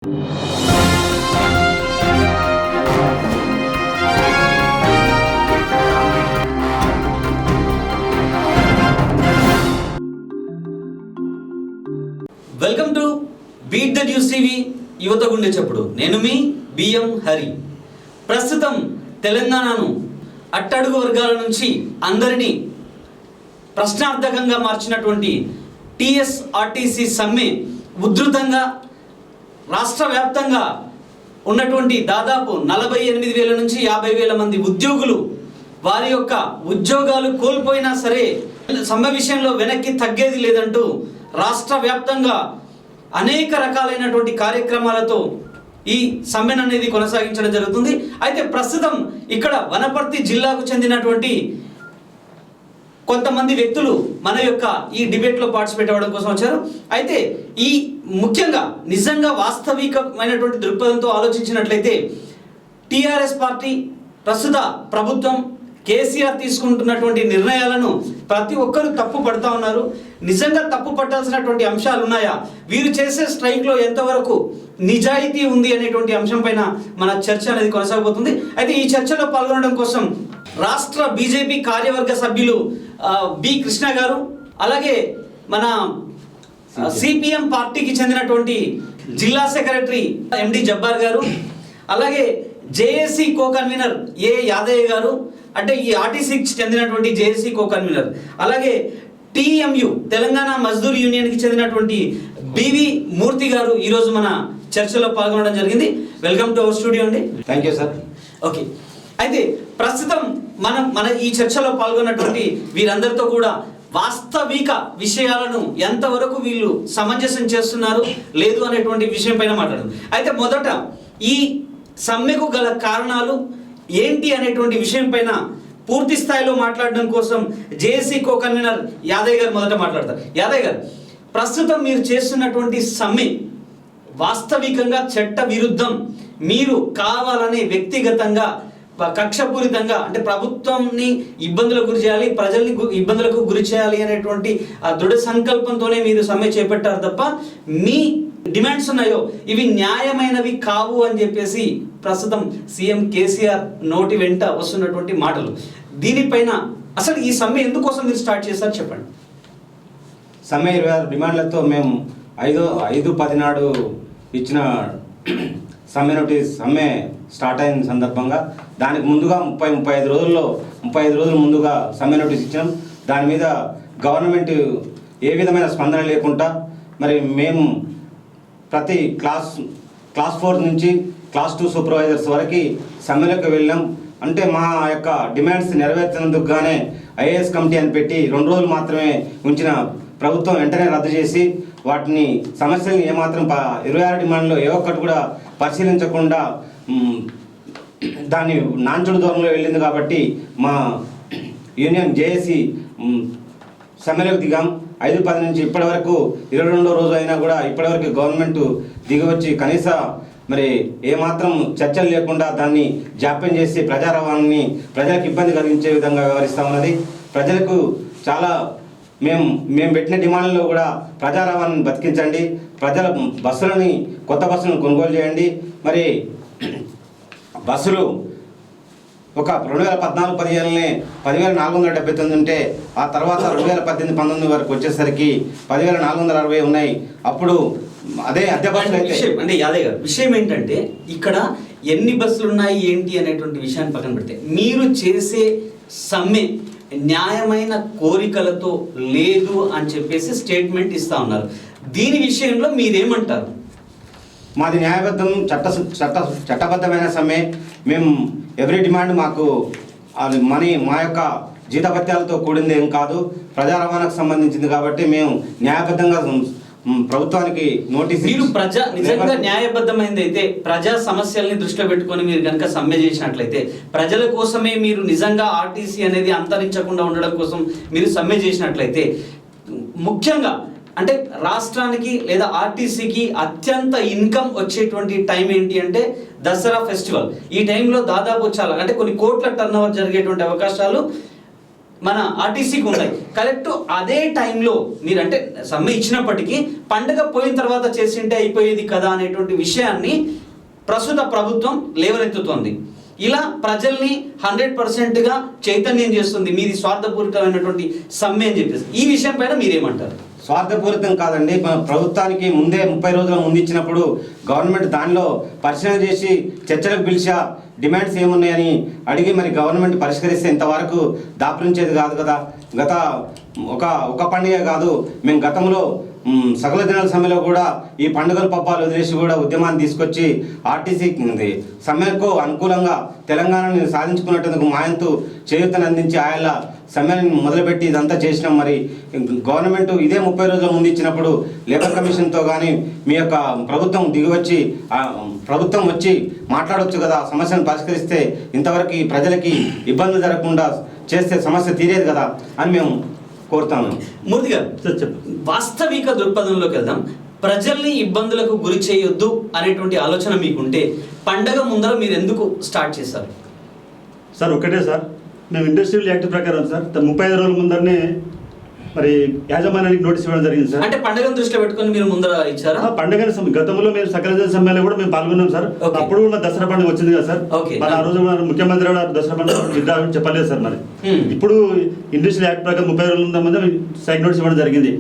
Welcome to beat the news TV యువత గుండె చప్పుడు. నేను మీ బిఎం హరి. ప్రస్తుతం తెలంగాణను అట్టడుగు వర్గాల నుంచి అందరినీ ప్రశ్నార్థకంగా మార్చినటువంటి టీఎస్ఆర్టీసీ సమ్మె ఉధృతంగా రాష్ట్ర వ్యాప్తంగా ఉన్నటువంటి దాదాపు 48,000 నుంచి 50,000 మంది ఉద్యోగులు వారి యొక్క ఉద్యోగాలు కోల్పోయినా సరే సమ్మె విషయంలో వెనక్కి తగ్గేది లేదంటూ రాష్ట్ర వ్యాప్తంగా అనేక రకాలైనటువంటి కార్యక్రమాలతో ఈ సమ్మెను అనేది కొనసాగించడం జరుగుతుంది. అయితే ప్రస్తుతం ఇక్కడ వనపర్తి జిల్లాకు చెందినటువంటి కొంతమంది వ్యక్తులు మన యొక్క ఈ డిబేట్లో పార్టిసిపేట్ అవ్వడం కోసం వచ్చారు. అయితే ఈ ముఖ్యంగా నిజంగా వాస్తవికమైనటువంటి దృక్పథంతో ఆలోచించినట్లయితే టీఆర్ఎస్ పార్టీ ప్రస్తుత ప్రభుత్వం కేసీఆర్ తీసుకుంటున్నటువంటి నిర్ణయాలను ప్రతి ఒక్కరూ తప్పు పడుతూ ఉన్నారు. నిజంగా తప్పు పట్టాల్సినటువంటి అంశాలు ఉన్నాయా, వీరు చేసే స్ట్రైక్లో ఎంతవరకు నిజాయితీ ఉంది అనేటువంటి అంశం పైన మన చర్చ అనేది కొనసాగబోతుంది. అయితే ఈ చర్చలో పాల్గొనడం కోసం రాష్ట్ర బీజేపీ కార్యవర్గ సభ్యులు బి కృష్ణ గారు, అలాగే మన సిపిఎం పార్టీకి చెందినటువంటి జిల్లా సెక్రటరీ ఎండి జబ్బార్ గారు, అలాగే JAC co convener A Yadaiah గారు, అంటే ఈ ఆర్టీసీకి చెందినటువంటి జేఏసీ కో కన్వీనర్, అలాగే టీఎంయు తెలంగాణ మజ్దూర్ యూనియన్కి చెందినటువంటి బివి మూర్తి గారు ఈరోజు మన చర్చలో పాల్గొనడం జరిగింది. వెల్కమ్ టు అవర్ స్టూడియో అండి. Thank you sir. ఓకే, అయితే ప్రస్తుతం మన ఈ చర్చలో పాల్గొన్నటువంటి వీరందరితో కూడా వాస్తవిక విషయాలను ఎంతవరకు వీళ్ళు సమంజసం చేస్తున్నారు లేదు అనేటువంటి విషయం పైన మాట్లాడదు. అయితే మొదట ఈ సమ్మెకు గల కారణాలు ఏంటి అనేటువంటి విషయం పైన పూర్తి స్థాయిలో మాట్లాడడం కోసం జేఏసీ కో కన్వీనర్ యాదయ్య గారు మొదట మాట్లాడతారు. యాదయ్య గారు, ప్రస్తుతం మీరు చేస్తున్నటువంటి సమ్మె వాస్తవికంగా చట్ట విరుద్ధం, మీరు కావాలనే వ్యక్తిగతంగా కక్షపూరితంగా అంటే ప్రభుత్వాన్ని ఇబ్బందులకు గురి చేయాలి, ప్రజల్ని ఇబ్బందులకు గురి చేయాలి అనేటువంటి ఆ దృఢ సంకల్పంతోనే మీరు సమ్మె చేపట్టారు తప్ప మీ డిమాండ్స్ ఉన్నాయో ఇవి న్యాయమైనవి కావు అని చెప్పేసి ప్రస్తుతం సీఎం కేసీఆర్ నోటి వెంట వస్తున్నటువంటి మాటలు. దీనిపైన అసలు ఈ సమ్మె ఎందుకోసం మీరు స్టార్ట్ చేశారు చెప్పండి. సమ్మె 26 డిమాండ్లతో మేము 5/10 నాడు ఇచ్చిన సమ్మె నోటీస్ సమ్మె స్టార్ట్ అయిన సందర్భంగా దానికి ముందుగా 35 రోజులు ముందుగా సమ్మె నోటీస్ ఇచ్చినాం. దాని మీద గవర్నమెంట్ ఏ విధమైన స్పందన లేకుండా మరి మేము ప్రతి క్లాస్ 4 నుంచి క్లాస్ 2 సూపర్వైజర్స్ వరకు సమ్మెలోకి వెళ్ళాం. అంటే మా యొక్క డిమాండ్స్ నెరవేర్చినందుకు గానే ఐఏఎస్ కమిటీ అని పెట్టి 2 రోజులు మాత్రమే ఉంచిన ప్రభుత్వం వెంటనే రద్దు చేసి వాటిని సమస్యలను ఏమాత్రం 26 డిమాండ్లో ఏ ఒక్కటి కూడా పరిశీలించకుండా దాన్ని నాంచుడు దూరంలో వెళ్ళింది. కాబట్టి మా యూనియన్ జేఏసీ సమ్మెలోకి దిగాం. 5/10 నుంచి ఇప్పటి వరకు 22వ రోజు అయినా కూడా ఇప్పటివరకు గవర్నమెంట్ దిగివచ్చి కనీస మరి ఏమాత్రం చర్చలు లేకుండా దాన్ని జాప్యం చేసి ప్రజా రవాణాని ప్రజలకు ఇబ్బంది కలిగించే విధంగా వ్యవహరిస్తూ ఉన్నది. ప్రజలకు చాలా మేము పెట్టిన డిమాండ్లలో కూడా ప్రజా రవాణాని బతికించండి, ప్రజల బస్సులని కొత్త బస్సులను కొనుగోలు చేయండి. మరి బస్సులు ఒక 2014-15 10,479 ఉంటే ఆ తర్వాత 2018-19 వరకు వచ్చేసరికి 10,460 ఉన్నాయి. అప్పుడు అదే అద్దె బస్సులు అయితే అంటే యాదయ్య గారు, విషయం ఏంటంటే ఇక్కడ ఎన్ని బస్సులు ఉన్నాయి ఏంటి అనేటువంటి విషయాన్ని పక్కన పెడితే మీరు చేసే సమ్మె న్యాయమైన కోరికలతో లేదు అని చెప్పేసి స్టేట్మెంట్ ఇస్తా ఉన్నారు. దీని విషయంలో మీరేమంటారు? మాది న్యాయబద్ధం చట్టబద్ధమైన సమ్మె. మేము ఎవ్రీ డిమాండ్ మాకు మనీ మా యొక్క జీతభత్యాలతో కూడింది ఏం కాదు, ప్రజా రవాణాకు సంబంధించింది. కాబట్టి మేము న్యాయబద్ధంగా ప్రభుత్వానికి నోటీస్ మీరు నిజంగా న్యాయబద్ధమైంది అయితే ప్రజా సమస్యల్ని దృష్టిలో పెట్టుకొని మీరు కనుక సమ్మె చేసినట్లయితే ప్రజల కోసమే మీరు నిజంగా ఆర్టీసీ అనేది అంతరించకుండా ఉండడం కోసం మీరు సమ్మె చేసినట్లయితే ముఖ్యంగా అంటే రాష్ట్రానికి లేదా ఆర్టీసీకి అత్యంత ఇన్కమ్ వచ్చేటువంటి టైం ఏంటి అంటే దసరా ఫెస్టివల్. ఈ టైంలో దాదాపు చాలా అంటే కొన్ని కోట్ల టర్న్ ఓవర్ జరిగేటువంటి అవకాశాలు మన ఆర్టీసీకి ఉన్నాయి. కరెక్ట్ అదే టైంలో మీరంటే సమ్మె ఇచ్చినప్పటికీ పండగ పోయిన తర్వాత చేసింటే అయిపోయేది కదా అనేటువంటి విషయాన్ని ప్రస్తుత ప్రభుత్వం లేవనెత్తుతోంది. ఇలా ప్రజల్ని 100%గా చైతన్యం చేస్తుంది మీది స్వార్థపూరితమైనటువంటి సమ్మె అని చెప్పేసి. ఈ విషయం పైన మీరేమంటారు? స్వార్థపూరితం కాదండి. మన ప్రభుత్వానికి ముందే 30 రోజుల ముందు ఇచ్చినప్పుడు గవర్నమెంట్ దానిలో పరిశీలన చేసి చర్చలకు పిలిచా డిమాండ్స్ ఏమున్నాయని అడిగి మరి గవర్నమెంట్ పరిష్కరిస్తే ఇంతవరకు దాపురించేది కాదు కదా. గత ఒక పండుగ కాదు, మేము గతంలో సకల జనాల సమ్మెలో కూడా ఈ పండుగల పబ్బాలు వదిలేసి కూడా ఉద్యమాన్ని తీసుకొచ్చి ఆర్టీసీ సమ్మెకు అనుకూలంగా తెలంగాణని సాధించుకున్నట్టుకు మాయంతు చేయూతను అందించి ఆయల సమ్మెను మొదలుపెట్టి ఇదంతా చేసినాం. మరి గవర్నమెంట్ ఇదే 30 రోజుల ముందు ఇచ్చినప్పుడు లేబర్ కమిషన్తో కానీ మీ యొక్క ప్రభుత్వం దిగివచ్చి ప్రభుత్వం వచ్చి మాట్లాడవచ్చు కదా, సమస్యను పరిష్కరిస్తే ఇంతవరకు ఈ ప్రజలకి ఇబ్బందులు జరగకుండా చేస్తే సమస్య తీరేది కదా అని మేము కోరుతాము. మూర్తి గారు వాస్తవిక దృక్పథంలోకి వెళ్దాం. ప్రజల్ని ఇబ్బందులకు గురి చేయొద్దు అనేటువంటి ఆలోచన మీకుంటే పండగ ముందర మీరు ఎందుకు స్టార్ట్ చేశారు? సార్ ఒకటే సార్, మేము ఇండస్ట్రియల్ యాక్ట్ ప్రకారం సార్ 35 రోజుల ముందరనే మరి యాజమాన్యానికి నోటీస్ ఇవ్వడం జరిగింది సార్. అంటే పండుగను దృష్టిలో పెట్టుకొని మీరు ముందర ఇచ్చారా? పండుగ గతంలో మేము సకల జన సమ్మెలో కూడా మేము పాల్గొన్నాం సార్. అప్పుడు కూడా దసరా పండుగ వచ్చింది కదా సార్. మరి ఆ రోజు ముఖ్యమంత్రి కూడా దసరా పండుగ విద్యార్థులు చెప్పలేదు సార్. మరి ఇప్పుడు ఇండస్ట్రియల్ యాక్ట్ ప్రకారం 30 రోజుల ముందు సైక్ నోటీస్ ఇవ్వడం జరిగింది.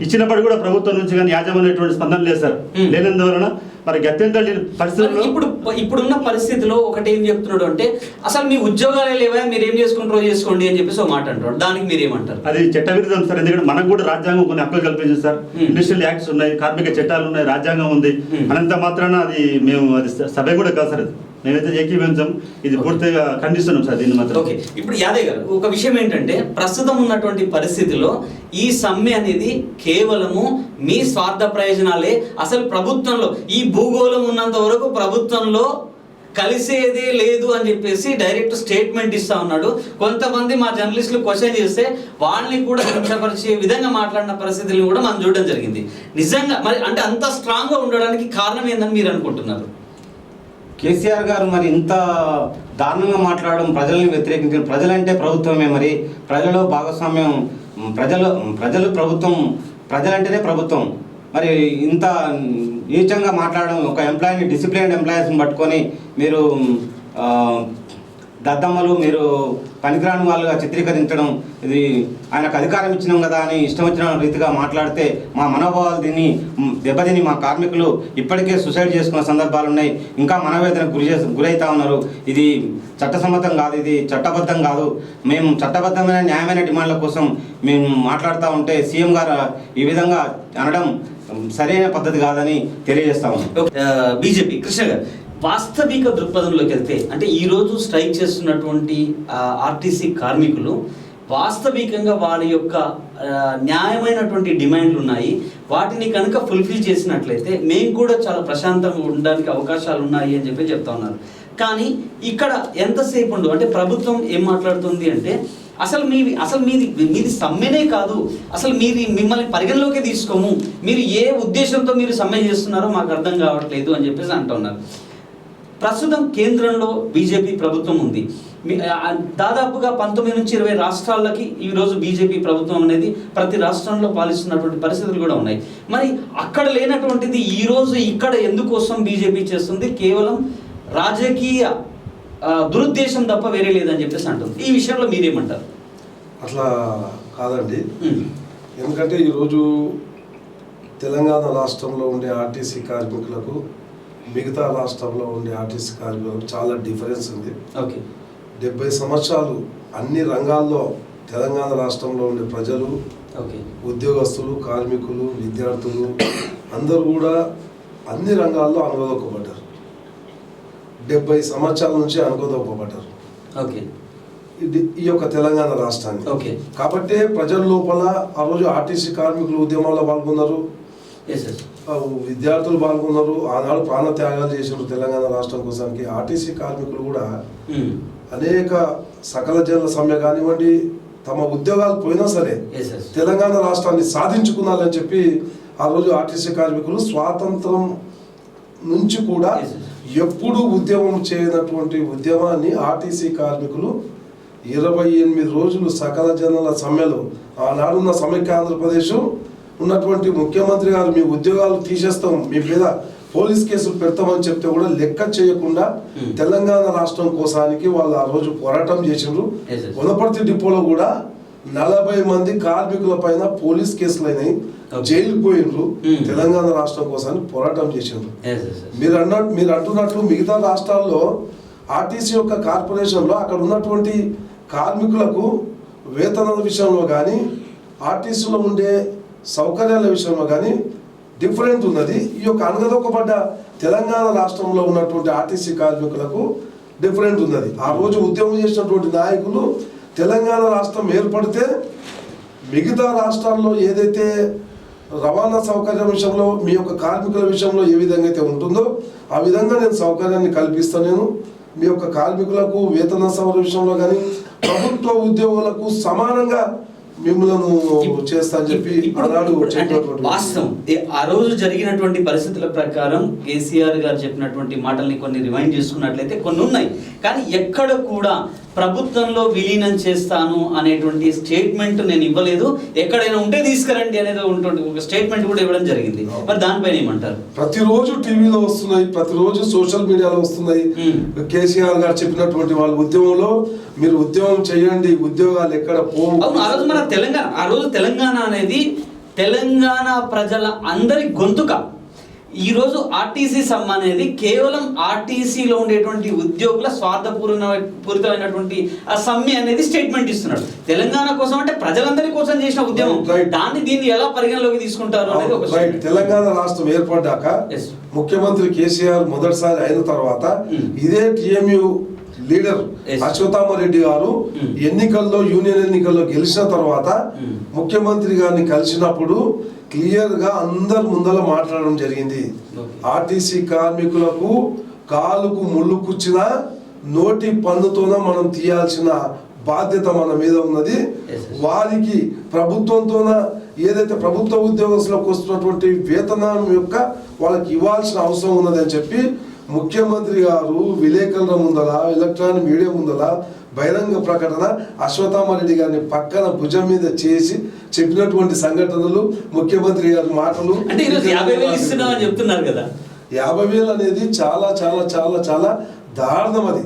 ఇచ్చినప్పుడు కూడా ప్రభుత్వం నుంచి కానీ యాజమాన్యటువంటి స్పందన లేదు సార్. లేనందువలన మరి అత్యంత పరిస్థితుల్లో ఇప్పుడున్న పరిస్థితిలో ఒకటి ఏం చెప్తున్నాడు అంటే అసలు మీ ఉద్యోగాలే లేవా, మీరు ఏం చేసుకుంటారో చేసుకోండి అని చెప్పేసి ఒక మాట అంటాడు. దానికి మీరు ఏమంటారు? అది చట్టవిరుద్ధం సార్. ఎందుకంటే మనకు కూడా రాజ్యాంగం కొన్ని హక్కులు కల్పించింది సార్. ఇండస్ట్రియల్ యాక్ట్స్ ఉన్నాయి, కార్మిక చట్టాలు ఉన్నాయి, రాజ్యాంగం ఉంది. అనంత మాత్రాన అది మేము అది సభ కూడా కాదు సార్. మేమైతే ఏకీభవించాం, ఇది పూర్తిగా ఖండిస్తున్నాం సార్ దీన్ని మాత్రం. ఓకే, ఇప్పుడు యాదయ్య గారు ఒక విషయం ఏంటంటే ప్రస్తుతం ఉన్నటువంటి పరిస్థితిలో ఈ సమ్మె అనేది కేవలము మీ స్వార్థ ప్రయోజనాలే. అసలు ప్రభుత్వంలో ఈ భూగోళం ఉన్నంత వరకు ప్రభుత్వంలో కలిసేదే లేదు అని చెప్పేసి డైరెక్ట్ స్టేట్మెంట్ ఇస్తా ఉన్నాడు. కొంతమంది మా జర్నలిస్టులు క్వశ్చన్ చేస్తే వాళ్ళని కూడా కించపరిచే విధంగా మాట్లాడిన పరిస్థితులను కూడా మనం చూడడం జరిగింది. నిజంగా మరి అంటే అంత స్ట్రాంగ్గా ఉండడానికి కారణం ఏందని మీరు అనుకుంటున్నారు? కేసీఆర్ గారు మరి ఇంత దారుణంగా మాట్లాడడం, ప్రజల్ని వ్యతిరేకించడం, ప్రజలంటే ప్రభుత్వమే, మరి ప్రజలలో భాగస్వామ్యం, ప్రజలు ప్రభుత్వం, ప్రజలంటేనే ప్రభుత్వం. మరి ఇంత నీచంగా మాట్లాడడం, ఒక ఎంప్లాయీని డిసిప్లిన్డ్ ఎంప్లాయీస్ని పట్టుకొని మీరు దద్దమ్మలు, మీరు పనికిరాని వాళ్ళుగా చిత్రీకరించడం, ఇది ఆయనకు అధికారం ఇచ్చినాం కదా అని ఇష్టం వచ్చిన రీతిగా మాట్లాడితే మా మనోభావాలు దెబ్బతిని మా కార్మికులు ఇప్పటికే సూసైడ్ చేసుకున్న సందర్భాలు ఉన్నాయి. ఇంకా మనోవేదనకు గురవుతా ఉన్నారు. ఇది చట్టసమ్మతం కాదు, ఇది చట్టబద్ధం కాదు. మేము చట్టబద్ధమైన న్యాయమైన డిమాండ్ల కోసం మేము మాట్లాడుతూ ఉంటే సీఎం గారు ఈ విధంగా అనడం సరైన పద్ధతి కాదని తెలియజేస్తా ఉన్నాం. బీజేపీ కృష్ణ గారు, వాస్తవిక దృక్పథంలోకి వెళ్తే అంటే ఈరోజు స్ట్రైక్ చేస్తున్నటువంటి ఆర్టీసీ కార్మికులు వాస్తవికంగా వారి యొక్క న్యాయమైనటువంటి డిమాండ్లు ఉన్నాయి. వాటిని కనుక ఫుల్ఫిల్ చేసినట్లయితే మేము కూడా చాలా ప్రశాంతంగా ఉండడానికి అవకాశాలు ఉన్నాయి అని చెప్పి చెప్తా ఉన్నారు. కానీ ఇక్కడ ఎంతసేపు ఉండు అంటే ప్రభుత్వం ఏం మాట్లాడుతుంది అంటే అసలు మీది సమ్మెనే కాదు, అసలు మిమ్మల్ని పరిగణలోకి తీసుకోము, మీరు ఏ ఉద్దేశంతో మీరు సమ్మె చేస్తున్నారో మాకు అర్థం కావట్లేదు అని చెప్పేసి అంటున్నారు. ప్రస్తుతం కేంద్రంలో బీజేపీ ప్రభుత్వం ఉంది. దాదాపుగా 19 నుంచి 20 రాష్ట్రాలకి ఈరోజు బీజేపీ ప్రభుత్వం అనేది ప్రతి రాష్ట్రంలో పాలిస్తున్నటువంటి పరిస్థితులు కూడా ఉన్నాయి. మరి అక్కడ లేనటువంటిది ఈరోజు ఇక్కడ ఎందుకోసం బీజేపీ చేస్తుంది? కేవలం రాజకీయ దురుద్దేశం తప్ప వేరే లేదని చెప్పేసి అంటుంది. ఈ విషయంలో మీరేమంటారు? అట్లా కాదండి. ఎందుకంటే ఈరోజు తెలంగాణ రాష్ట్రంలో ఉండే ఆర్టీసీ కార్మికులకు మిగతా రాష్ట్రంలో ఉండే ఆర్టీసీ కార్మికులకు చాలా డిఫరెన్స్ ఉంది. ఓకే, 70 సంవత్సరాలు అన్ని రంగాల్లో తెలంగాణ రాష్ట్రంలో ఉండే ప్రజలు, ఉద్యోగస్తులు, కార్మికులు, విద్యార్థులు అందరూ కూడా అన్ని రంగాల్లో అనుకోదొక్కబడ్డారు. 70 సంవత్సరాల నుంచి అనుకోదొక్కబడ్డారు ఈ యొక్క తెలంగాణ రాష్ట్రాన్ని. కాబట్టి ప్రజల లోపల ఆ రోజు ఆర్టీసీ కార్మికులు ఉద్యమాల్లో పాల్గొన్నారు, విద్యార్థులు పాల్గొన్నారు, ఆనాడు ప్రాణ త్యాగాలు చేసినారు తెలంగాణ రాష్ట్రం కోసానికి. ఆర్టీసీ కార్మికులు కూడా అనేక సకల జనుల సమ్మె కానివ్వండి, తమ ఉద్యోగాలు పోయినా సరే తెలంగాణ రాష్ట్రాన్ని సాధించుకున్నారని చెప్పి ఆ రోజు ఆర్టీసీ కార్మికులు స్వాతంత్రం నుంచి కూడా ఎప్పుడు ఉద్యమం చేయనటువంటి ఉద్యమాన్ని ఆర్టీసీ కార్మికులు 28 రోజులు సకల జనుల సమ్మెలు, ఆనాడున్న సమైక్య ఆంధ్రప్రదేశ్ ఉన్నటువంటి ముఖ్యమంత్రి గారు మీ ఉద్యోగాలు తీసేస్తాం, మీ మీద పోలీస్ కేసులు పెడతామని చెప్తే కూడా లెక్క చేయకుండా తెలంగాణ రాష్ట్రం కోసానికి వాళ్ళు ఆ రోజు పోరాటం చేసిండ్రు. వనపర్తి డిపోలో కూడా 40 మంది కార్మికుల పైన పోలీస్ కేసులు అయినాయి, జైలుకు పోయిండ్రు. తెలంగాణ రాష్ట్రం కోసానికి పోరాటం చేసిండ్రు. మీరు అంటున్నట్లు మిగతా రాష్ట్రాల్లో ఆర్టీసీ యొక్క కార్పొరేషన్లో అక్కడ ఉన్నటువంటి కార్మికులకు వేతనాల విషయంలో కానీ ఆర్టీసీలో ఉండే సౌకర్యాల విషయంలో కానీ డిఫరెంట్ ఉన్నది. ఈ యొక్క అనగదొక్కబడ్డ తెలంగాణ రాష్ట్రంలో ఉన్నటువంటి ఆర్టీసీ కార్మికులకు డిఫరెంట్ ఉన్నది. ఆ రోజు ఉద్యమం చేసినటువంటి నాయకులు తెలంగాణ రాష్ట్రం ఏర్పడితే మిగతా రాష్ట్రాల్లో ఏదైతే రవాణా సౌకర్యం విషయంలో మీ యొక్క కార్మికుల విషయంలో ఏ విధంగా అయితే ఉంటుందో ఆ విధంగా నేను సౌకర్యాన్ని కల్పిస్తాను. నేను మీ యొక్క కార్మికులకు వేతన సవరణ విషయంలో కానీ ప్రభుత్వ ఉద్యోగులకు సమానంగా మిమ్మల్ని చేస్తాను చెప్పి వాస్తవం. ఆ రోజు జరిగినటువంటి పరిస్థితుల ప్రకారం కేసీఆర్ గారు చెప్పినటువంటి మాటల్ని కొన్ని రిమైండ్ చేసుకున్నట్లయితే కొన్ని ఉన్నాయి, కానీ ఎక్కడ కూడా ప్రభుత్వంలో విలీనం చేస్తాను అనేటువంటి స్టేట్మెంట్ నేను ఇవ్వలేదు. ఎక్కడైనా ఉంటే తీసుకురండి అనేది ఉంటుంది, ఒక స్టేట్మెంట్ కూడా ఇవ్వడం జరిగింది. మరి దానిపైన ఏమంటారు? ప్రతిరోజు టీవీలో వస్తున్నాయి, ప్రతిరోజు సోషల్ మీడియాలో వస్తున్నాయి. కేసీఆర్ గారు చెప్పినటువంటి వాళ్ళ ఉద్యమంలో మీరు ఉద్యమం చేయండి, ఉద్యోగాలు ఎక్కడ పోవు. ఆ రోజు మన తెలంగాణ అనేది తెలంగాణ ప్రజల అందరి గొంతుక. ఈ రోజు ఆర్టీసీ సమ్మె అనేది కేవలం ఆర్టీసీలో ఉండేటువంటి ఉద్యోగుల స్వార్థపూరితమైనటువంటి ఆ సమ్మె అనేది స్టేట్మెంట్ ఇస్తున్నాడు. తెలంగాణ కోసం అంటే ప్రజలందరి కోసం చేసిన ఉద్యమం, దీన్ని ఎలా పరిగణలోకి తీసుకుంటారు అనేది ఒక తెలంగాణ రాష్ట్రం ఏర్పడ్డాక ముఖ్యమంత్రి కేసీఆర్ మొదటిసారి అయిన తర్వాత ఇదే టీఎంయు లీడర్ అశ్వత్థామరెడ్డి గారు యూనియన్ ఎన్నికల్లో గెలిచిన తర్వాత ముఖ్యమంత్రి గారిని కలిసినప్పుడు క్లియర్ గా అందరు ముందర మాట్లాడడం జరిగింది. ఆర్టీసీ కార్మికులకు కాలుకు ముళ్ళు కుచ్చిన నోటి పన్నుతోన మనం తీయాల్సిన బాధ్యత మన మీద ఉన్నది. వారికి ప్రభుత్వంతోన ఏదైతే ప్రభుత్వ ఉద్యోగస్తులకు వస్తున్నటువంటి వేతనం యొక్క వాళ్ళకి ఇవ్వాల్సిన అవసరం ఉన్నది అని చెప్పి ముఖ్యమంత్రి గారు విలేకరుల ముందల ఎలక్ట్రానిక్ మీడియా ముందల బహిరంగ ప్రకటన అశ్వత్థామరెడ్డి గారిని పక్కన భుజం మీద చేసి చెప్పినటువంటి సంఘటనలు, ముఖ్యమంత్రి గారి మాటలు. అంటే 50,000 చెప్తున్నారు కదా, 50,000 అనేది చాలా చాలా చాలా చాలా దారుణం. అది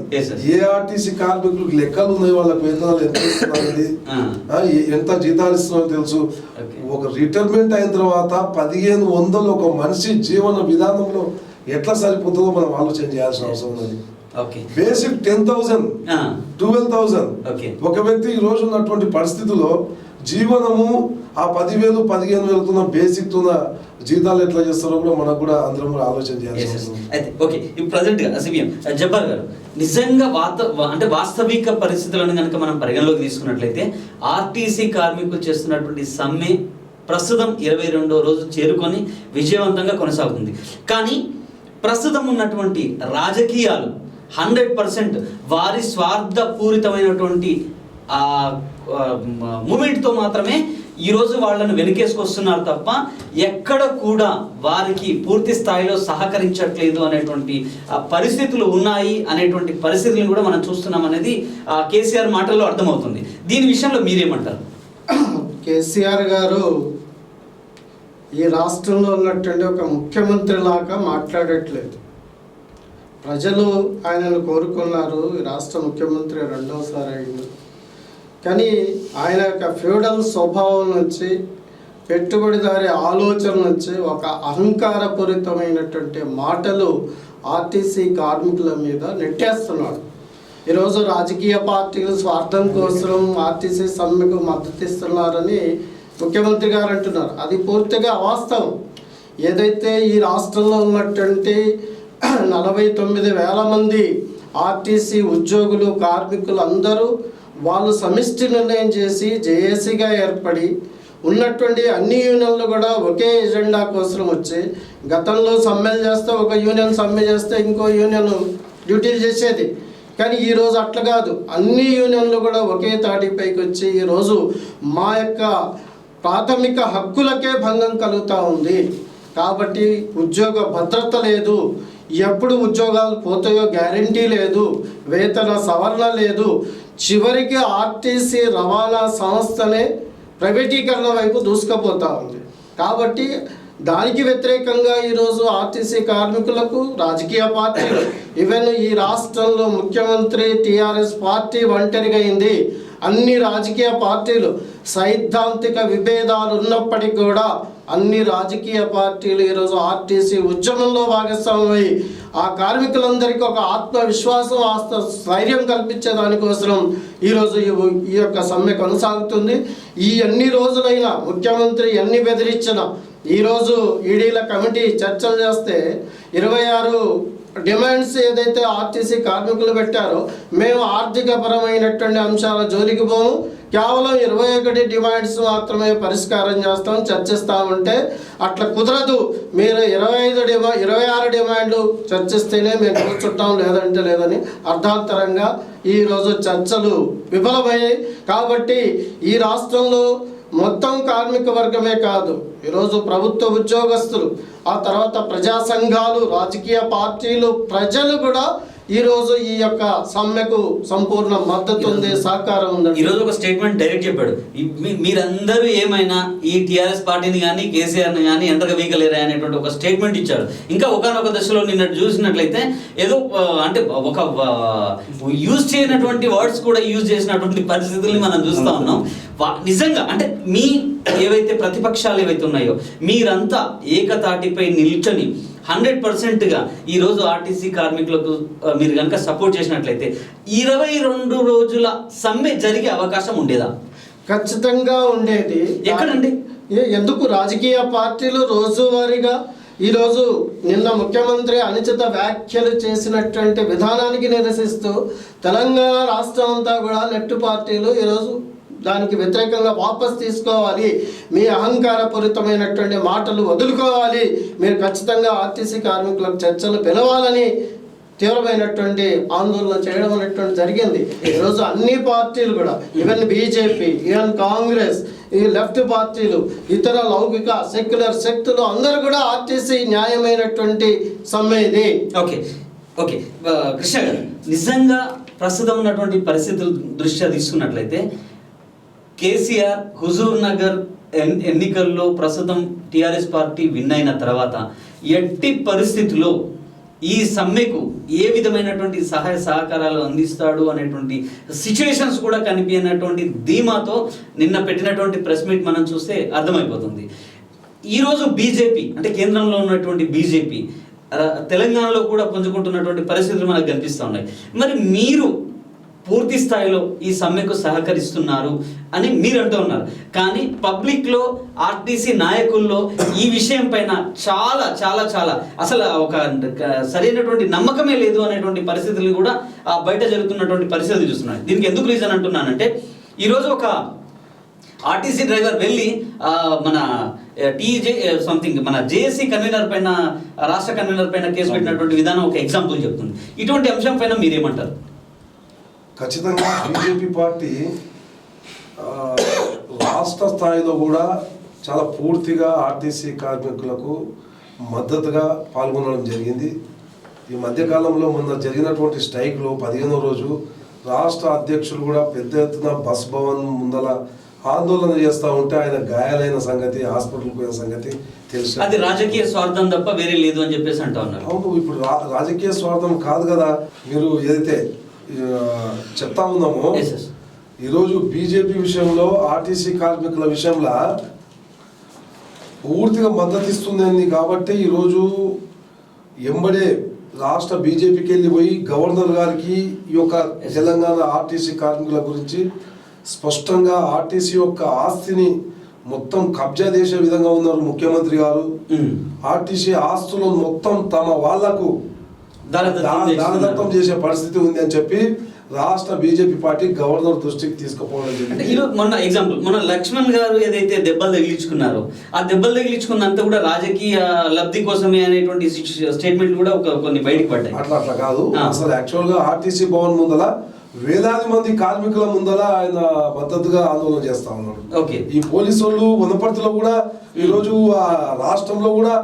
ఏ ఆర్టీసీ కార్మికులకు లెక్కలు ఉన్నాయి, వాళ్ళకి వేతనాలు ఎంత ఇస్తున్నది, ఎంత జీతాలు ఇస్తున్నారో తెలుసు. ఒక రిటైర్మెంట్ అయిన తర్వాత 1,500 ఒక మనిషి జీవన విధానంలో ఎట్లా సరిపోతుందో మనం ఆలోచన చేయాల్సిన అవసరం ఉన్నది. బేసిక్ 10,000, 12,000 ఒక వ్యక్తి ఈ రోజు ఉన్నటువంటి పరిస్థితుల్లో జీవనము ఆ 10,000, 15,000 బేసిక్ తో జీతాలు ఎట్లా చేస్తారో కూడా మనకు కూడా అందరం కూడా ఆలోచన చేయాలి. జబ్బార్ గారు, నిజంగా వాస్తవిక పరిస్థితులను కనుక మనం పరిగణలోకి తీసుకున్నట్లయితే ఆర్టీసీ కార్మికులు చేస్తున్నటువంటి సమ్మె ప్రస్తుతం 22వ రోజు చేరుకొని విజయవంతంగా కొనసాగుతుంది. కానీ ప్రస్తుతం ఉన్నటువంటి రాజకీయాలు 100% వారి స్వార్థపూరితమైనటువంటి మూమెంట్తో మాత్రమే ఈరోజు వాళ్ళను వెనుకేసుకొస్తున్నారు తప్ప ఎక్కడ కూడా వారికి పూర్తి స్థాయిలో సహకరించట్లేదు అనేటువంటి పరిస్థితులు ఉన్నాయి అనేటువంటి పరిస్థితులను కూడా మనం చూస్తున్నాం అనేది కేసీఆర్ మాటల్లో అర్థమవుతుంది. దీని విషయంలో మీరేమంటారు? కేసీఆర్ గారు ఈ రాష్ట్రంలో ఉన్నటువంటి ఒక ముఖ్యమంత్రి లాగా మాట్లాడట్లేదు. ప్రజలు ఆయనను కోరుకున్నారు, ఈ రాష్ట్ర ముఖ్యమంత్రి రెండవసారి అయింది. కానీ ఆయన యొక్క ఫ్యూడల్ స్వభావం నుంచి, పెట్టుబడిదారి ఆలోచన నుంచి ఒక అహంకారపూరితమైనటువంటి మాటలు ఆర్టీసీ కార్మికుల మీద నెట్టేస్తున్నాడు. ఈరోజు రాజకీయ పార్టీలు స్వార్థం కోసం ఆర్టీసీ సమ్మెకు మద్దతు ఇస్తున్నారని ముఖ్యమంత్రి గారు అంటున్నారు. అది పూర్తిగా అవాస్తవం. ఏదైతే ఈ రాష్ట్రంలో ఉన్నటువంటి 49,000 మంది ఆర్టీసీ ఉద్యోగులు, కార్మికులు అందరూ వాళ్ళు సమిష్టి నిర్ణయం చేసి జేఏసీగా ఏర్పడి ఉన్నటువంటి అన్ని యూనియన్లు కూడా ఒకే ఎజెండా కోసం వచ్చి, గతంలో సమ్మెలు చేస్తే ఒక యూనియన్ సమ్మె చేస్తే ఇంకో యూనియన్ డ్యూటీలు చేసేది. కానీ ఈరోజు అట్లా కాదు, అన్ని యూనియన్లు కూడా ఒకే తాటిపైకి వచ్చి ఈరోజు మా యొక్క ప్రాథమిక హక్కులకే భంగం కలుగుతూ ఉంది. కాబట్టి ఉద్యోగ భద్రత లేదు, ఎప్పుడు ఉద్యోగాలు పోతాయో గ్యారంటీ లేదు, వేతన సవరణ లేదు. చివరికి ఆర్టీసీ రవాణా సంస్థనే ప్రైవేటీకరణ వైపు దూసుకుపోతా ఉంది. కాబట్టి దానికి వ్యతిరేకంగా ఈరోజు ఆర్టీసీ కార్మికులకు రాజకీయ పార్టీలు, ఈవెన్ ఈ రాష్ట్రంలో ముఖ్యమంత్రి టీఆర్ఎస్ పార్టీ ఒంటరిగా అయింది. అన్ని రాజకీయ పార్టీలు సైద్ధాంతిక విభేదాలు ఉన్నప్పటికీ కూడా అన్ని రాజకీయ పార్టీలు ఈరోజు ఆర్టీసీ ఉద్యమంలో భాగస్వామై ఆ కార్మికులందరికీ ఒక ఆత్మవిశ్వాసం, స్థైర్యం కల్పించే దానికోసం ఈరోజు ఈ యొక్క సమ్మె కొనసాగుతుంది. ఈ అన్ని రోజులైనా ముఖ్యమంత్రి ఎన్ని బెదిరించినా ఈరోజు ఈడీల కమిటీ చర్చలు చేస్తే 26 డిమాండ్స్ ఏదైతే ఆర్టీసీ కార్మికులు పెట్టారో మేము ఆర్థికపరమైనటువంటి అంశాల జోలికి పోము, కేవలం 21 డిమాండ్స్ మాత్రమే పరిష్కారం చేస్తాం, చర్చిస్తామంటే అట్లా కుదరదు. మీరు 26 డిమాండ్లు చర్చిస్తేనే మేము కూర్చుంటాం, లేదంటే లేదని అర్ధాంతరంగా ఈరోజు చర్చలు విఫలమయ్యాయి. కాబట్టి ఈ రాష్ట్రంలో మొత్తం కార్మిక వర్గమే కాదు, ఈరోజు ప్రభుత్వ ఉద్యోగస్తులు, ఆ తర్వాత ప్రజా సంఘాలు, రాజకీయ పార్టీలు, ప్రజలు కూడా ఈరోజు ఈ యొక్క సమ్మెకు సంపూర్ణ మద్దతు ఉంది, సహకారం ఉంది. ఈరోజు ఒక స్టేట్మెంట్ డైరెక్ట్ చెప్పాడు, మీరందరూ ఏమైనా ఈ టీఆర్ఎస్ పార్టీని కానీ కేసీఆర్ని కానీ ఎంతగా వీకలేరా అనేటువంటి ఒక స్టేట్మెంట్ ఇచ్చారు. ఇంకా ఒకనొక దశలో నిన్న చూసినట్లయితే ఏదో అంటే ఒక యూజ్ చేయనటువంటి వర్డ్స్ కూడా యూజ్ చేసినటువంటి పరిస్థితుల్ని మనం చూస్తూ ఉన్నాం. నిజంగా అంటే మీ ఏవైతే ప్రతిపక్షాలు ఏవైతే ఉన్నాయో మీరంతా ఏకతాటిపై నిల్చొని 100%గా ఈరోజు ఆర్టీసీ కార్మికులకు మీరు కనుక సపోర్ట్ చేసినట్లయితే 22 రోజుల సమ్మె జరిగే అవకాశం ఉండేదా? ఖచ్చితంగా ఉండేది. ఎక్కడండి? ఎందుకు రాజకీయ పార్టీలు రోజువారీగా ఈరోజు నిన్న ముఖ్యమంత్రి అనుచిత వ్యాఖ్యలు చేసినటువంటి విధానానికి నిరసిస్తూ తెలంగాణ రాష్ట్రం అంతా కూడా లెఫ్ట్ పార్టీలు ఈరోజు దానికి వ్యతిరేకంగా వాపస్ తీసుకోవాలి, మీ అహంకారపూరితమైనటువంటి మాటలు వదులుకోవాలి, మీరు ఖచ్చితంగా ఆర్టీసీ కార్మికులకు చర్చలు పిలవాలని తీవ్రమైనటువంటి ఆందోళన చేయడం అనేటువంటి జరిగింది. ఈరోజు అన్ని పార్టీలు కూడా, ఈవెన్ బీజేపీ, ఈవెన్ కాంగ్రెస్, ఈ లెఫ్ట్ పార్టీలు, ఇతర లౌకిక సెక్యులర్ శక్తులు అందరూ కూడా ఆర్టీసీ న్యాయమైనటువంటి సమ్మె ఇది. ఓకే ఓకే కృష్ణ గారు, నిజంగా ప్రస్తుతం ఉన్నటువంటి పరిస్థితుల దృష్ట్యా తీసుకున్నట్లయితే కేసీఆర్ హుజూర్ నగర్ ఎన్నికల్లో ప్రస్తుతం టీఆర్ఎస్ పార్టీ విన్ అయిన తర్వాత ఎట్టి పరిస్థితుల్లో ఈ సమ్మెకు ఏ విధమైనటువంటి సహాయ సహకారాలు అందిస్తాడు అనేటువంటి సిచ్యువేషన్స్ కూడా కనిపించినటువంటి ధీమాతో నిన్న పెట్టినటువంటి ప్రెస్ మీట్ మనం చూస్తే అర్థమైపోతుంది. ఈరోజు బీజేపీ అంటే కేంద్రంలో ఉన్నటువంటి బీజేపీ తెలంగాణలో కూడా పుంజుకుంటున్నటువంటి పరిస్థితులు మనకు కనిపిస్తూ ఉన్నాయి. మరి మీరు పూర్తి స్థాయిలో ఈ సమ్మెకు సహకరిస్తున్నారు అని మీరు అంటూ ఉన్నారు, కానీ పబ్లిక్లో ఆర్టీసీ నాయకుల్లో ఈ విషయం పైన చాలా చాలా చాలా అసలు ఒక సరైనటువంటి నమ్మకమే లేదు అనేటువంటి పరిస్థితులు కూడా బయట జరుగుతున్నటువంటి పరిస్థితులు చూస్తున్నాయి. దీనికి ఎందుకు రీజన్ అంటున్నానంటే ఈరోజు ఒక ఆర్టీసీ డ్రైవర్ వెళ్ళి మన మన జేఏసీ కన్వీనర్ పైన, రాష్ట్ర కన్వీనర్ పైన కేసు పెట్టినటువంటి విధానం ఒక ఎగ్జాంపుల్ చెప్తుంది. ఇటువంటి అంశం పైన మీరేమంటారు? ఖచ్చితంగా బీజేపీ పార్టీ రాష్ట్ర స్థాయిలో కూడా చాలా పూర్తిగా ఆర్టీసీ కార్మికులకు మద్దతుగా పాల్గొనడం జరిగింది. ఈ మధ్యకాలంలో మొన్న జరిగినటువంటి స్ట్రైక్లో 15వ రోజు రాష్ట్ర అధ్యక్షులు కూడా పెద్ద ఎత్తున బస్ భవన్ ముందల ఆందోళన చేస్తూ ఉంటే ఆయన గాయాలైన సంగతి, హాస్పిటల్కి పోయిన సంగతి తెలుసు. అది రాజకీయ స్వార్థం తప్ప వేరే లేదు అని చెప్పేసి అంటా ఉన్నారు. అవును, ఇప్పుడు రాజకీయ స్వార్థం కాదు కదా. మీరు ఏదైతే చెప్తా ఉన్నామో ఈరోజు బీజేపీ విషయంలో, ఆర్టీసీ కార్మికుల విషయంలో పూర్తిగా మద్దతు ఇస్తుంది కాబట్టి ఈరోజు ఎంబడే రాష్ట్ర బీజేపీకి వెళ్ళి పోయి గవర్నర్ గారికి ఈ యొక్క తెలంగాణ ఆర్టీసీ కార్మికుల గురించి స్పష్టంగా ఆర్టీసీ యొక్క ఆస్తిని మొత్తం కబ్జా చేసే విధంగా ఉన్నారు ముఖ్యమంత్రి గారు. ఆర్టీసీ ఆస్తులు మొత్తం తమ వాళ్లకు దానదత్తం చేసే పరిస్థితి ఉంది అని చెప్పి రాష్ట్ర బీజేపీ పార్టీ గవర్నర్ దృష్టికి తీసుకుపోవడం జరిగింది. మొన్న ఎగ్జాంపుల్, మొన్న లక్ష్మణ్ గారు ఏదైతే దెబ్బలు తగిలించుకున్నారో ఆ దెబ్బలు తగిలించుకున్నంత కూడా రాజకీయ లబ్ధి కోసమే అనేటువంటి స్టేట్మెంట్ కూడా కొన్ని బయటకు పడ్డాయి. అట్లా కాదు. అసలు యాక్చువల్ గా ఆర్టీసీ భవన్ ముందల వేలాది మంది కార్మికుల ముందర ఆయన మద్దతుగా ఆందోళన చేస్తా ఉన్నాడు. ఓకే. ఈ పోలీసు వాళ్ళు వనపర్తిలో కూడా ఈరోజు ఆ రాష్ట్రంలో కూడా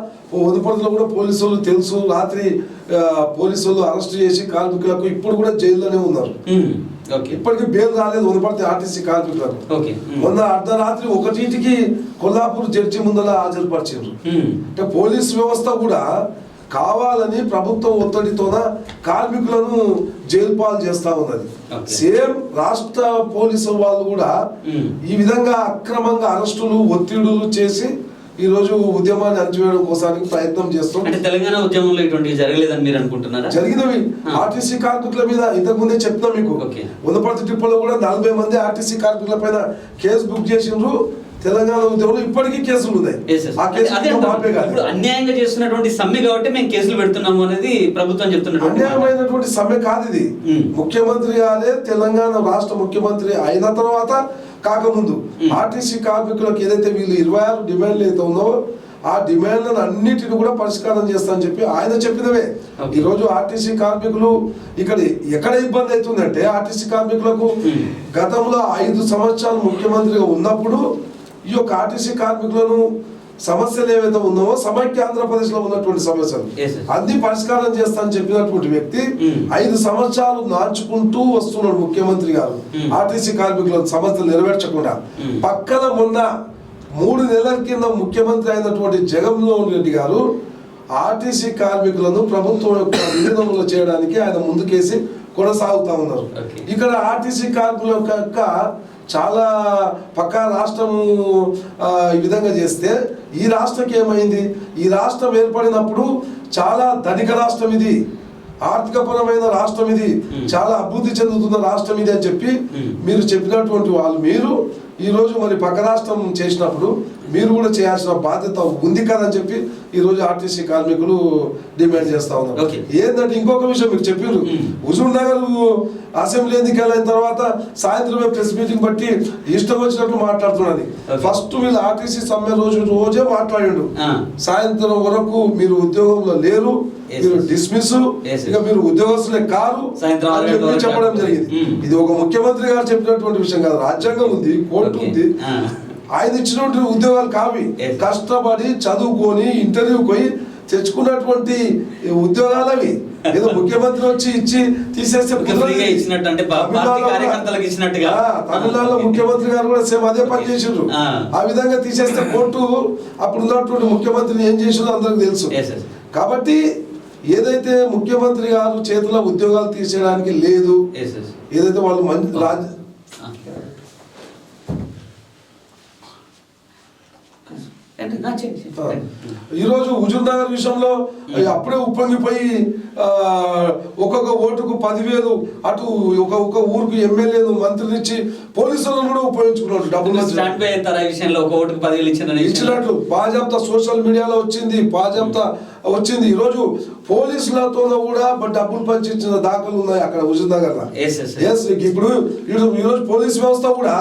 వనపర్తిలో కూడా పోలీసు వాళ్ళు తెలుసు, రాత్రి పోలీసు వాళ్ళు అరెస్ట్ చేసి కార్మికులకు ఇప్పుడు కూడా జైల్లోనే ఉన్నారు. ఇప్పటికీ బెయిల్ రాలేదు వనపర్తి ఆర్టీసీ కార్మికులకు. మొన్న అర్ధరాత్రి 1కి కొల్లాపూర్ జడ్జి ముందర హాజరుపరిచారు. అంటే పోలీస్ వ్యవస్థ కూడా కావాలని ప్రభుత్వం ఒత్తిడితోన కార్మికులను జైలు పాలు చేస్తా ఉన్నది. సేమ్ రాష్ట్ర పోలీసు వాళ్ళు కూడా ఈ విధంగా అక్రమంగా అరెస్టులు ఒత్తిడులు చేసి ఈ రోజు ఉద్యమాన్ని అణచివేయడం కోసానికి ప్రయత్నం చేస్తాం. అంటే తెలంగాణ ఉద్యమంలో ఇటువంటివి జరగలేదని మీరు అనుకుంటున్నారా? జరిగినవి ఆర్టీసీ కార్మికుల మీద ఇంతకు ముందే చెప్తున్నా మీకు. వనపర్తి ట్రిప్పులో కూడా 40 మంది ఆర్టీసీ కార్మికుల పైన కేసు బుక్ చేసిండ్రు. తెలంగాణ ఉద్యమంలో ఇప్పటికీ కేసులు ఉన్నాయి. ఇప్పుడు అన్యాయంగా చేస్తున్నటువంటి సమ్మె కాబట్టి మేము కేసులు పెడుతున్నాము అనేది ప్రభుత్వం చెప్తున్నట్టు. అన్యాయమైనటువంటి సమ్మె కాదు ఇది. ముఖ్యమంత్రి గారే తెలంగాణ రాష్ట్ర ముఖ్యమంత్రి అయిన తర్వాత కాకముందు ఆర్టీసీ కార్మికులకు ఏదైతే వీళ్ళు 26 డిమాండ్లు అయితే ఉందో ఆ డిమాండ్లను అన్నిటిని కూడా పరిష్కారం చేస్తానని చెప్పి ఆయన చెప్పినవే. ఈ రోజు ఆర్టీసీ కార్మికులు ఇక్కడ ఎక్కడ ఇబ్బంది అవుతుందంటే ఆర్టీసీ కార్మికులకు గతంలో 5 సంవత్సరాలు ముఖ్యమంత్రిగా ఉన్నప్పుడు ఈ యొక్క ఆర్టీసీ కార్మికులను సమస్యలు ఏవైతే ఉన్నావో సమైక్య ఆంధ్రప్రదేశ్ లో ఉన్నటువంటి సమస్యలు అన్ని పరిష్కారం చేస్తానని చెప్పినటువంటి వ్యక్తి 5 సంవత్సరాలు నాచుకుంటూ వస్తున్నాడు ముఖ్యమంత్రి గారు. ఆర్టీసీ కార్మికుల సమస్యలు నెరవేర్చకుండా పక్కన మొన్న 3 నెలల కింద ముఖ్యమంత్రి అయినటువంటి జగన్మోహన్ రెడ్డి గారు ఆర్టీసీ కార్మికులను ప్రభుత్వం యొక్క విలీనంలో చేయడానికి ఆయన ముందుకేసి కొనసాగుతా ఉన్నారు. ఇక్కడ ఆర్టీసీ కార్మికుల యొక్క చాలా పక్కా రాష్ట్రము ఈ విధంగా చేస్తే ఈ రాష్ట్రకి ఏమైంది? ఈ రాష్ట్రం ఏర్పడినప్పుడు చాలా ధనిక రాష్ట్రం ఇది, ఆర్థికపరమైన రాష్ట్రం ఇది, చాలా అభివృద్ధి చెందుతున్న రాష్ట్రం ఇది అని చెప్పి మీరు చెప్పినటువంటి వాళ్ళు మీరు ఈ రోజు మరి పక్క రాష్ట్రం చేసినప్పుడు మీరు కూడా చేయాల్సిన బాధ్యత ఉంది కదని చెప్పి ఈ రోజు ఆర్టీసీ కార్మికులు డిమాండ్ చేస్తా ఉన్నారు. ఏంటంటే ఇంకొక విషయం మీరు చెప్పారు, హుజూర్ నగర్ అసెంబ్లీ ఎన్నికలు అయిన తర్వాత సాయంత్రమే ప్రెస్ మీటింగ్ బట్టి ఇష్టం వచ్చినట్లు మాట్లాడుతున్నది. ఫస్ట్ వీళ్ళు ఆర్టీసీ సమ్మె రోజే మాట్లాడిండు, సాయంత్రం వరకు మీరు ఉద్యోగంలో లేరు, మీరు డిస్మిస్, ఇక మీరు ఉద్యోగస్తులే కారు చెప్పడం జరిగింది. ఇది ఒక ముఖ్యమంత్రి గారు చెప్పినటువంటి విషయం కాదు, రాజ్యాంగం ఉంది, కోర్టు ఉంది. ఆయన ఇచ్చినటువంటి ఉద్యోగాలు కావి, కష్టపడి చదువుకొని ఇంటర్వ్యూకి పోయి తెచ్చుకున్నటువంటి ఉద్యోగాలు అవి. ఏదో ముఖ్యమంత్రి వచ్చి ఇచ్చి తీసేస్తే తమిళనాడులో ముఖ్యమంత్రి గారు కూడా సేమ్ అదే పని చేసిండ్రు. ఆ విధంగా తీసేస్తే కోర్టు అప్పుడు ఉన్నటువంటి ముఖ్యమంత్రిని ఏం చేసిందో అందరికి తెలుసు. కాబట్టి ఏదైతే ముఖ్యమంత్రి గారు చేతిలో ఉద్యోగాలు తీసేయడానికి లేదు, ఏదైతే వాళ్ళు ఈరోజు హుజూర్ నగర్ విషయంలో అప్పుడే ఉప్పొంగిపోయి ఒక్కొక్క ఓటుకు 10,000 అటు ఒక ఊరికి ఎమ్మెల్యేను మంత్రినిచ్చి పోలీసులను కూడా ఉపయోగించుకున్నాడు. డబ్బులు ఇచ్చినట్లు బాజాప్తా సోషల్ మీడియాలో వచ్చింది, బాజాప్తా వచ్చింది. ఈరోజు పోలీసులతో కూడా డబ్బులు పంచించిన దాఖలు ఉన్నాయి అక్కడ హుజూర్ నగర్ లో. ఇప్పుడు ఈరోజు పోలీస్ వ్యవస్థ కూడా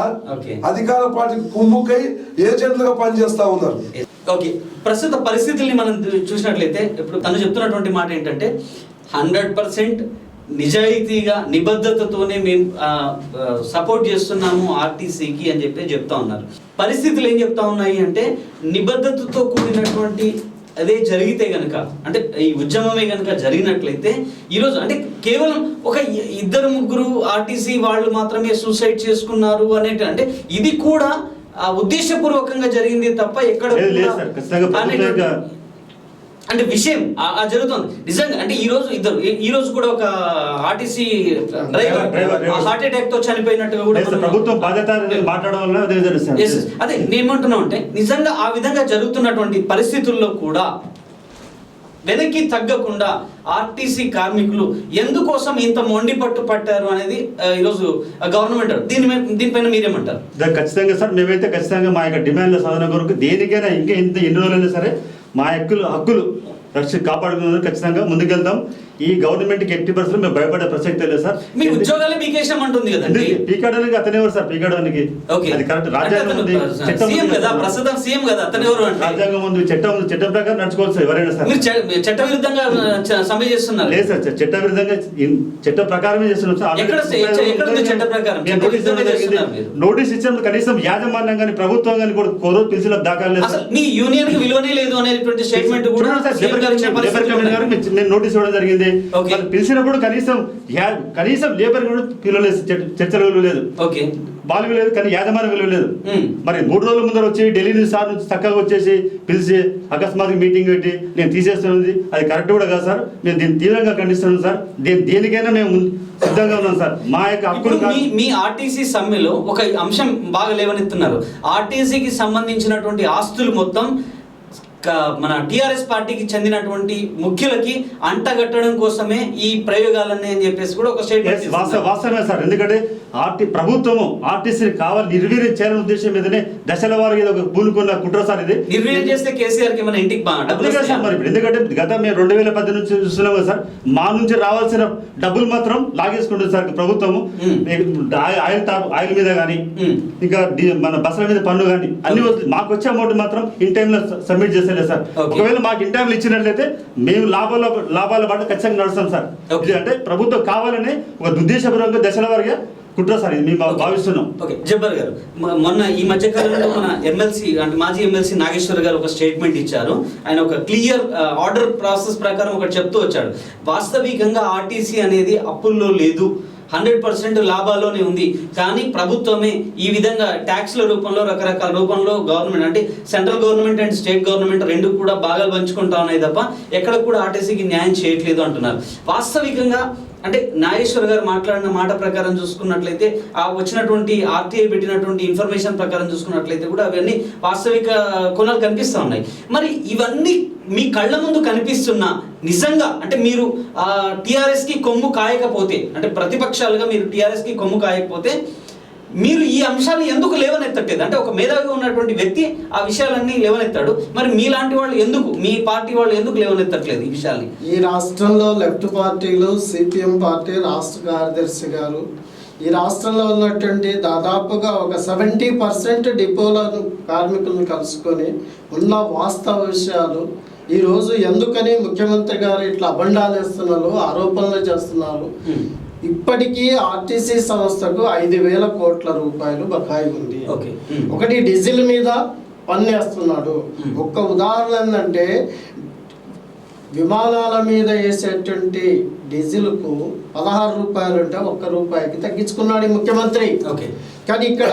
అధికార పార్టీకి కుమ్ముకై ఏజెంట్లుగా పనిచేస్తా ఉన్నారు. ఓకే, ప్రస్తుత పరిస్థితుల్ని మనం చూసినట్లయితే ఇప్పుడు తను చెప్తున్నటువంటి మాట ఏంటంటే 100% నిజాయితీగా నిబద్ధతతోనే మేము సపోర్ట్ చేస్తున్నాము ఆర్టీసీకి అని చెప్పి చెప్తా ఉన్నారు. పరిస్థితులు ఏం చెప్తా ఉన్నాయి అంటే నిబద్ధతతో కూడినటువంటి అదే జరిగితే గనక, అంటే ఈ ఉద్యమమే గనక జరిగినట్లయితే ఈరోజు అంటే కేవలం ఒక 2-3 ఆర్టీసీ వాళ్ళు మాత్రమే సూసైడ్ చేసుకున్నారు అనేటి, అంటే ఇది కూడా ఉద్దేశపూర్వకంగా జరిగింది తప్ప ఎక్కడ అంటే విషయం జరుగుతుంది నిజంగా. అంటే ఈ రోజు కూడా ఒక ఆర్టీసీ డ్రైవర్ హార్ట్ అటాక్ తో చనిపోయినట్టుగా కూడా అదే నేనేమంటున్నా అంటే నిజంగా ఆ విధంగా జరుగుతున్నటువంటి పరిస్థితుల్లో కూడా వెనక్కి తగ్గకుండా ఆర్టీసీ కార్మికులు ఎందుకోసం ఇంత మొండి పట్టు పట్టారు అనేది ఈరోజు గవర్నమెంట్ దీనిపైన మీరేమంటారు? ఖచ్చితంగా సార్, మేమైతే ఖచ్చితంగా మా యొక్క డిమాండ్ల సాధన కొరకు దేనికైనా ఇంకా ఎన్ని రోజులైనా సరే మా హక్కులు కాపాడుకునేందుకు ఖచ్చితంగా ముందుకెళ్తాం. ఈ గవర్నమెంట్కి 80% మేము భయపడే ప్రసక్తే లేదు సార్. మీ ఉద్యోగాలు పీకేసాం అంటుంది కదండి. పీకాడానికి అతను ఎవరు సార్? పీకాడానికి అది కరెక్ట్. రాజ్యాంగం ఉంది, చట్టం ప్రస్తుతం సీఎం కదా, అతను ఎవరు? రాజ్యాంగం ఉంది, చట్టం ఉంది, చట్టం ప్రకారం నడుచుకోవచ్చు సార్ ఎవరైనా సార్. మీరు చట్ట విరుద్ధంగా సమ్మె చేస్తున్నారు? లేదు సార్, చట్ట విరుద్ధంగా చట్ట ప్రకారమే చేస్తున్నాం సార్. నోటీస్ ఇచ్చినప్పుడు కనీసం యాజమాన్యం కానీ ప్రభుత్వం కానీ కూడా కోరు పిలిచిన దాఖలు లేదు. మీ యూనియన్ కి విలువనే లేదు అనేటువంటి స్టేట్మెంట్ కూడా నేను నోటీస్ ఇవ్వడం జరిగింది. పిలిచినప్పుడు కనీసం లేబర్ కూడా పిలవలేదు, చర్చల విలువ లేదు, బాల్ విలువ లేదు, కానీ యాజమాన్య విలువ లేదు. మరి 3 రోజుల ముందర వచ్చి ఢిల్లీ నుంచి సార్ నుంచి చక్కగా వచ్చేసి పిలిచి అకస్మాత్ మీటింగ్ పెట్టి నేను తీసేస్తున్నది అది కరెక్ట్ కూడా కాదు సార్. నేను దీన్ని తీవ్రంగా ఖండిస్తున్నాను సార్. దేనికైనా మేము సిద్ధంగా ఉన్నాం సార్. మా యొక్క హక్కులు మీ ఆర్టీసీ సమ్మెలో ఒక అంశం బాగా లేవనెత్తున్నారు. ఆర్టీసీకి సంబంధించినటువంటి ఆస్తులు మొత్తం మన టిఆర్ఎస్ పార్టీకి చెందినటువంటి ముఖ్యులకి అంటగట్టడం కోసమే ఈ ప్రయోగాలన్నీ అని చెప్పేసి కూడా ఒక స్టేట్మెంట్. వాస్తవమే సార్. ఎందుకంటే ప్రభుత్వము ఆర్టీసీని కావాలి నిర్వీర్యం చేయాలనే ఉద్దేశం మీదనే దశల వారికి ఒక పూనుకున్న కుట్ర సార్. ఇది నిర్వీర్యం చేస్తే కేసీఆర్ కి మన ఇంటికి మరి ఎందుకంటే గత మేము 2010 నుంచి చూస్తున్నాం కదా సార్. మా నుంచి రావాల్సిన డబ్బులు మాత్రం లాగేసుకుంటుంది సార్ ప్రభుత్వము. ఆయిల్ మీద కానీ ఇంకా మన బస్సుల మీద పన్ను కానీ అన్ని మాకు వచ్చే అమౌంట్ మాత్రం ఇన్ టైంలో సబ్మిట్ చేస్తారు సార్. ఒకవేళ మాకు ఇన్ టైంలో ఇచ్చినట్లయితే మేము లాభాల పాటు ఖచ్చితంగా నడుస్తాం సార్. అంటే ప్రభుత్వం కావాలని ఒక దుద్దేశపూర్వకంగా దశల వారిగా కుట్ర సార్ ఇది మేము భావిస్తున్నాం. జబ్బర్ గారు, మొన్న ఈ మధ్య కాలంలో మన ఎమ్మెల్సీ అంటే మాజీ ఎమ్మెల్సీ నాగేశ్వర్ గారు ఒక స్టేట్మెంట్ ఇచ్చారు. ఆయన ఒక క్లియర్ ఆర్డర్ ప్రాసెస్ ప్రకారం ఒకటి చెప్తూ వచ్చాడు. వాస్తవికంగా ఆర్టీసీ అనేది అప్పుల్లో లేదు, 100% లాభాల్లోనే ఉంది. కానీ ప్రభుత్వమే ఈ విధంగా ట్యాక్స్ల రూపంలో రకరకాల రూపంలో గవర్నమెంట్ అంటే central government and state government రెండు కూడా బాగా పంచుకుంటా ఉన్నాయి తప్ప ఎక్కడ కూడా ఆర్టీసీకి న్యాయం చేయట్లేదు అంటున్నారు. వాస్తవికంగా అంటే నాగేశ్వర్ గారు మాట్లాడిన మాట ప్రకారం చూసుకున్నట్లయితే ఆ వచ్చినటువంటి ఆర్టీఐ పెట్టినటువంటి ఇన్ఫర్మేషన్ ప్రకారం చూసుకున్నట్లయితే కూడా అవన్నీ వాస్తవిక కోణాలు కనిపిస్తూ ఉన్నాయి. మరి ఇవన్నీ మీ కళ్ళ ముందు కనిపిస్తున్నా నిజంగా అంటే మీరు టీఆర్ఎస్కి కొమ్ము కాయకపోతే అంటే ప్రతిపక్షాలుగా మీరు టీఆర్ఎస్కి కొమ్ము కాయకపోతే మీరు ఈ అంశాన్ని ఎందుకు లేవనెత్తట్లేదు? అంటే ఒక మేధావిగా ఉన్నటువంటి వ్యక్తి ఆ విషయాలన్నీ లేవనెత్తాడు. మరి మీలాంటి వాళ్ళు ఎందుకు, మీ పార్టీ వాళ్ళు ఎందుకు లేవనెత్తట్లేదు ఈ విషయాన్ని? ఈ రాష్ట్రంలో లెఫ్ట్ పార్టీలు, సిపిఎం పార్టీ రాష్ట్ర కార్యదర్శి గారు ఈ రాష్ట్రంలో ఉన్నటువంటి దాదాపుగా ఒక 70% డిపోలను కార్మికులను కలుసుకొని ఉన్న వాస్తవ విషయాలు ఈరోజు ఎందుకని ముఖ్యమంత్రి గారు ఇట్లా అబండాలు వేస్తున్నారు, ఆరోపణలు చేస్తున్నారు. ఇప్పటికీ ఆర్టీసీ సంస్థకు 5,000 కోట్ల రూపాయలు బకాయి ఉంది. ఒకటి డీజిల్ మీద పన్నేస్తున్నాడు. ఒక్క ఉదాహరణ ఏంటంటే విమానాల మీద వేసేటువంటి డీజిల్కు 16 రూపాయలు అంటే 1 రూపాయికి తగ్గించుకున్నాడు ముఖ్యమంత్రి. కానీ ఇక్కడ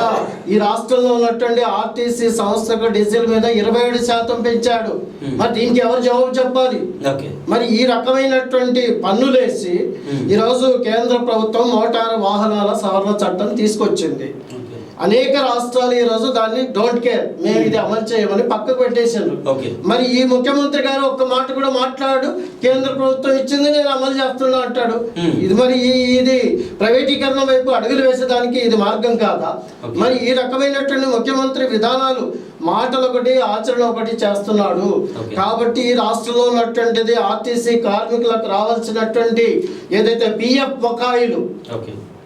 ఈ రాష్ట్రంలో ఉన్నటువంటి ఆర్టీసీ సంస్థకు డీజిల్ మీద 27% పెంచాడు. మరి దీనికి ఎవరు జవాబు చెప్పాలి? మరి ఈ రకమైనటువంటి పన్నులేసి ఈరోజు కేంద్ర ప్రభుత్వం మోటారు వాహనాల సవరణ చట్టం తీసుకొచ్చింది. అనేక రాష్ట్రాలు ఈరోజు దాన్ని డోంట్ కేర్, మేము ఇది అమలు చేయమని పక్కకు పెట్టేశారు. మరి ఈ ముఖ్యమంత్రి గారు ఒక్క మాట కూడా మాట్లాడు, కేంద్ర ప్రభుత్వం ఇచ్చింది నేను అమలు చేస్తున్నా అంటాడు. ఇది మరి ఇది ప్రైవేటీకరణ వైపు అడుగులు వేసేదానికి ఇది మార్గం కాదా? మరి ఈ రకమైనటువంటి ముఖ్యమంత్రి విధానాలు మాటలు ఒకటి ఆచరణ ఒకటి చేస్తున్నాడు. కాబట్టి ఈ రాష్ట్రంలో ఉన్నటువంటిది ఆర్టీసీ కార్మికులకు రావాల్సినటువంటి ఏదైతే పిఎఫ్ బకాయిలు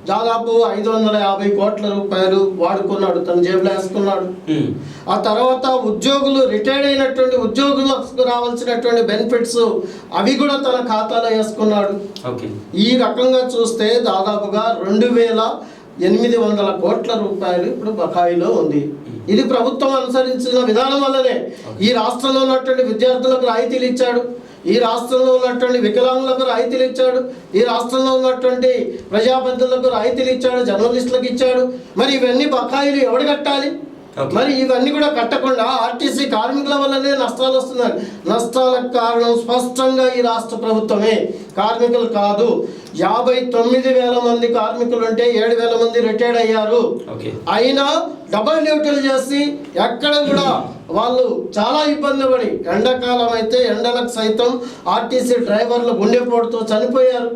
దాదాపు 550 కోట్ల రూపాయలు వాడుకున్నాడు, తన జేబులో వేసుకున్నాడు. ఆ తర్వాత ఉద్యోగులు రిటైర్డ్ అయినటువంటి ఉద్యోగులకు రావాల్సినటువంటి బెనిఫిట్స్ అవి కూడా తన ఖాతాలో వేసుకున్నాడు. ఈ రకంగా చూస్తే దాదాపుగా 2,800 కోట్ల రూపాయలు ఇప్పుడు బకాయిలో ఉంది. ఇది ప్రభుత్వం అనుసరించిన విధానం వల్లనే ఈ రాష్ట్రంలో ఉన్నటువంటి విద్యార్థులకు రాయితీలు ఇచ్చాడు, ఈ రాష్ట్రంలో ఉన్నటువంటి వికలాంగులకు రాయితీలు ఇచ్చాడు, ఈ రాష్ట్రంలో ఉన్నటువంటి ప్రజాప్రతినిధులకు రాయితీలు ఇచ్చాడు, జర్నలిస్టులకు ఇచ్చాడు. మరి ఇవన్నీ బకాయిలు ఎవడు కట్టాలి? మరి ఇవన్నీ కూడా కట్టకుండా ఆర్టీసీ కార్మికుల వల్లనే నష్టాలు వస్తున్నాయి. నష్టాలకు కారణం స్పష్టంగా ఈ రాష్ట్ర ప్రభుత్వమే, కార్మికులు కాదు. 59,000 మంది కార్మికులు ఉంటే 7,000 మంది రిటైర్డ్ అయ్యారు. అయినా డబుల్ డ్యూటీలు చేసి ఎక్కడ కూడా వాళ్ళు చాలా ఇబ్బంది పడి ఎండాకాలం అయితే ఎండలకు సైతం ఆర్టీసీ డ్రైవర్లు గుండెపోటుతో చనిపోయారు.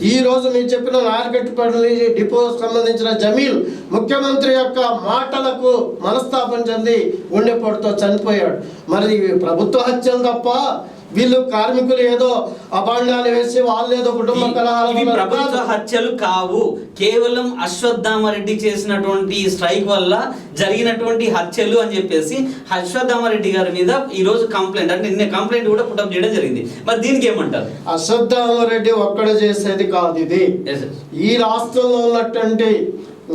ఈ రోజు మీరు చెప్పిన నార్కెట్పల్లి డిపో సంబంధించిన జమీల్ ముఖ్యమంత్రి యొక్క మాటలకు మనస్తాపం చెంది గుండెపోటుతో చనిపోయాడు. మరి ప్రభుత్వ హత్యలు తప్ప వీళ్ళు కార్మికులు ఏదో అభాండాలు వేసి వాళ్ళు ఏదో కుటుంబ ఇవి ప్రభుత్వ కలహాలు హత్యలు కావు, కేవలం అశ్వత్థామరెడ్డి చేసినటువంటి స్ట్రైక్ వల్ల జరిగినటువంటి హత్యలు అని చెప్పేసి అశ్వత్థామరెడ్డి గారి మీద ఈ రోజు కంప్లైంట్, అంటే నిన్న కంప్లైంట్ కూడా పుటప్ చేయడం జరిగింది. మరి దీనికి ఏమంటారు? అశ్వత్థామరెడ్డి ఒక్కడ చేసేది కాదు ఇది. ఈ రాష్ట్రంలో ఉన్నటువంటి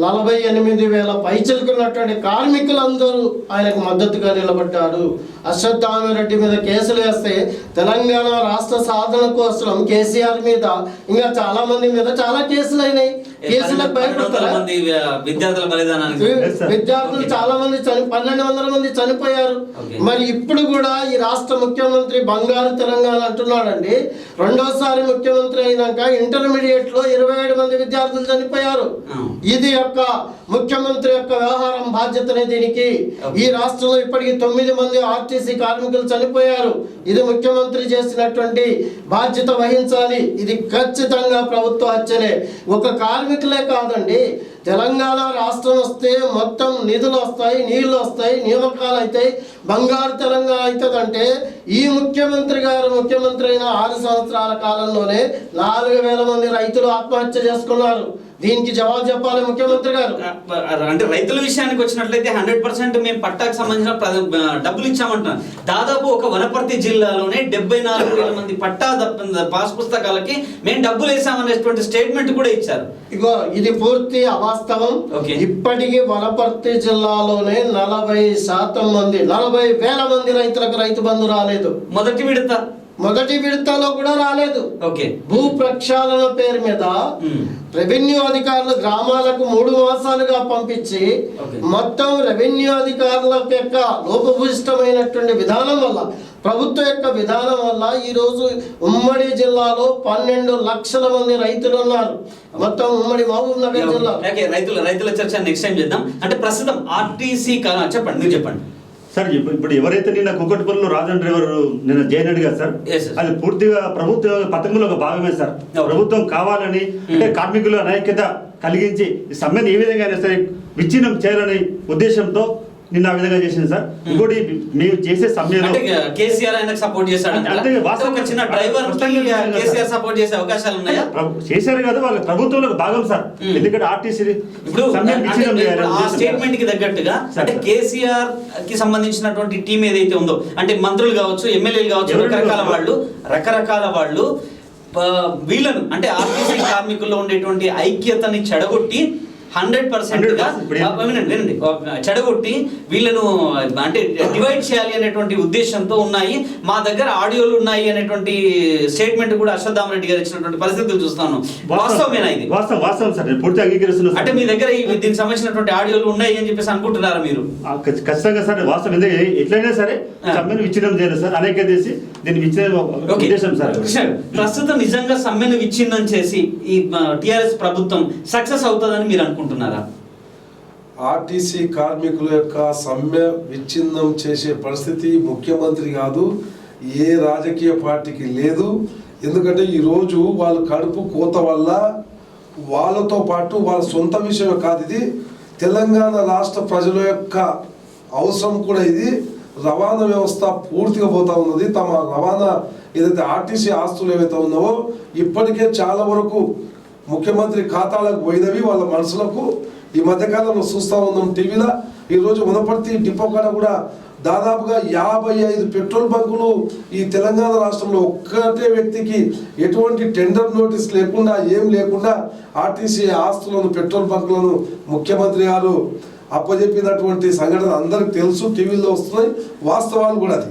48,000 పైచలుకున్నటువంటి కార్మికులందరూ ఆయనకు మద్దతుగా నిలబడ్డారు. అశ్వత్థామరెడ్డి మీద కేసులు వేస్తే తెలంగాణ రాష్ట్ర సాధన కోసం కేసీఆర్ మీద ఇంకా చాలా మంది మీద చాలా కేసులు అయినాయి. కేసులకు భయపడతారా? విద్యార్థులు చాలా మంది 1,200 మంది చనిపోయారు. మరి ఇప్పుడు కూడా ఈ రాష్ట్ర ముఖ్యమంత్రి బంగారు తెలంగాణ అంటున్నాడండి. రెండోసారి ముఖ్యమంత్రి అయినాక ఇంటర్మీడియట్ లో 27 మంది విద్యార్థులు చనిపోయారు. ఇది యొక్క ముఖ్యమంత్రి యొక్క వ్యవహారం బాధ్యతనే దీనికి. ఈ రాష్ట్రంలో ఇప్పటికి 9 మంది ఆర్టీసీ కార్మికులు చనిపోయారు. ఇది ముఖ్యమంత్రి చేసినటువంటి బాధ్యత వహించాలి. ఇది ఖచ్చితంగా ప్రభుత్వ హత్యలే. ఒక కార్మికులే కాదండి, తెలంగాణ రాష్ట్రం వస్తే మొత్తం నిధులు వస్తాయి, నీళ్లు వస్తాయి, నియామకాలు అవుతాయి, బంగారు తెలంగాణ అవుతుందంటే ఈ ముఖ్యమంత్రి గారు ముఖ్యమంత్రి అయిన 6 సంవత్సరాల కాలంలోనే 4,000 మంది రైతులు ఆత్మహత్య చేసుకున్నారు. దీనికి జవాబు చెప్పాలి ముఖ్యమంత్రి గారు. అంటే రైతుల విషయానికి వచ్చినట్లయితే 100% మేము పట్టాకు సంబంధించిన డబ్బులు ఇచ్చామంటున్నాం. దాదాపు ఒక వనపర్తి జిల్లాలోనే 74,000 మంది పట్టా పాస్ పుస్తకాలకి మేము డబ్బులు వేసామనేటువంటి స్టేట్మెంట్ కూడా ఇచ్చారు. ఇగో ఇది పూర్తి అవాస్తవం. ఇప్పటికీ వనపర్తి జిల్లాలోనే 40% మంది 40,000 మంది రైతులకు రైతు బంధు రాలేదు. మొదటి విడతలో కూడా రాలేదు. భూ ప్రక్షాళన పేరు మీద రెవెన్యూ అధికారులు గ్రామాలకు 3 మాసాలుగా పంపించి మొత్తం రెవెన్యూ అధికారుల యొక్క లోపభూయిష్టమైనటువంటి విధానం వల్ల, ప్రభుత్వ యొక్క విధానం వల్ల ఈరోజు ఉమ్మడి జిల్లాలో 12 లక్షల మంది రైతులు ఉన్నారు. మొత్తం ఉమ్మడి మహబూబ్ నగర్ జిల్లా. రైతుల చర్చ నెక్స్ట్ టైం చేద్దాం. అంటే ప్రస్తుతం ఆర్టీసీ చెప్పండి, మీరు చెప్పండి సార్. ఇప్పుడు ఎవరైతే నిన్న కుక్కటిపల్లిలో రాజన్ డ్రైవర్ నిన్న జైన్ అడిగారు సార్, అది పూర్తిగా ప్రభుత్వ పథకంలో ఒక భాగమే సార్. ప్రభుత్వం కావాలని అంటే కార్మికుల ఐక్యత కలిగించి ఈ సమ్మెను ఏ విధంగా అయినా సరే విచ్ఛిన్నం చేయాలనే ఉద్దేశంతో నిన్న ఆ విధంగా చేసింది సార్. ఇంకోటి మేము చేసే సమయంలో కేసీఆర్ ఆయనకు సపోర్ట్ చేశాడు. చిన్న డ్రైవర్ కేసీఆర్ సపోర్ట్ చేసే అవకాశాలు ఉన్నాయా? చేశారు కదా, వాళ్ళ ప్రభుత్వంలో భాగం సార్. ఎందుకంటే ఆర్టీసీ ఇప్పుడు ఆ స్టేట్మెంట్ కి తగ్గట్టుగా అంటే కేసీఆర్ కి సంబంధించినటువంటి టీం ఏదైతే ఉందో, అంటే మంత్రులు కావచ్చు, ఎమ్మెల్యేలు కావచ్చు, రకరకాల వాళ్ళు వీళ్ళను అంటే ఆర్టీసీ కార్మికుల్లో ఉండేటువంటి ఐక్యతని చెడగొట్టి 100%గా వినండి చెడగొట్టి వీళ్ళను అంటే డివైడ్ చేయాలి అనేటువంటి ఉద్దేశంతో ఉన్నాయి. మా దగ్గర ఆడియోలు ఉన్నాయి అనేటువంటి స్టేట్మెంట్ కూడా అశ్వత్థామరెడ్డి గారు ఇచ్చినటువంటి పరిస్థితులు చూస్తాను. వాస్తవమేనా ఇది? వాస్తవం సార్, పూర్తి అంగీకరిస్తున్నాను. అంటే మీ దగ్గర దీనికి సంబంధించినటువంటి ఆడియోలు ఉన్నాయి అని చెప్పేసి అనుకుంటున్నారా మీరు? ఖచ్చితంగా సార్, వాస్తవం. ఎట్లయినా సరే సమ్మెను విచ్ఛిన్నం చేయాలి సార్, అనేక చేసి దీన్ని విచ్ఛిన్నం సార్. ప్రస్తుతం నిజంగా సమ్మెను విచ్ఛిన్నం చేసి ఈ టిఆర్ఎస్ ప్రభుత్వం సక్సెస్ అవుతుందని మీరు అనుకుంటున్నారా? ఆర్టీసీ కార్మికుల యొక్క సమ్మె విచ్ఛిన్నం చేసే పరిస్థితి ముఖ్యమంత్రి కాదు, ఏ రాజకీయ పార్టీకి లేదు. ఎందుకంటే ఈరోజు వాళ్ళు కడుపు కోత వల్ల వాళ్ళతో పాటు వాళ్ళ సొంత విషయం కాదు, ఇది తెలంగాణ రాష్ట్ర ప్రజల యొక్క అవసరం కూడా. ఇది రవాణా వ్యవస్థ పూర్తిగా పోతా ఉన్నది. తమ రవాణా ఏదైతే ఆర్టీసీ ఆస్తులు ఏవైతే ఉన్నావో ఇప్పటికే చాలా వరకు ముఖ్యమంత్రి ఖాతాలకు పోయినవి వాళ్ళ మనసులకు. ఈ మధ్యకాలంలో చూస్తూ ఉన్నాం టీవీలో. ఈరోజు వనపర్తి డిపో కాడ కూడా దాదాపుగా 55 పెట్రోల్ బంకులు ఈ తెలంగాణ రాష్ట్రంలో ఒక్కటే వ్యక్తికి ఎటువంటి టెండర్ నోటీస్ లేకుండా ఏం లేకుండా ఆర్టీసీ ఆస్తులను పెట్రోల్ బంకులను ముఖ్యమంత్రి గారు అప్పచెప్పినటువంటి సంఘటన అందరికి తెలుసు, టీవీలో వస్తున్నాయి, వాస్తవాలు కూడా అది.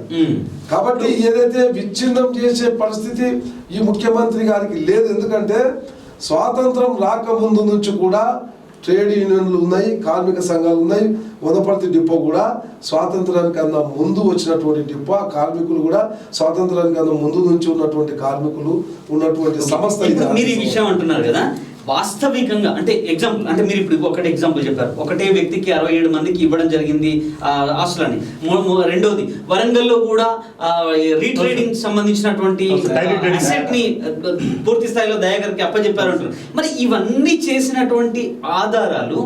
కాబట్టి ఏదైతే విచ్ఛిన్నం చేసే పరిస్థితి ఈ ముఖ్యమంత్రి గారికి లేదు. ఎందుకంటే స్వాతంత్రం రాకముందు నుంచి కూడా ట్రేడ్ యూనియన్లు ఉన్నాయి, కార్మిక సంఘాలు ఉన్నాయి. వనపర్తి డిపో కూడా స్వాతంత్రానికన్నా ముందు వచ్చినటువంటి డిపో. కార్మికులు కూడా స్వాతంత్రానికన్నా ముందు నుంచి ఉన్నటువంటి కార్మికులు ఉన్నటువంటి సంస్థ. మీరు ఈ విషయం అంటున్నారు కదా, వాస్తవికంగా అంటే ఎగ్జాంపుల్, అంటే మీరు ఇప్పుడు ఒకటి ఎగ్జాంపుల్ చెప్పారు, ఒకటే వ్యక్తికి 67 మందికి ఇవ్వడం జరిగింది ఆస్తులని. రెండోది వరంగల్లో కూడా రీట్రేడింగ్ సంబంధించినటువంటి అసెట్ ని పూర్తి స్థాయిలో దయాకర్కి అప్పచెప్పారు అంటారు. మరి ఇవన్నీ చేసినటువంటి ఆధారాలు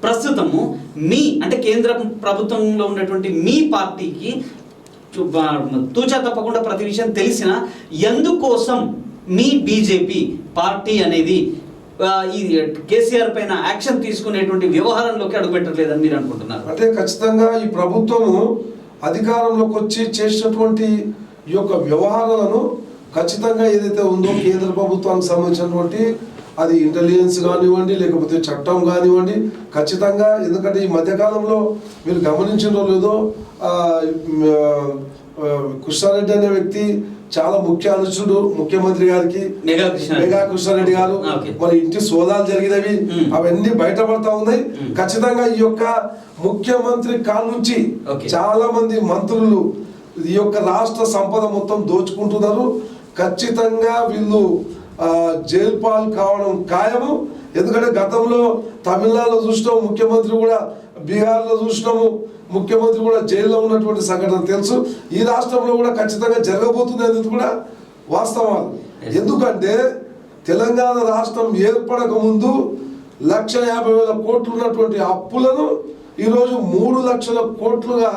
ప్రస్తుతము మీ అంటే కేంద్ర ప్రభుత్వంలో ఉన్నటువంటి మీ పార్టీకి తూచా తప్పకుండా ప్రతి విషయం తెలిసిన ఎందుకోసం మీ బీజేపీ పార్టీ అనేది ఈ కేసీఆర్ పైన యాక్షన్ తీసుకునేటువంటి వ్యవహారంలోకి అడుగుపెట్టలేదని మీరు అనుకుంటున్నారు? అంటే ఖచ్చితంగా ఈ ప్రభుత్వము అధికారంలోకి వచ్చి చేసినటువంటి ఈ యొక్క వ్యవహారాలను ఖచ్చితంగా ఏదైతే ఉందో కేంద్ర ప్రభుత్వానికి సంబంధించినటువంటి అది ఇంటెలిజెన్స్ కానివ్వండి లేకపోతే చట్టం కానివ్వండి ఖచ్చితంగా, ఎందుకంటే ఈ మధ్యకాలంలో మీరు గమనించిన లేదో కృష్ణారెడ్డి అనే వ్యక్తి చాలా ముఖ్య అనుచరుడు ముఖ్యమంత్రి గారికి, మెగా కృష్ణారెడ్డి గారు. మరి ఇంటి సోదాలు జరిగినవి అవన్నీ బయటపడతా ఉన్నాయి. ఖచ్చితంగా ఈ యొక్క ముఖ్యమంత్రి కాల్ నుంచి చాలా మంది మంత్రులు ఈ యొక్క రాష్ట్ర సంపద మొత్తం దోచుకుంటున్నారు. ఖచ్చితంగా వీళ్ళు జైలు పాలు కావడం ఖాయము. ఎందుకంటే గతంలో తమిళనాడులో చూసినాము ముఖ్యమంత్రి కూడా, బీహార్లో చూసినాము ముఖ్యమంత్రి కూడా జైల్లో ఉన్నటువంటి సంఘటన తెలుసు. ఈ రాష్ట్రంలో కూడా ఖచ్చితంగా జరగబోతుంది అనేది కూడా వాస్తవాలు. ఎందుకంటే తెలంగాణ రాష్ట్రం ఏర్పడక ముందు 1,50,000 కోట్లు ఉన్నటువంటి అప్పులను ఈరోజు 3 లక్షల కోట్లుగా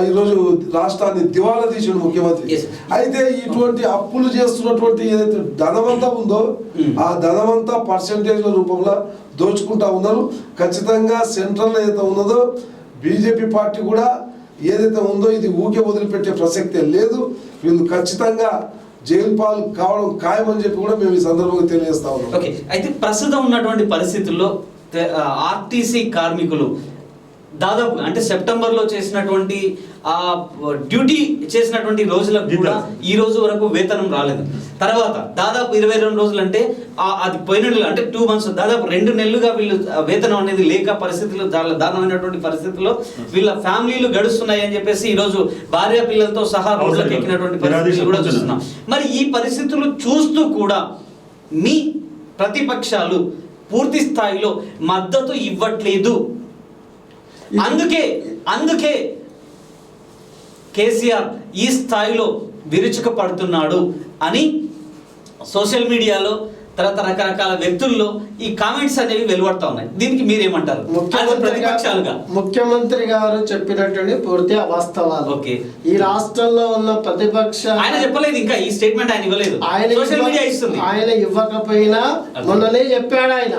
ఈరోజు రాష్ట్రాన్ని దివాలా తీసిన ముఖ్యమంత్రి. అయితే ఇటువంటి అప్పులు చేస్తున్నటువంటి ఏదైతే ధనమంతా ఉందో ఆ ధనమంతా పర్సెంటేజ్ల రూపంలో దోచుకుంటా ఉన్నారు. ఖచ్చితంగా సెంట్రల్ ఏదైతే ఉన్నదో బీజేపీ పార్టీ కూడా ఏదైతే ఉందో ఇది ఊకే వదిలిపెట్టే ప్రసక్తే లేదు. వీళ్ళు ఖచ్చితంగా జైలు పాలు కావడం ఖాయమని చెప్పి కూడా మేము ఈ సందర్భంగా తెలియజేస్తా ఉన్నాం. ఓకే, అయితే ప్రస్తుతం ఉన్నటువంటి పరిస్థితుల్లో ఆర్టీసీ కార్మికులు దాదాపు అంటే సెప్టెంబర్లో చేసినటువంటి ఆ డ్యూటీ చేసినటువంటి రోజులకు కూడా ఈ రోజు వరకు వేతనం రాలేదు. తర్వాత దాదాపు 22 రోజులు అంటే అది పోయిన నెల అంటే 2 months, దాదాపు 2 నెలలుగా వీళ్ళు వేతనం అనేది లేక పరిస్థితులు దారుణమైనటువంటి పరిస్థితుల్లో వీళ్ళ ఫ్యామిలీలు గడుస్తున్నాయి అని చెప్పేసి ఈ రోజు భార్య పిల్లలతో సహా రోడ్లకు ఎక్కినటువంటి పరిస్థితులు కూడా చూస్తున్నాం. మరి ఈ పరిస్థితులు చూస్తూ కూడా మీ ప్రతిపక్షాలు పూర్తి స్థాయిలో మద్దతు ఇవ్వట్లేదు. అందుకే కేసీఆర్ ఈ స్థాయిలో విరుచుకుపడుతున్నాడు అని సోషల్ మీడియాలో తర్వాత రకరకాల వ్యక్తుల్లో ఈ కామెంట్స్ అనేవి వెలువడతా ఉన్నాయి. దీనికి మీరేమంటారు? ప్రతిపక్షాలుగా ముఖ్యమంత్రి గారు చెప్పినటువంటి పూర్తి అవాస్తవాలు. ఓకే, ఈ రాష్ట్రంలో ఉన్న ప్రతిపక్ష ఆయన చెప్పలేదు, ఇంకా ఈ స్టేట్మెంట్ ఆయన ఇవ్వలేదు, సోషల్ మీడియా ఇస్తుంది. ఆయన ఇవ్వకపోయినా మొన్ననే చెప్పాడు, ఆయన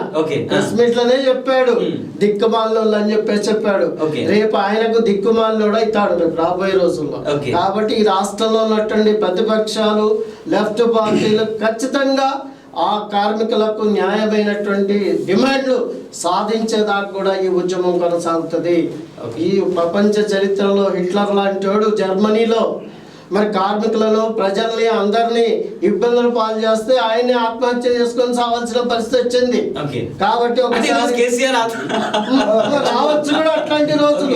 ప్రెస్ మీట్ లోనే చెప్పాడు దిక్కుమాలినోళ్ళు అని చెప్పేసి చెప్పాడు. రేపు ఆయనకు దిక్కుమాలినోడు అవుతాడు రేపు రాబోయే రోజుల్లో. కాబట్టి ఈ రాష్ట్రంలో ఉన్నటువంటి ప్రతిపక్షాలు లెఫ్ట్ పార్టీలు ఖచ్చితంగా ఆ కార్మికులకు న్యాయమైనటువంటి డిమాండ్లు సాధించేదాకా కూడా ఈ ఉద్యమం కొనసాగుతుంది. ఈ ప్రపంచ చరిత్రలో హిట్లర్ లాంటి వాడు జర్మనీలో మరి కార్మికులను ప్రజల్ని అందరినీ ఇబ్బందులు పాలు చేస్తే ఆయన్ని ఆత్మహత్య చేసుకొని సావాల్సిన పరిస్థితి వచ్చింది. కాబట్టి ఒకసారి రావచ్చు కూడా అట్లాంటి రోజులు,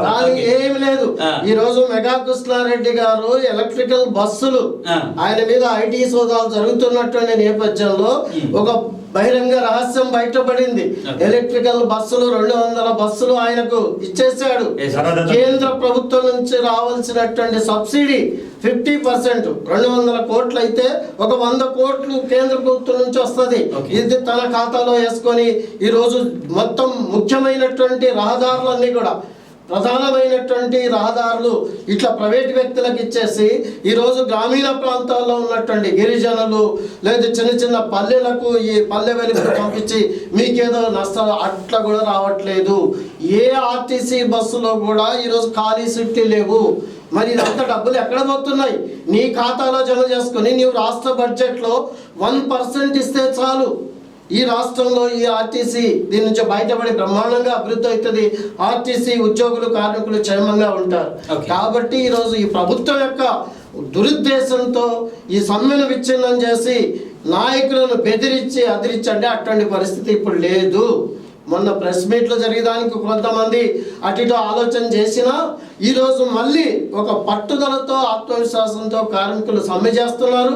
దానికి ఏమి లేదు. ఈ రోజు మెగా కృష్ణారెడ్డి గారు ఎలక్ట్రికల్ బస్సులు ఆయన మీద ఐటీ సోదాలు జరుగుతున్నటువంటి నేపథ్యంలో ఒక బహిరంగ రహస్యం బయటపడింది. ఎలక్ట్రికల్ బస్సులు 200 బస్సులు ఆయనకు ఇచ్చేసాడు. కేంద్ర ప్రభుత్వం నుంచి రావాల్సినటువంటి సబ్సిడీ 50%, 200 కోట్లు అయితే ఒక 100 కోట్లు కేంద్ర ప్రభుత్వం నుంచి వస్తుంది. ఇది తన ఖాతాలో వేసుకొని ఈరోజు మొత్తం ముఖ్యమైనటువంటి రహదారులన్నీ కూడా ప్రధానమైనటువంటి రహదారులు ఇట్లా ప్రైవేట్ వ్యక్తులకు ఇచ్చేసి ఈరోజు గ్రామీణ ప్రాంతాల్లో ఉన్నటువంటి గిరిజనులు లేదా చిన్న చిన్న పల్లెలకు ఈ పల్లె వెలుగులు పంపించి మీకేదో నష్టాలు అట్లా కూడా రావట్లేదు. ఏ ఆర్టీసీ బస్సులో కూడా ఈరోజు ఖాళీ సీట్లు లేవు. మరి ఇదంతా డబ్బులు ఎక్కడ పోతున్నాయి? నీ ఖాతాలో జమ చేసుకుని నీవు రాష్ట్ర బడ్జెట్లో 1% ఇస్తే చాలు. ఈ రాష్ట్రంలో ఈ ఆర్టీసీ దీని నుంచి బయటపడి బ్రహ్మాండంగా అభివృద్ధి అవుతుంది. ఆర్టీసీ ఉద్యోగులు కార్మికులు క్షేమంగా ఉంటారు. కాబట్టి ఈరోజు ఈ ప్రభుత్వం యొక్క దురుద్దేశంతో ఈ సమ్మెను విచ్ఛిన్నం చేసి నాయకులను బెదిరించి అదిరించి అంటే అటువంటి పరిస్థితి ఇప్పుడు లేదు. మొన్న ప్రెస్ మీట్లో జరిగేదానికి కొంతమంది అటు ఇటు ఆలోచన చేసినా ఈరోజు మళ్ళీ ఒక పట్టుదలతో ఆత్మవిశ్వాసంతో కార్మికులు సమ్మె చేస్తున్నారు.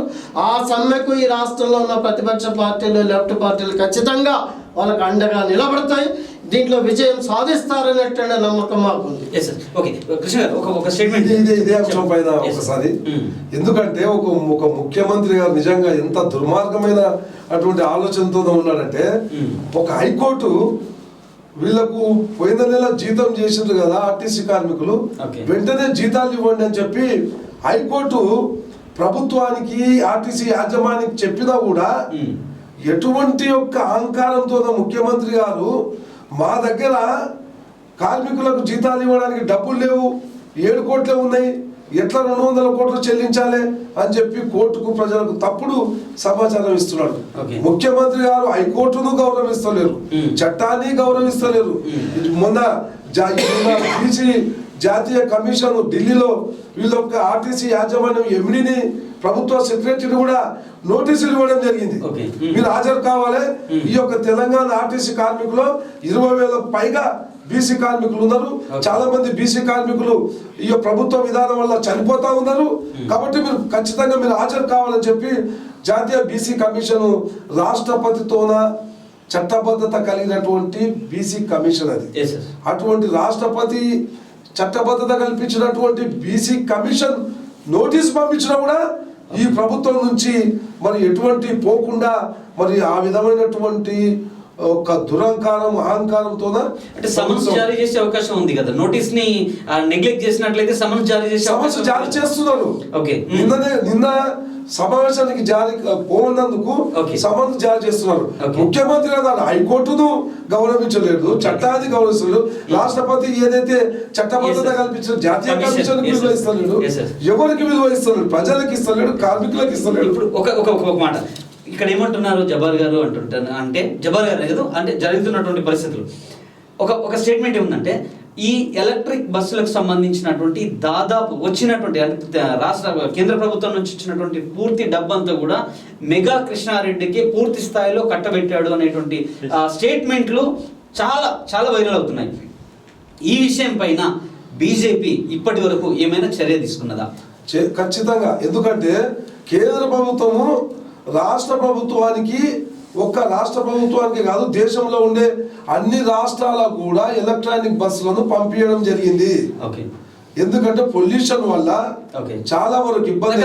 ఆ సమ్మెకు ఈ రాష్ట్రంలో ఉన్న ప్రతిపక్ష పార్టీలు లెఫ్ట్ పార్టీలు ఖచ్చితంగా వాళ్ళకు అండగా నిలబడతాయి. దీంట్లో విజయం సాధిస్తారనేటువంటి నమ్మకం మాకుంది. ఇదే అంశం పైన ఒకసారి, ఎందుకంటే ఒక ముఖ్యమంత్రి గారు నిజంగా ఎంత దుర్మార్గమైన అటువంటి ఆలోచనతో ఉన్నాడంటే, ఒక హైకోర్టు వీళ్ళకు పోయిన నెల జీతం చేసిండ్రు కదా ఆర్టీసీ కార్మికులు, వెంటనే జీతాలు ఇవ్వండి అని చెప్పి హైకోర్టు ప్రభుత్వానికి ఆర్టీసీ యాజమాన్యానికి చెప్పినా కూడా ఎటువంటి యొక్క అహంకారంతో ముఖ్యమంత్రి గారు మా దగ్గర కార్మికులకు జీతాలు ఇవ్వడానికి డబ్బులు లేవు, 7 కోట్లే ఉన్నాయి, ఎట్లా 200 కోట్లు చెల్లించాలి అని చెప్పి కోర్టుకు ప్రజలకు తప్పుడు సమాచారం ఇస్తున్నాడు. ముఖ్యమంత్రి గారు హైకోర్టును గౌరవిస్తలేరు, చట్టాన్ని గౌరవిస్తలేరు. మొన్న బీసీ జాతీయ కమిషన్ ఢిల్లీలో వీళ్ళొక్క ఆర్టీసీ యాజమాన్యం ఎండిని ప్రభుత్వ సెక్రటరీ కూడా నోటీసులు ఇవ్వడం జరిగింది. మీరు హాజరు కావాలి. ఈ యొక్క తెలంగాణ ఆర్టీసీ కార్మికులు 20,000 పైగా బీసీ కార్మికులు ఉన్నారు. చాలా మంది బీసీ కార్మికులు ఈ ప్రభుత్వ విధానం వల్ల చనిపోతా ఉన్నారు. కాబట్టి మీరు ఖచ్చితంగా మీరు హాజరు కావాలని చెప్పి జాతీయ బీసీ కమిషన్ రాష్ట్రపతితోన చట్టబద్ధత కలిగినటువంటి బీసీ కమిషన్ అది. అటువంటి రాష్ట్రపతి చట్టబద్ధత కల్పించినటువంటి బీసీ కమిషన్ నోటీస్ పంపించినా కూడా ఈ ప్రభుత్వం నుంచి మరి ఎటువంటి పోకుండా మరి ఆ విధమైనటువంటి ఒక దురహంకారం అహంకారంతో అంటే సమన్స్ జారీ చేసే అవకాశం ఉంది కదా. నోటీస్ ని నెగ్లెక్ట్ చేసినట్లయితే సమన్స్ జారీ చేస్తున్నారు. ఓకే, నిన్న సమావేశానికి పోనందుకు సమన్స్ జారీ చేస్తున్నారు. ముఖ్యమంత్రి గారు హైకోర్టును గౌరవించలేదు, చట్టాన్ని గౌరవించలేదు, రాష్ట్రపతి ఏదైతే చట్టబద్ధత కల్పించిన జాతీయ కమిషన్ విలువ ఇస్తలేడు, ఎవరికి విలువ ఇస్తలేడు, ప్రజలకు ఇస్తలేడు, కార్మికులకు ఇస్తలేడు. ఇప్పుడు ఒక మాట ఇక్కడ ఏమంటున్నారు జబార్ గారు అంటుంటారు, అంటే జబార్ గారు లేదు అంటే జరుగుతున్నటువంటి పరిస్థితులు ఒక స్టేట్మెంట్ ఏముందంటే ఈ ఎలక్ట్రిక్ బస్సులకు సంబంధించినటువంటి దాదాపు వచ్చినటువంటి రాష్ట్ర కేంద్ర ప్రభుత్వం నుంచి వచ్చినటువంటి పూర్తి డబ్బంతా కూడా మెగా కృష్ణారెడ్డికి పూర్తి స్థాయిలో కట్టబెట్టాడు అనేటువంటి స్టేట్మెంట్లు చాలా చాలా వైరల్ అవుతున్నాయి. ఈ విషయం పైన బీజేపీ ఇప్పటి వరకు ఏమైనా చర్య తీసుకున్నదా? ఖచ్చితంగా. ఎందుకంటే కేంద్ర ప్రభుత్వము రాష్ట్ర ప్రభుత్వానికి, ఒక్క రాష్ట్ర ప్రభుత్వానికి కాదు దేశంలో ఉండే అన్ని రాష్ట్రాలకు కూడా ఎలక్ట్రానిక్ బస్సులను పంపించడం జరిగింది. ఎందుకంటే పొల్యూషన్ వల్ల చాలా వరకు ఇబ్బంది,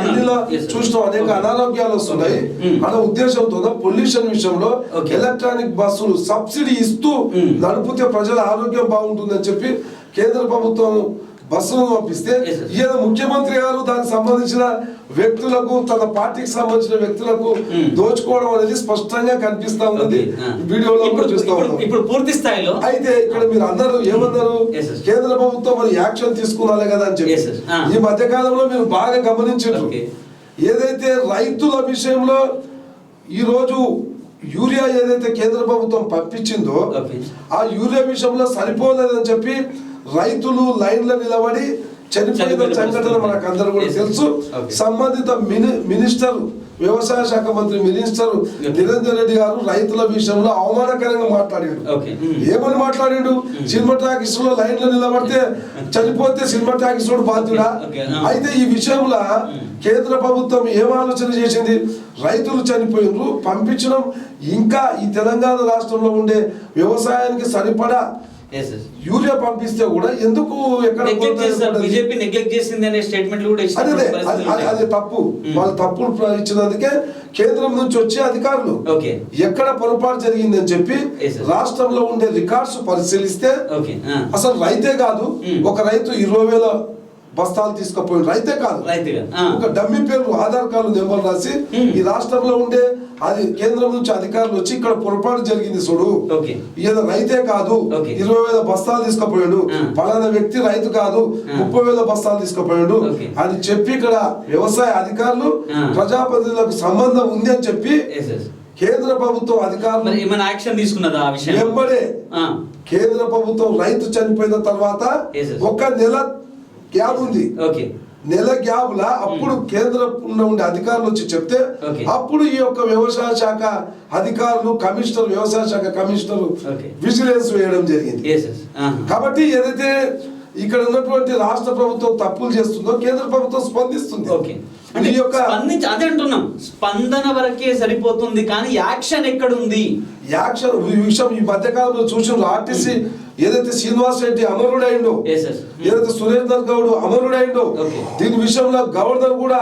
ఢిల్లీలో చూసిన అనేక అనారోగ్యాలు వస్తున్నాయి అనే ఉద్దేశంతో పొల్యూషన్ విషయంలో ఎలక్ట్రానిక్ బస్సులు సబ్సిడీ ఇస్తూ నడిపితే ప్రజల ఆరోగ్యం బాగుంటుందని చెప్పి కేంద్ర ప్రభుత్వం బస్సులను పంపిస్తే ఈయన ముఖ్యమంత్రి గారు దానికి సంబంధించిన వ్యక్తులకు, తన పార్టీకి సంబంధించిన వ్యక్తులకు దోచుకోవడం అనేది స్పష్టంగా కనిపిస్తా ఉన్నది. వీడియోలో కూడా చూస్తా ఉన్నాం. ఇప్పుడు పూర్తి స్థాయిలో అయితే ఇక్కడ మీరు అందరూ ఏమన్నారు, కేంద్ర ప్రభుత్వం మరి యాక్షన్ తీసుకున్నాలే కదా అని చెప్పి. ఈ మధ్య కాలంలో మీరు బాగా గమనించారు, ఏదైతే రైతుల విషయంలో ఈ రోజు యూరియా ఏదైతే కేంద్ర ప్రభుత్వం పంపించిందో ఆ యూరియా విషయంలో సరిపోలేదని చెప్పి రైతులు లైన్లో నిలబడి చనిపోయిన సంఘటన మనకు అందరూ కూడా తెలుసు. సంబంధిత మినిస్టర్, వ్యవసాయ శాఖ మంత్రి మినిస్టర్ నిరంజన్ రెడ్డి గారు రైతుల విషయంలో అవమానకరంగా మాట్లాడాడు. ఏమని మాట్లాడాడు? సినిమా టాకీస్ లో లైన్ లో నిలబడితే చనిపోతే సినిమా టాకీస్ బాధ్యుడా? అయితే ఈ విషయంలో కేంద్ర ప్రభుత్వం ఏం ఆలోచన చేసింది? రైతులు చనిపోయినరు పంపించడం, ఇంకా ఈ తెలంగాణ రాష్ట్రంలో ఉండే వ్యవసాయానికి సరిపడా యూరియా పంపిస్తే కూడా ఎందుకు బీజేపీ నెగ్లెక్ట్ చేసింది అనే స్టేట్మెంట్లు కూడా అది తప్పు. వాళ్ళు తప్పులు ఇచ్చినందుకే కేంద్రం నుంచి వచ్చే అధికారులు ఎక్కడ పొరపాటు జరిగింది అని చెప్పి రాష్ట్రంలో ఉండే రికార్డ్స్ పరిశీలిస్తే అసలు రైతే కాదు, ఒక రైతు 20,000 బస్తాలు తీసుకుపోయి రైతే కాదు, ఒక డమ్మీ పేరు ఆధార్ కార్డు నెంబర్ రాసి ఈ రాష్ట్రంలో ఉండే అది కేంద్రం నుంచి అధికారులు వచ్చి ఇక్కడ పొరపాటు జరిగింది చూడు, ఈయన రైతే కాదు 20,000 బస్తాలు తీసుకుపోయాడు, పలానా వ్యక్తి రైతు కాదు 30,000 బస్తాలు తీసుకుపోయాడు అని చెప్పి ఇక్కడ వ్యవసాయ అధికారులు ప్రజాప్రతినిధులకు సంబంధం ఉంది అని చెప్పి కేంద్ర ప్రభుత్వం అధికారులు ఏమైనా యాక్షన్ తీసుకున్నదా? ఆ విషయం వెంబడే కేంద్ర ప్రభుత్వం రైతు చనిపోయిన తర్వాత ఒక నెల గ్యాప్ ఉంది, నెల గ్యాప్ లా అప్పుడు కేంద్రంలో ఉండే అధికారులు వచ్చి చెప్తే అప్పుడు ఈ యొక్క వ్యవసాయ శాఖ అధికారులు, కమిషనర్, వ్యవసాయ శాఖ కమిషనర్ విజిలెన్స్ వేయడం జరిగింది. కాబట్టి ఏదైతే ఇక్కడ ఉన్నటువంటి రాష్ట్ర ప్రభుత్వం తప్పులు చేస్తుందో కేంద్ర ప్రభుత్వం స్పందిస్తుంది. అదే అంటున్నాం, స్పందన వరకే సరిపోతుంది కానీ యాక్షన్ ఎక్కడుంది? యాక్షన్ విషయం ఈ మధ్యకాలంలో చూసిన ఆర్టీసీ ఏదైతే శ్రీనివాస్ రెడ్డి అమరుడైండో, ఏదైతే సురేందర్ గౌడ్ అమరుడైండో, దీని విషయంలో గవర్నర్ కూడా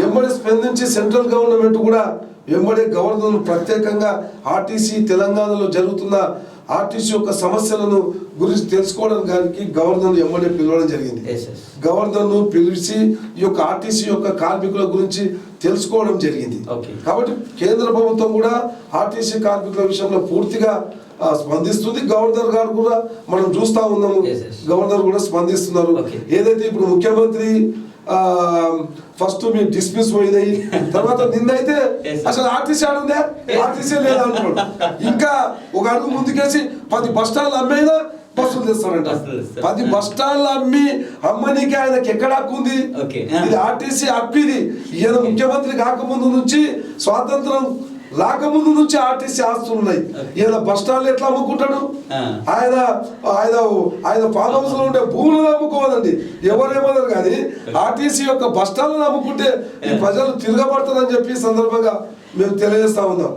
ఎంబడి స్పందించి సెంట్రల్ గవర్నమెంట్ కూడా వెంబడే గవర్నర్ ప్రత్యేకంగా ఆర్టీసీ తెలంగాణలో జరుగుతున్న ఆర్టీసీ యొక్క సమస్యలను గురించి తెలుసుకోవడానికి గవర్నర్ ఎమ్మడే పిలవడం జరిగింది. గవర్నర్ను పిలిచి ఈ యొక్క ఆర్టీసీ యొక్క కార్మికుల గురించి తెలుసుకోవడం జరిగింది. కాబట్టి కేంద్ర ప్రభుత్వం కూడా ఆర్టీసీ కార్మికుల విషయంలో పూర్తిగా స్పందిస్తుంది. గవర్నర్ గారు కూడా మనం చూస్తా ఉన్నాము, గవర్నర్ కూడా స్పందిస్తున్నారు. ఏదైతే ఇప్పుడు ముఖ్యమంత్రి ఫస్ట్ మీ డిస్మిస్ పోయినాయి, తర్వాత నిన్నైతే అసలు ఆర్టీసీ ఆడుందే, ఆర్టీసీ లేదా అనుకోండి. ఇంకా ఒక అడుగు ముందుకేసి 10 బస్ స్టాండ్లు అమ్మేదా బస్సులు తెస్తారంట. 10 బస్ స్టాండ్లు అమ్మనీకి ఆయనకి ఎక్కడ హక్కు ఉంది? ఇది ఆర్టీసీ హక్కు. ఇది ఈయన ముఖ్యమంత్రి కాకముందు నుంచి, స్వాతంత్రం రాకముందు నుంచి ఆర్టీసీ ఆస్తులు ఉన్నాయి. ఈయన బస్ స్టాండ్లు ఎట్లా అమ్ముకుంటాడు? ఆయన ఆయన ఆయన ఫామ్ హౌస్ లో ఉండే భూములను అమ్ముకోవాలండి, ఎవరేమన్నారు. కానీ ఆర్టీసీ యొక్క బస్ స్టాండ్లను అమ్ముకుంటే ఈ ప్రజలు తిరగబడతారని చెప్పి సందర్భంగా మేము తెలియజేస్తా ఉన్నాం.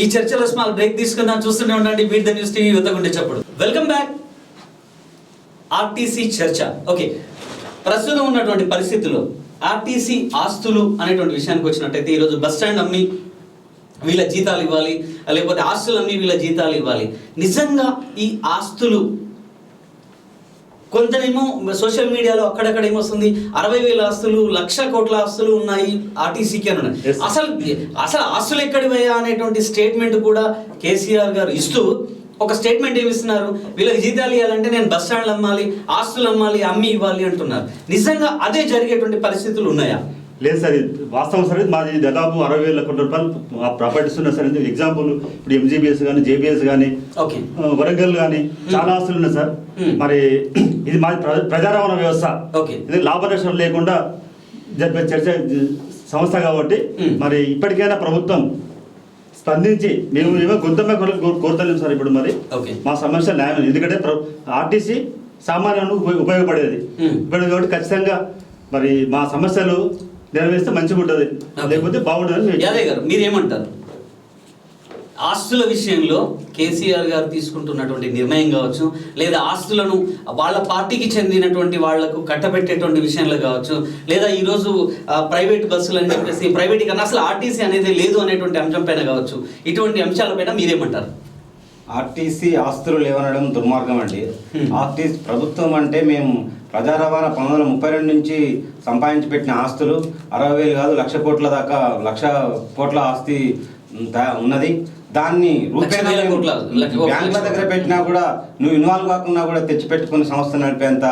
ఈ చర్చలో స్మాల్ బ్రేక్ తీసుకుందాం. చూస్తూనే ఉండండి బీట్ ద న్యూస్ టీవీ యువతగుండే చప్పుడు. Welcome back. ఆర్టీసీ చర్చ. ఓకే, ప్రస్తుతం ఉన్నటువంటి పరిస్థితుల్లో ఆర్టీసీ ఆస్తులు అనేటువంటి విషయానికి వచ్చినట్టయితే ఈరోజు బస్ స్టాండ్ అమ్మి వీళ్ళ జీతాలు ఇవ్వాలి, లేకపోతే ఆస్తులు అమ్మి వీళ్ళ జీతాలు ఇవ్వాలి. నిజంగా ఈ ఆస్తులు కొంతనేమో సోషల్ మీడియాలో అక్కడక్కడ ఏమొస్తుంది, 60,000 ఆస్తులు, 1,00,000 కోట్ల ఆస్తులు ఉన్నాయి ఆర్టీసీకి అని ఉన్నాయి. అసలు ఆస్తులు ఎక్కడివయ్యా అనేటువంటి స్టేట్మెంట్ కూడా కేసీఆర్ గారు ఇస్తూ ఒక స్టేట్మెంట్ ఏమిస్తున్నారు, వీళ్ళకి జీతాలు ఇవ్వాలంటే నేను బస్ స్టాండ్లు అమ్మాలి, ఆస్తులు అమ్మాలి, అమ్మి ఇవ్వాలి అంటున్నారు. నిజంగా అదే జరిగేటువంటి పరిస్థితులు ఉన్నాయా? లేదు సార్, వాస్తవం సార్. మాది దాదాపు 60,000 కోట్ల రూపాయలు ప్రాపర్టీస్ ఉన్నాయి సార్. ఎగ్జాంపుల్ ఇప్పుడు ఎంజీబీఎస్ కానీ, జేబీఎస్ కానీ, వరంగల్ కానీ చాలా ఆస్తులు ఉన్నాయి సార్. మరి ఇది మాది ప్రజారవాణా వ్యవస్థ, ఇది లాభ నష్టం లేకుండా జరిపే చర్చ సంస్థ కాబట్టి మరి ఇప్పటికైనా ప్రభుత్వం స్పందించి మేము ఏమో గొంతమే కోరతలేము సార్. ఇప్పుడు మరి మా సమస్య న్యాయం, ఎందుకంటే ఆర్టీసీ సామాన్యులకు ఉపయోగపడేది ఇప్పుడు కాబట్టి ఖచ్చితంగా మరి మా సమస్యలు నెరవేరిస్తే మంచిగా ఉంటుంది, లేకపోతే బాగుంటుంది. యాదయ్య గారు మీరేమంటారు? ఆస్తుల విషయంలో కేసీఆర్ గారు తీసుకుంటున్నటువంటి నిర్ణయం కావచ్చు, లేదా ఆస్తులను వాళ్ళ పార్టీకి చెందినటువంటి వాళ్లకు కట్టబెట్టేటువంటి విషయంలో కావచ్చు, లేదా ఈరోజు ప్రైవేట్ బస్సులు అని చెప్పేసి ప్రైవేటీకరణ, అసలు ఆర్టీసీ అనేది లేదు అనేటువంటి అంశం పైన కావచ్చు, ఇటువంటి అంశాలపైన మీరేమంటారు? ఆర్టీసీ ఆస్తులు లేవనడం దుర్మార్గం అండి. ఆర్టీసీ ప్రభుత్వం అంటే మేము ప్రజా రవాణా 1932 నుంచి సంపాదించి పెట్టిన ఆస్తులు 60,000 కాదు 1,00,000 కోట్ల దాకా, 1,00,000 కోట్ల ఆస్తి ఉన్నది. దాన్ని రూపాయల బ్యాంకుల దగ్గర పెట్టినా కూడా నువ్వు ఇన్వాల్వ్ కాకుండా కూడా తెచ్చి పెట్టుకుని సంస్థ నడిపేంత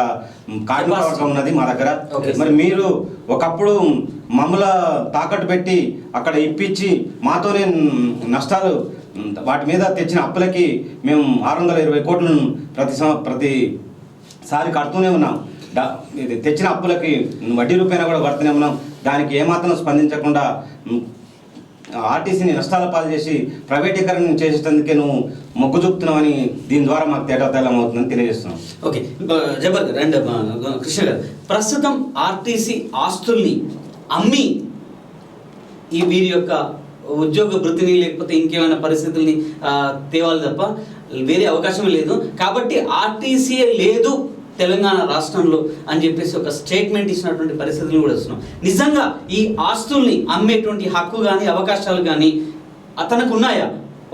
కార్మిక వర్గం ఉన్నది మా దగ్గర. మరి మీరు ఒకప్పుడు మమ్మల తాకట్టు పెట్టి అక్కడ ఇప్పించి మాతోనే నష్టాలు, వాటి మీద తెచ్చిన అప్పులకి మేము 620 కోట్లను ప్రతిసారి కడుతూనే ఉన్నాం. ఇది తెచ్చిన అప్పులకి వడ్డీ రూపాయన కూడా కడుతూనే ఉన్నాం. దానికి ఏమాత్రం స్పందించకుండా ఆర్టీసీని నష్టాల పాలు చేసి ప్రైవేటీకరణ చేసేందుకే నువ్వు మొగ్గు చూపుతున్నావని దీని ద్వారా మాకు తేటతెల్లం అవుతుందని తెలియజేస్తున్నాం. ఓకే, జబర్ గారు అండ్ కృష్ణ గారు, ప్రస్తుతం ఆర్టీసీ ఆస్తుల్ని అమ్మి ఈ వీరి యొక్క ఉద్యోగ వృత్తిని లేకపోతే ఇంకేమైనా పరిస్థితుల్ని తేవాలి తప్ప వేరే అవకాశం లేదు. కాబట్టి ఆర్టీసీయే లేదు తెలంగాణ రాష్ట్రంలో అని చెప్పేసి ఒక స్టేట్మెంట్ ఇచ్చినటువంటి పరిస్థితులు కూడా వస్తున్నాం. నిజంగా ఈ ఆస్తుల్ని అమ్మేటువంటి హక్కు కానీ అవకాశాలు కానీ అతనికి ఉన్నాయా?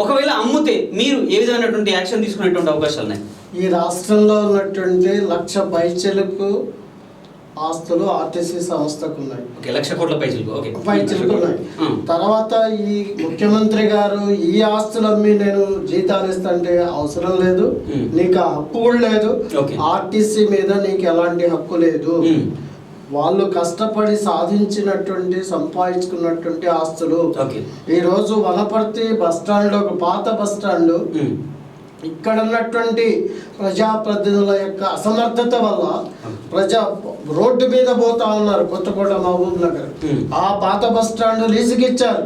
ఒకవేళ అమ్ముతే మీరు ఏ విధమైనటువంటి యాక్షన్ తీసుకునేటువంటి అవకాశాలు ఉన్నాయి? ఈ రాష్ట్రంలో ఉన్నటువంటి 1,00,000 పైచలకు ఆస్తులు ఆర్టీసీ సంస్థకు ఉన్నాయి. 1,00,000 కోట్ల పైచలకు ఉన్నాయి. తర్వాత ఈ ముఖ్యమంత్రి గారు ఈ ఆస్తులు అమ్మి నేను జీతాలు ఇస్తుంటే అవసరం లేదు, నీకు ఆ హక్కు కూడా లేదు, ఆర్టీసీ మీద నీకు ఎలాంటి హక్కు లేదు. వాళ్ళు కష్టపడి సాధించినటువంటి సంపాదించుకున్నటువంటి ఆస్తులు. ఈ రోజు వనపర్తి బస్ స్టాండ్, ఒక పాత బస్ స్టాండ్, ఇక్కడ ఉన్నటువంటి ప్రజాప్రతినిధుల యొక్క అసమర్థత వల్ల ప్రజా రోడ్డు మీద పోతా ఉన్నారు. కొత్తకోట, మహబూబ్ నగర్ ఆ పాత బస్ స్టాండ్ లీజుకి ఇచ్చారు.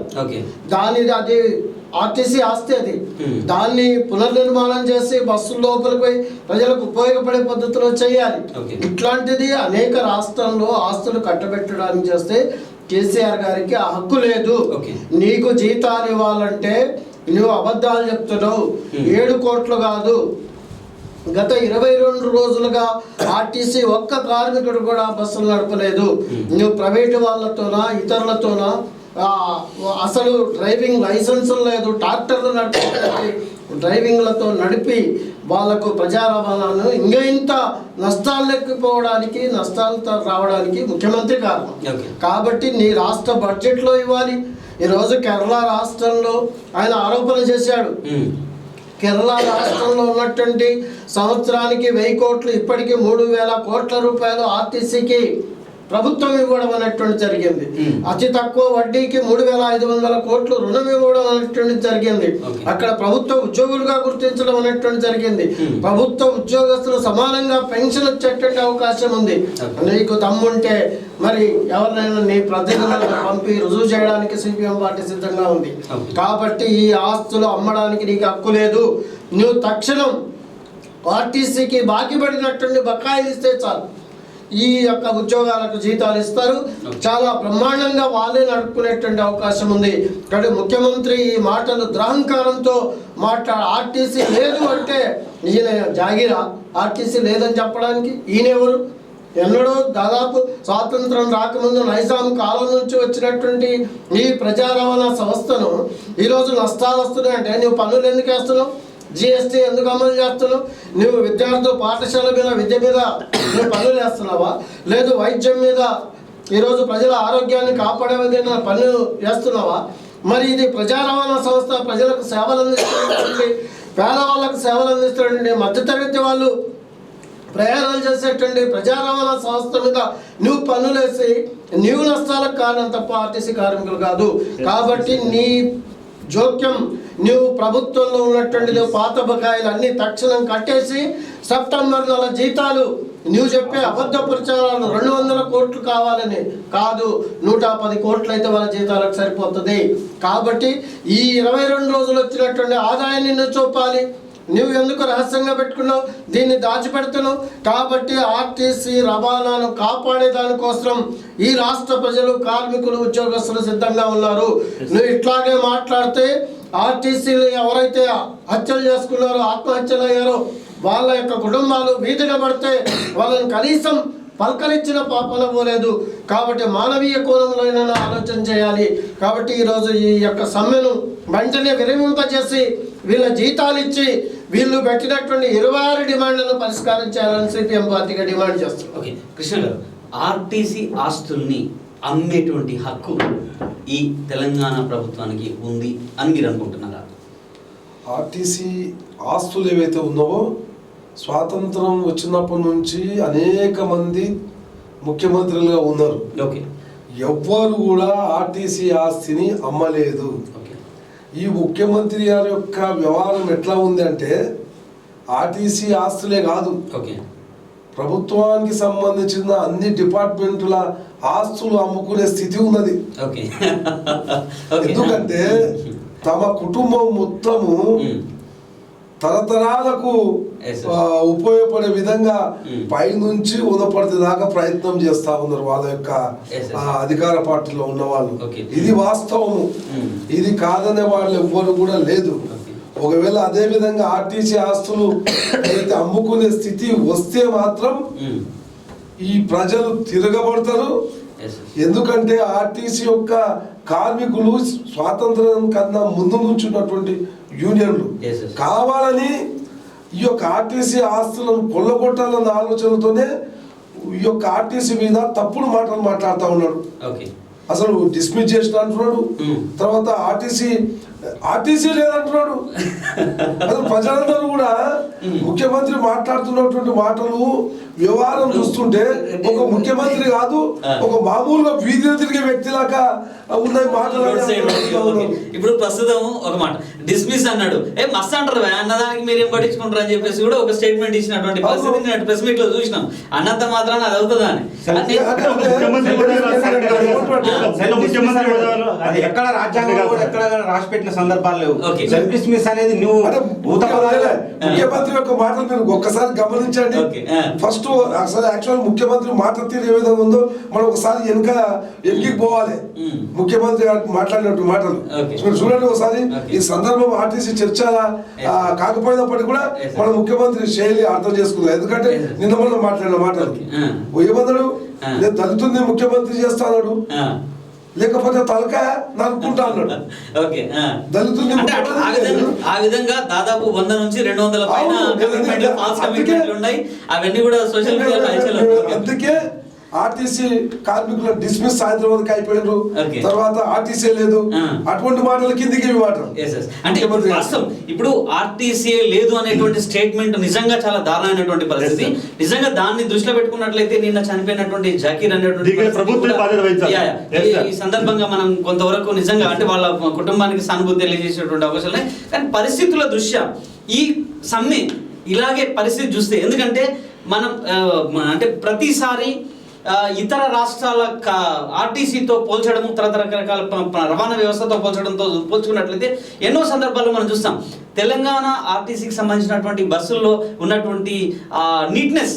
అది ఆర్టీసీ ఆస్తి. అది దాన్ని పునర్నిర్మాణం చేసి బస్సు లోపలికి పోయి ప్రజలకు ఉపయోగపడే పద్ధతిలో చేయాలి. ఇట్లాంటిది అనేక రాష్ట్రంలో ఆస్తులు కట్టబెట్టడానికి చేస్తే కేసీఆర్ గారికి ఆ హక్కు లేదు. నీకు జీతాలు ఇవ్వాలంటే నువ్వు అబద్ధాలు చెప్తున్నావు. 7 కోట్లు కాదు, గత 22 రోజులుగా ఆర్టీసీ ఒక్క కార్మికుడు కూడా బస్సులు నడపలేదు. నువ్వు ప్రైవేటు వాళ్ళతోనా ఇతరులతోనా అసలు డ్రైవింగ్ లైసెన్స్ లేదు, ట్రాక్టర్లు నడిపి డ్రైవింగ్లతో నడిపి వాళ్ళకు ప్రజా రవాణాను ఇంకా ఇంత నష్టాలు లెక్కిపోవడానికి, నష్టాలతో రావడానికి ముఖ్యమంత్రి కారణం. కాబట్టి నీ రాష్ట్ర బడ్జెట్లో ఇవ్వాలి. ఈరోజు కేరళ రాష్ట్రంలో ఆయన ఆరోపణ చేశాడు. కేరళ రాష్ట్రంలో ఉన్నటువంటి సంవత్సరానికి 1000 కోట్లు, ఇప్పటికీ 3000 కోట్ల రూపాయలు ఆర్టీసీకి ప్రభుత్వం ఇవ్వడం అనేటువంటి జరిగింది. అతి తక్కువ వడ్డీకి 3500 కోట్లు రుణం ఇవ్వడం అనేటువంటి జరిగింది. అక్కడ ప్రభుత్వ ఉద్యోగులుగా గుర్తించడం అనేటువంటి జరిగింది. ప్రభుత్వ ఉద్యోగస్తులు సమానంగా పెన్షన్ వచ్చేటువంటి అవకాశం ఉంది. నీకు దమ్ముంటే మరి ఎవరినైనా నీ ప్రతినిధులను పంపి రుజువు చేయడానికి సిపిఎం పార్టీ సిద్ధంగా ఉంది. కాబట్టి ఈ ఆస్తులు అమ్మడానికి నీకు హక్కు లేదు. నువ్వు తక్షణం ఆర్టీసీకి బాకీ పడినటువంటి బకాయిలు ఇస్తే చాలు, ఈ యొక్క ఉద్యోగాలకు జీతాలు ఇస్తారు. చాలా బ్రహ్మాండంగా వాళ్ళే నడుపుకునేటువంటి అవకాశం ఉంది. కాబట్టి ముఖ్యమంత్రి ఈ మాటలు దురహంకారంతో ఆర్టీసీ లేదు అంటే ఈయన జాగిరా ఆర్టీసీ లేదని చెప్పడానికి ఈయనెవరు? ఎన్నడో దాదాపు స్వాతంత్రం రాకముందు నైజాం కాలం నుంచి వచ్చినటువంటి ఈ ప్రజా రవాణా సంస్థను ఈరోజు నష్టాలు వస్తున్నాయంటే నువ్వు పన్నులు ఎందుకు వేస్తున్నావు? జిఎస్టీ ఎందుకు అమలు చేస్తున్నావు? నువ్వు విద్యార్థులు పాఠశాల మీద విద్య మీద నువ్వు పన్నులు వేస్తున్నావా? లేదు వైద్యం మీద ఈరోజు ప్రజల ఆరోగ్యాన్ని కాపాడే విధంగా పన్నులు వేస్తున్నావా? మరి ఇది ప్రజా రవాణా సంస్థ ప్రజలకు సేవలు అందిస్తున్నటువంటి, పేదవాళ్ళకు సేవలు అందిస్తున్నటువంటి, మధ్యతరగతి వాళ్ళు ప్రయాణాలు చేసేటువంటి ప్రజా రవాణా సంస్థ మీద నువ్వు పన్నులేసి నీవు నష్టాలకు కారణం తప్ప ఆర్టీసీ కార్మికులు కాదు. కాబట్టి నీ జోక్యం నువ్వు ప్రభుత్వంలో ఉన్నటువంటి పాత బకాయిలు అన్ని తక్షణం కట్టేసి సెప్టెంబర్ నెల జీతాలు నువ్వు చెప్పే అబద్ధ ప్రచారాలు 200 కోట్లు కావాలని కాదు, 110 కోట్లు అయితే వాళ్ళ జీతాలకు సరిపోతుంది. కాబట్టి ఈ 22 రోజులు వచ్చినటువంటి ఆదాయాన్ని నువ్వు చూపాలి. నువ్వు ఎందుకు రహస్యంగా పెట్టుకున్నావు? దీన్ని దాచిపెడుతున్నావు. కాబట్టి ఆర్టీసీ రవాణాను కాపాడే దానికోసం ఈ రాష్ట్ర ప్రజలు, కార్మికులు, ఉద్యోగస్తులు సిద్ధంగా ఉన్నారు. నువ్వు ఇట్లాగే మాట్లాడితే ఆర్టీసీలు ఎవరైతే హత్యలు చేసుకున్నారో, ఆత్మహత్యలు అయ్యారో వాళ్ళ యొక్క కుటుంబాలు వీధిన పడితే వాళ్ళని కనీసం పలకరించిన పాపన పోలేదు. కాబట్టి మానవీయ కోణంలో ఆలోచన చేయాలి. కాబట్టి ఈరోజు ఈ యొక్క సమ్మెను వెంటనే విరమింపజేసి వీళ్ళ జీతాలు ఇచ్చి వీళ్ళు పెట్టినటువంటి 26 డిమాండ్లను పరిష్కారం చేయాలని సిపిఎం పార్టీగా డిమాండ్ చేస్తున్నారు. ఓకే కృష్ణ గారు, ఆర్టీసీ ఆస్తుల్ని అమ్మేటువంటి హక్కు ఈ తెలంగాణ ప్రభుత్వానికి ఉంది అని మీరు అనుకుంటున్నారా? ఆర్టీసీ ఆస్తులు ఏవైతే ఉన్నావో స్వాతంత్రం వచ్చినప్పటి నుంచి అనేక మంది ముఖ్యమంత్రులుగా ఉన్నారు. ఓకే, ఎవ్వరు కూడా ఆర్టీసీ ఆస్తిని అమ్మలేదు. ఈ ముఖ్యమంత్రి గారి యొక్క వ్యవహారం ఎట్లా ఉంది అంటే ఆర్టీసీ ఆస్తులే కాదు, ప్రభుత్వానికి సంబంధించిన అన్ని డిపార్ట్మెంట్ల ఆస్తులు అమ్ముకునే స్థితి ఉన్నది. ఎందుకంటే తమ కుటుంబం మొత్తము తరతరాలకు ఉపయోగపడే విధంగా పైనుంచి ఉదపడితే దాకా ప్రయత్నం చేస్తా ఉన్నారు వాళ్ళ యొక్క అధికార పార్టీలో ఉన్న వాళ్ళు. ఇది వాస్తవము, ఇది కాదనే వాళ్ళు ఎవ్వరు కూడా లేదు. ఒకవేళ అదే విధంగా ఆర్టీసీ ఆస్తులు అయితే అమ్ముకునే స్థితి వస్తే మాత్రం ఈ ప్రజలు తిరగబడతారు. ఎందుకంటే ఆర్టీసీ యొక్క కార్మికులు స్వాతంత్రం కన్నా ముందు నుంచి ఉన్నటువంటి యూనియన్లు కావాలని ఈ యొక్క ఆర్టీసీ ఆస్తులను కొల్లగొట్టాలన్న ఆలోచనతోనే ఈ యొక్క ఆర్టీసీ మీద తప్పుడు మాటలు మాట్లాడుతూ ఉన్నాడు. అసలు డిస్మిస్ చేసిన అంటున్నాడు, తర్వాత ఆర్టీసీ లేదంటున్నాడు. అసలు ప్రజలందరూ కూడా ముఖ్యమంత్రి మాట్లాడుతున్నటువంటి మాటలు వ్యవహారం చూస్తుంటే ఒక ముఖ్యమంత్రి కాదు, ఒక మామూలుగా వీధిలో తిరిగే వ్యక్తిలాగా ఉన్నాయి మాటలు. ఇప్పుడు ప్రస్తుతం ఒక మాట డిస్మిస్ అన్నాడు, మస్త్ అంటారు అన్నదానికి మీరేం పట్టించుకుంటారు అని చెప్పేసి కూడా ఒక స్టేట్మెంట్ ఇచ్చినటువంటి పరిస్థితి నేను ప్రెస్ మీట్ లో చూసినాం. అన్నంత మాత్రాన్ని అది అవుతుందా అని ఎక్కడ రాజ్యాంగంలో ఎక్కడ రాసి పెట్టిన సందర్భాలు లేవు. డిస్మిస్ అనేది నువ్వు ముఖ్యమంత్రి యొక్క మాటలు మీరు ఒక్కసారి గమనించండి. ఫస్ట్ అసలు యాక్చువల్ ముఖ్యమంత్రి మాట తీరు ఏ విధంగా ఉందో మనం ఒకసారి వెనక్కి పోవాలి. ముఖ్యమంత్రి మాట్లాడినట్టు మాటలు మీరు చూడండి ఒకసారి. ఈ సందర్భం ఆర్టీసీ చర్చ కాకపోయినప్పటికీ కూడా మన ముఖ్యమంత్రి శైలి అర్థం చేసుకున్నారు. ఎందుకంటే నిన్న మనం మాట్లాడిన మాటలు ఏమన్నాడు, నేను దళితుల్ని ముఖ్యమంత్రి చేస్తాడు, లేకపోతే తలక నరుక్కుంటా అన్నాడు. ఓకే దళితుల్ని అంటే ఆ విధంగా దాదాపు 100 నుంచి 200 పైన కమిట్మెంట్లు, ఫాల్స్ కమిట్మెంట్లు ఉన్నాయి. అవన్నీ కూడా సోషల్ మీడియాలో అందుకే ఆర్టీసీ కార్మికుల డిస్మిస్ సాయంత్రం వరకు అయిపోయినారు. తర్వాత ఆర్టీసీ లేదు, అటువంటి మాటల కిందికి మాటలు. అంటే వాస్తవం ఇప్పుడు ఆర్టీసీ లేదు అనేటువంటి స్టేట్మెంట్ నిజంగా చాలా దారుణమైనటువంటి పరిస్థితి. నిజంగా దాన్ని దృష్టిలో పెట్టుకున్నట్లయితే నిన్న చనిపోయినటువంటి జాకీర్ అనేటువంటి ఈ సందర్భంగా మనం కొంతవరకు నిజంగా అంటే వాళ్ళ కుటుంబానికి సానుభూతి తెలియజేసేటువంటి అవకాశాలు ఉన్నాయి. కానీ పరిస్థితుల దృష్ట్యా ఈ సమ్మె ఇలాగే పరిస్థితి చూస్తే, ఎందుకంటే మనం అంటే ప్రతిసారి ఇతర రాష్ట్రాల ఆర్టీసీతో పోల్చడము, రకరకాల రవాణా వ్యవస్థతో పోల్చుకున్నట్లయితే ఎన్నో సందర్భాల్లో మనం చూస్తాం. తెలంగాణ ఆర్టీసీకి సంబంధించినటువంటి బస్సుల్లో ఉన్నటువంటి నీట్నెస్,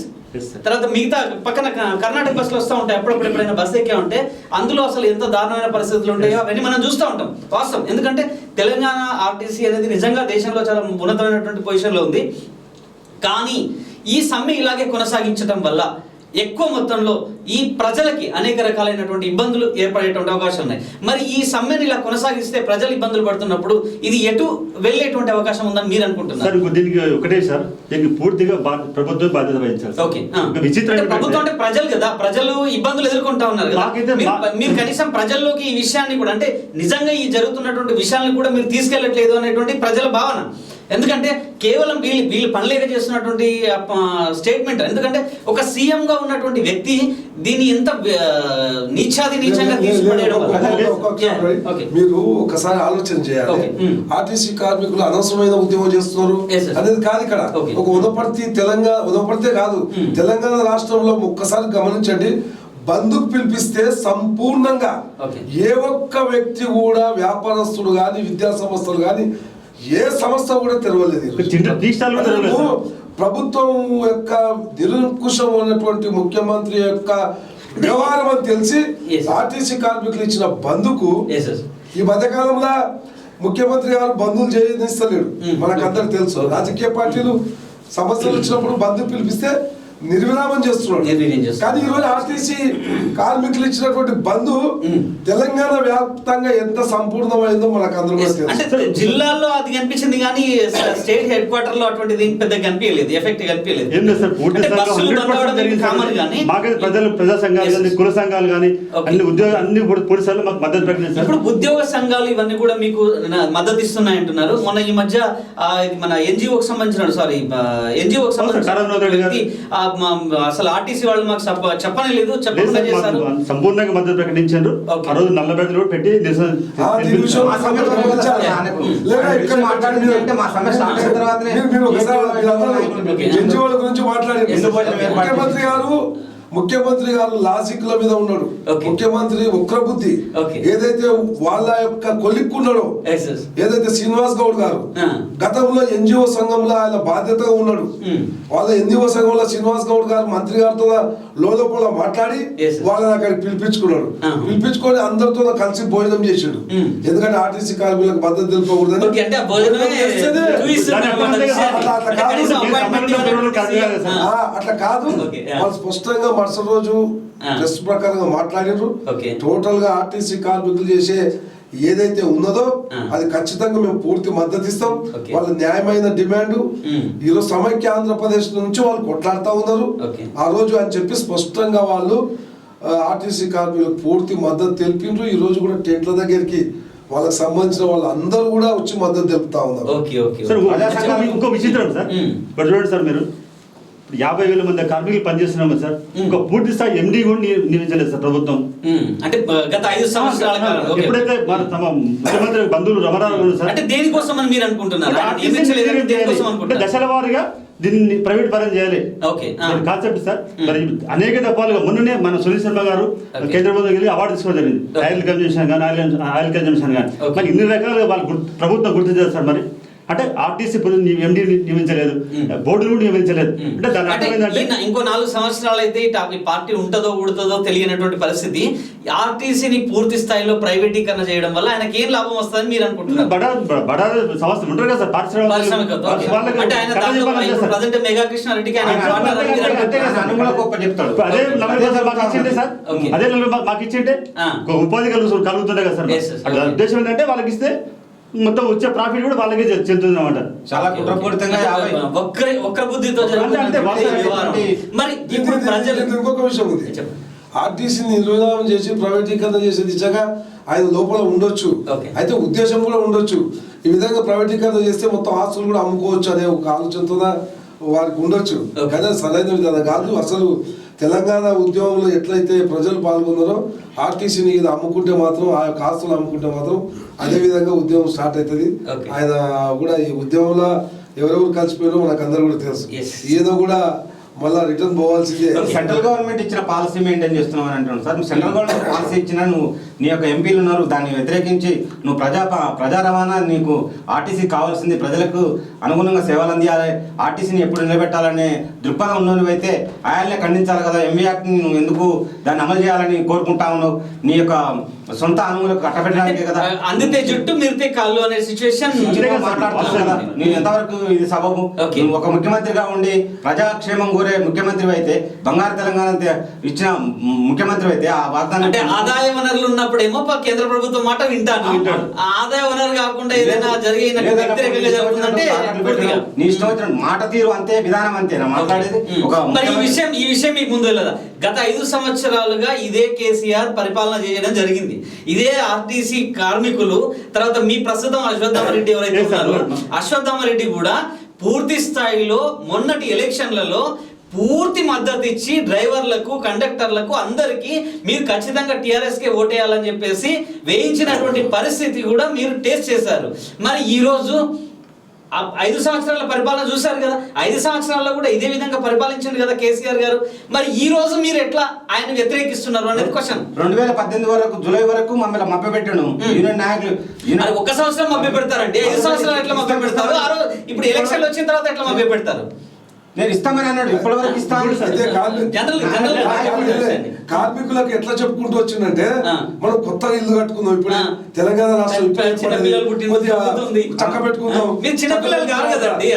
తర్వాత మిగతా పక్కన కర్ణాటక బస్సులు వస్తూ ఉంటాయి, అప్పుడప్పుడు ఎప్పుడైనా బస్సు ఎక్కే ఉంటే అందులో అసలు ఎంత దారుణమైన పరిస్థితులు ఉంటాయో అవన్నీ మనం చూస్తూ ఉంటాం. వాస్తవం, ఎందుకంటే తెలంగాణ ఆర్టీసీ అనేది నిజంగా దేశంలో చాలా ఉన్నతమైనటువంటి పొజిషన్లో ఉంది. కానీ ఈ సమ్మె ఇలాగే కొనసాగించడం వల్ల ఎక్కువ మొత్తంలో ఈ ప్రజలకి అనేక రకాలైనటువంటి ఇబ్బందులు ఏర్పడేటువంటి అవకాశం ఉన్నాయి. మరి ఈ సమ్మెను ఇలా కొనసాగిస్తే ప్రజలు ఇబ్బందులు పడుతున్నప్పుడు ఇది ఎటు వెళ్ళేటువంటి అవకాశం ఉందని మీరు అనుకుంటున్నారు? సార్ దీనికి ఒకటే సార్, దీనికి పూర్తిగా ప్రభుత్వం బాధ్యత వహించాలి. ఓకే, ప్రభుత్వం అంటే ప్రజలు కదా, ప్రజలు ఇబ్బందులు ఎదుర్కొంటా ఉన్నారు కదా, మీరు కనీసం ప్రజల్లోకి ఈ విషయాన్ని కూడా అంటే నిజంగా ఈ జరుగుతున్నటువంటి విషయాలను కూడా మీరు తీసుకెళ్లట్లేదు అనేటువంటి ప్రజల భావన. ఎందుకంటే కేవలం వీళ్ళు పనిలేక చేస్తున్నటువంటి స్టేట్మెంట్. ఎందుకంటే ఒక సీఎం గా ఉన్నటువంటి వ్యక్తి దీన్ని ఎంత నీచంగా తీసుకుపడేయడం. మీరు ఒకసారి ఆలోచన చేయాలి. ఆర్టీసీ కార్మికులు అనవసరమైన ఉద్యమం చేస్తున్నారు అనేది కాదు ఇక్కడ. ఒక ఉదపడితే కాదు, తెలంగాణ రాష్ట్రంలో ఒక్కసారి గమనించండి. బంధుకు పిలిపిస్తే సంపూర్ణంగా ఏ ఒక్క వ్యక్తి కూడా, వ్యాపారస్తుడు గాని, విద్యా సంస్థలు గాని, ఏ సంస్థ కూడా తెరవలేదు. ప్రభుత్వం యొక్క నిరంకుశం ఉన్నటువంటి ముఖ్యమంత్రి యొక్క వ్యవహారం అని తెలిసి ఆర్టీసీ కార్మికులు ఇచ్చిన బంధుకు ఈ మధ్యకాలంలో ముఖ్యమంత్రి గారు బంధువులు చేయనిస్తలేడు. మనకందరికి తెలుసు. రాజకీయ పార్టీలు సమస్యలు వచ్చినప్పుడు బంధు పిలిపిస్తే నిర్విరామం చేస్తున్నాడు. కానీ ఈరోజు ఆర్టీసీ కార్మికులు ఇచ్చినటువంటి బంధు తెలంగాణ వ్యాప్తంగా ఎంత సంపూర్ణమైందో మనకు అందరూ అంటే జిల్లాల్లో అది కనిపించింది కానీ స్టేట్ హెడ్ క్వార్టర్ లో అటువంటిది పెద్ద కనిపించలేదు, ఎఫెక్ట్ కనిపించలేదు. ప్రజా సంఘాలు కానీ, కుల సంఘాలు కానీ, అన్ని పోలీసులు మాకు మద్దతు ప్రకటించారు. ఇప్పుడు ఉద్యోగ సంఘాలు ఇవన్నీ కూడా మీకు మద్దతు ఇస్తున్నాయి అంటున్నారు. మొన్న ఈ మధ్య మన ఎన్జిఓకి సంబంధించిన ఎన్జిఓకి సంబంధించిన అసలు ఆర్టీసీ వాళ్ళు మాకు చెప్పనే లేదు, చెప్పకుండా చేశారు. సంపూర్ణంగా మద్దతు ప్రకటించారు. ఆ రోజు నల్లబెట్టలు కూడా పెట్టి ముఖ్యమంత్రి గారు లాజిక్ ల మీద ఉన్నాడు. ముఖ్యమంత్రి ఉగ్రబుద్ధి ఏదైతే వాళ్ళ యొక్క కొలిక్కున్నాడో, ఏదైతే శ్రీనివాస్ గౌడ్ గారు గతంలో ఎన్జిఓ సంఘంలో ఆయన బాధ్యతగా ఉన్నాడు. వాళ్ళ ఎన్జిఓ సంఘంలో శ్రీనివాస్ గౌడ్ గారు మంత్రి గారితో లోపల మాట్లాడి వాళ్ళని అక్కడికి పిలిపించుకున్నాడు. పిలిపించుకొని అందరితో కలిసి భోజనం చేసాడు. ఎందుకంటే ఆర్టీసీ కార్మికులకు మద్దతు తెలుపకూడదని. అట్లా కాదు, వాళ్ళు స్పష్టంగా మరుసటి రోజు టెస్ట్ ప్రకారంగా మాట్లాడారు. టోటల్ గా ఆర్టీసీ కార్మికులు చేసే ఏదైతే ఉన్నదో అది ఖచ్చితంగా మేము పూర్తి మద్దతు ఇస్తాం. వాళ్ళ న్యాయమైన డిమాండ్ ఈరోజు సమైక్య ఆంధ్రప్రదేశ్ నుంచి వాళ్ళు కొట్లాడుతూ ఉన్నారు. ఆ రోజు అని చెప్పి స్పష్టంగా వాళ్ళు ఆర్టీసీ కార్మికులకు పూర్తి మద్దతు తెలిపిండ్రు. ఈ రోజు కూడా టెంట్ల దగ్గరికి వాళ్ళకి సంబంధించిన వాళ్ళందరూ కూడా వచ్చి మద్దతు తెలుపుతా ఉన్నారు. ఇంకో విచిత్రం సార్, చూడండి సార్, మీరు 50,000 మంది కార్మికులు పనిచేస్తున్నాము సార్. ఇంకా పూర్తి స్థాయి ఎండి కూడా నియమించలేదు సార్ ప్రభుత్వం. అంటే గత 5 సంవత్సరాల ఎప్పుడైతే తమ ముఖ్యమంత్రి బంధువులు రమణారావు సార్, అంటే దేనికోసం అని మీరు అనుకుంటున్నారు? దశల వారీగా దీన్ని ప్రైవేట్ పరం చేయాలి కాన్సెప్ట్ సార్. మరి అనేక దఫాలుగా మొన్ననే మన సునీల్ శర్మ గారు కేంద్ర ప్రభుత్వం వెళ్ళి అవార్డు తీసుకోవడం జరిగింది. ఆయిల్ కన్జంప్షన్ కానీ, ఆయిల్ కన్జంప్షన్ కానీ. మరి ఇన్ని రకాలుగా వాళ్ళు ప్రభుత్వం గుర్తు చేస్తారు. మరి అంటే ఆర్టీసీ ఎండి నియమించలేదు, బోర్డును నియమించలేదు. అంటే దాని అంటే అర్థం ఏంటంటే ఈయన ఇంకో 4 సంవత్సరాలు అయితే ఈ పార్టీ ఉంటుందో ఉడుతుందో తెలియనటువంటి పరిస్థితి. ఆర్టీసీని పూర్తి స్థాయిలో ప్రైవేటీకరణ చేయడం వల్ల ఆయనకి ఏం లాభం వస్తుందని మీరు అనుకుంటున్నారు? బడా సంస్థలు ఉంటారు కదా సార్, పారిశ్రామికవేత్త. ఓకే. అంటే ఆయన దాంట్లో ప్రజెంట్ మెగా కృష్ణారెడ్డికి ఆయన partner అని మీరు అనుకుంటున్నారు? అనుకూల గొప్ప చెప్తాడు. అదే 40 మాకు ఇచ్చిండే సార్, ఓకే. అదే 40 మాకు ఇచ్చిండే ఒక ఉపాధి కలుగుతుండే కదా సార్. Yes, yes. అక్కడ ఉద్దేశం ఏంటంటే వాళ్ళకి ఇస్తే మొత్తం వచ్చే ప్రాఫిట్ కూడా వాళ్ళకే చెందుతుంది అన్నమాట. చాలా కుట్రపూరితంగా 50 ఒక్క బుద్ధితో జరుగుతున్నటువంటి వ్యవహారం. మరి ఇప్పుడు ప్రజలు ఇంకొక విషయం ఉంది. చెప్పండి. ఆర్టీసీని నిర్విధానం చేసి ప్రైవేటీకరణ చేసే దిశగా ఆయన లోపల ఉండొచ్చు, ఓకే. అయితే ఉద్దేశం కూడా ఉండొచ్చు. ఈ విధంగా ప్రైవేటీకరణ చేస్తే మొత్తం ఆస్తులు కూడా అమ్ముకోవచ్చు అనే ఒక ఆలోచనతో వారికి ఉండొచ్చు. ఓకే. కానీ అది సరైన విధానం కాదు. అసలు తెలంగాణ ఉద్యమంలో ఎట్లయితే ప్రజలు పాల్గొన్నారో ఆర్టీసీని ఇది అమ్ముకుంటే మాత్రం ఆ యొక్క ఆస్తులు అమ్ముకుంటే మాత్రం అదే విధంగా ఉద్యమం స్టార్ట్ అవుతుంది. ఓకే. ఆయన కూడా ఈ ఉద్యమంలో ఎవరెవరు కలిసిపోయారో మనకు అందరూ కూడా తెలుసు. Yes. ఏదో కూడా మళ్ళా రిటర్న్ పోవాల్సిందే. సెంట్రల్ గవర్నమెంట్ ఇచ్చిన పాలసీ మెయింటైన్ చేస్తున్నావు అని అంటున్నాను సార్. సెంట్రల్ గవర్నమెంట్ పాలసీ ఇచ్చినా నువ్వు నీ యొక్క ఎంపీలు ఉన్నారు, దాన్ని వ్యతిరేకించి నువ్వు ప్రజా రవాణా నీకు ఆర్టీసీ కావాల్సింది ప్రజలకు అనుగుణంగా సేవలు అందియాలి, ఆర్టీసీని ఎప్పుడు నిలబెట్టాలనే దృక్పథం ఉన్నవైతే ఆయనే ఖండించాలి కదా. ఎంవీ యాక్ట్ని నువ్వు ఎందుకు దాన్ని అమలు చేయాలని కోరుకుంటా ఉన్నావు? నీ యొక్క సొంత అనుమతులకు కట్టబెట్టడానికే కదా. అందితే జుట్టు మిరితే కాళ్ళు అనే సిచ్యువేషన్ మాట్లాడుతున్నావు కదా. నేను ఎంతవరకు ఇది సబబు? ఓకే. నువ్వు ఒక ముఖ్యమంత్రిగా ఉండి ప్రజాక్షేమం కోరే ముఖ్యమంత్రి అయితే, బంగారు తెలంగాణ ఇచ్చిన ముఖ్యమంత్రి అయితే ఆ వాగ్దానం అంటే ఆదాయ వనరులు ఉన్నప్పుడేమో కేంద్ర ప్రభుత్వం మాట వింటాను. ఆదాయ వనరు కాకుండా ఏదైనా జరిగిన వ్యతిరేకంగా జరుగుతుందంటే పూర్తిగా నీ ఇష్టం వచ్చిన మాట తీరు అంతే, విధానం అంతేనా మాట్లాడేది? ఒక మరి ఈ విషయం మీకు ముందు లేదా? గత 5 సంవత్సరాలుగా ఇదే కేసీఆర్ పరిపాలన చేయడం జరిగింది. ఇదే ఆర్టీసీ కార్మికులు, తర్వాత మీ ప్రస్తుతం అశ్వత్థామరెడ్డి ఎవరైతే ఉన్నారో అశ్వత్థామరెడ్డి కూడా పూర్తి స్థాయిలో మొన్నటి ఎలక్షన్లలో పూర్తి మద్దతు ఇచ్చి డ్రైవర్లకు, కండక్టర్లకు అందరికీ మీరు ఖచ్చితంగా టీఆర్ఎస్కే ఓటేయాలని చెప్పేసి వేయించినటువంటి పరిస్థితి కూడా మీరు టేస్ట్ చేశారు. మరి ఈరోజు 5 సంవత్సరాల పరిపాలన చూశారు కదా. 5 సంవత్సరాల్లో కూడా ఇదే విధంగా పరిపాలించండి కదా కేసీఆర్ గారు. మరి ఈ రోజు మీరు ఎట్లా ఆయన వ్యతిరేకిస్తున్నారు అనేది క్వశ్చన్. 2018 వరకు జూలై వరకు మమ్మల్ని మభ్యపెట్టాను యూనియన్ నాయకులు. ఒక సంవత్సరం మభ్య పెడతారండి, 5 సంవత్సరాలు ఎట్లా మభ్య పెడతారు? ఇప్పుడు ఎలక్షన్లు వచ్చిన తర్వాత ఎట్లా మభ్య పెడతారు? నేను ఇస్తామని అన్నాడు, ఇప్పటి వరకు ఇస్తాను. కార్మికులకు ఎట్లా చెప్పుకుంటూ వచ్చిందంటే మనం కొత్తగా ఇల్లు కట్టుకుందాం, ఇప్పుడు తెలంగాణ రాష్ట్రం చక్క పెట్టుకుందాం. మీరు చిన్నపిల్లలు కాదు కదండి.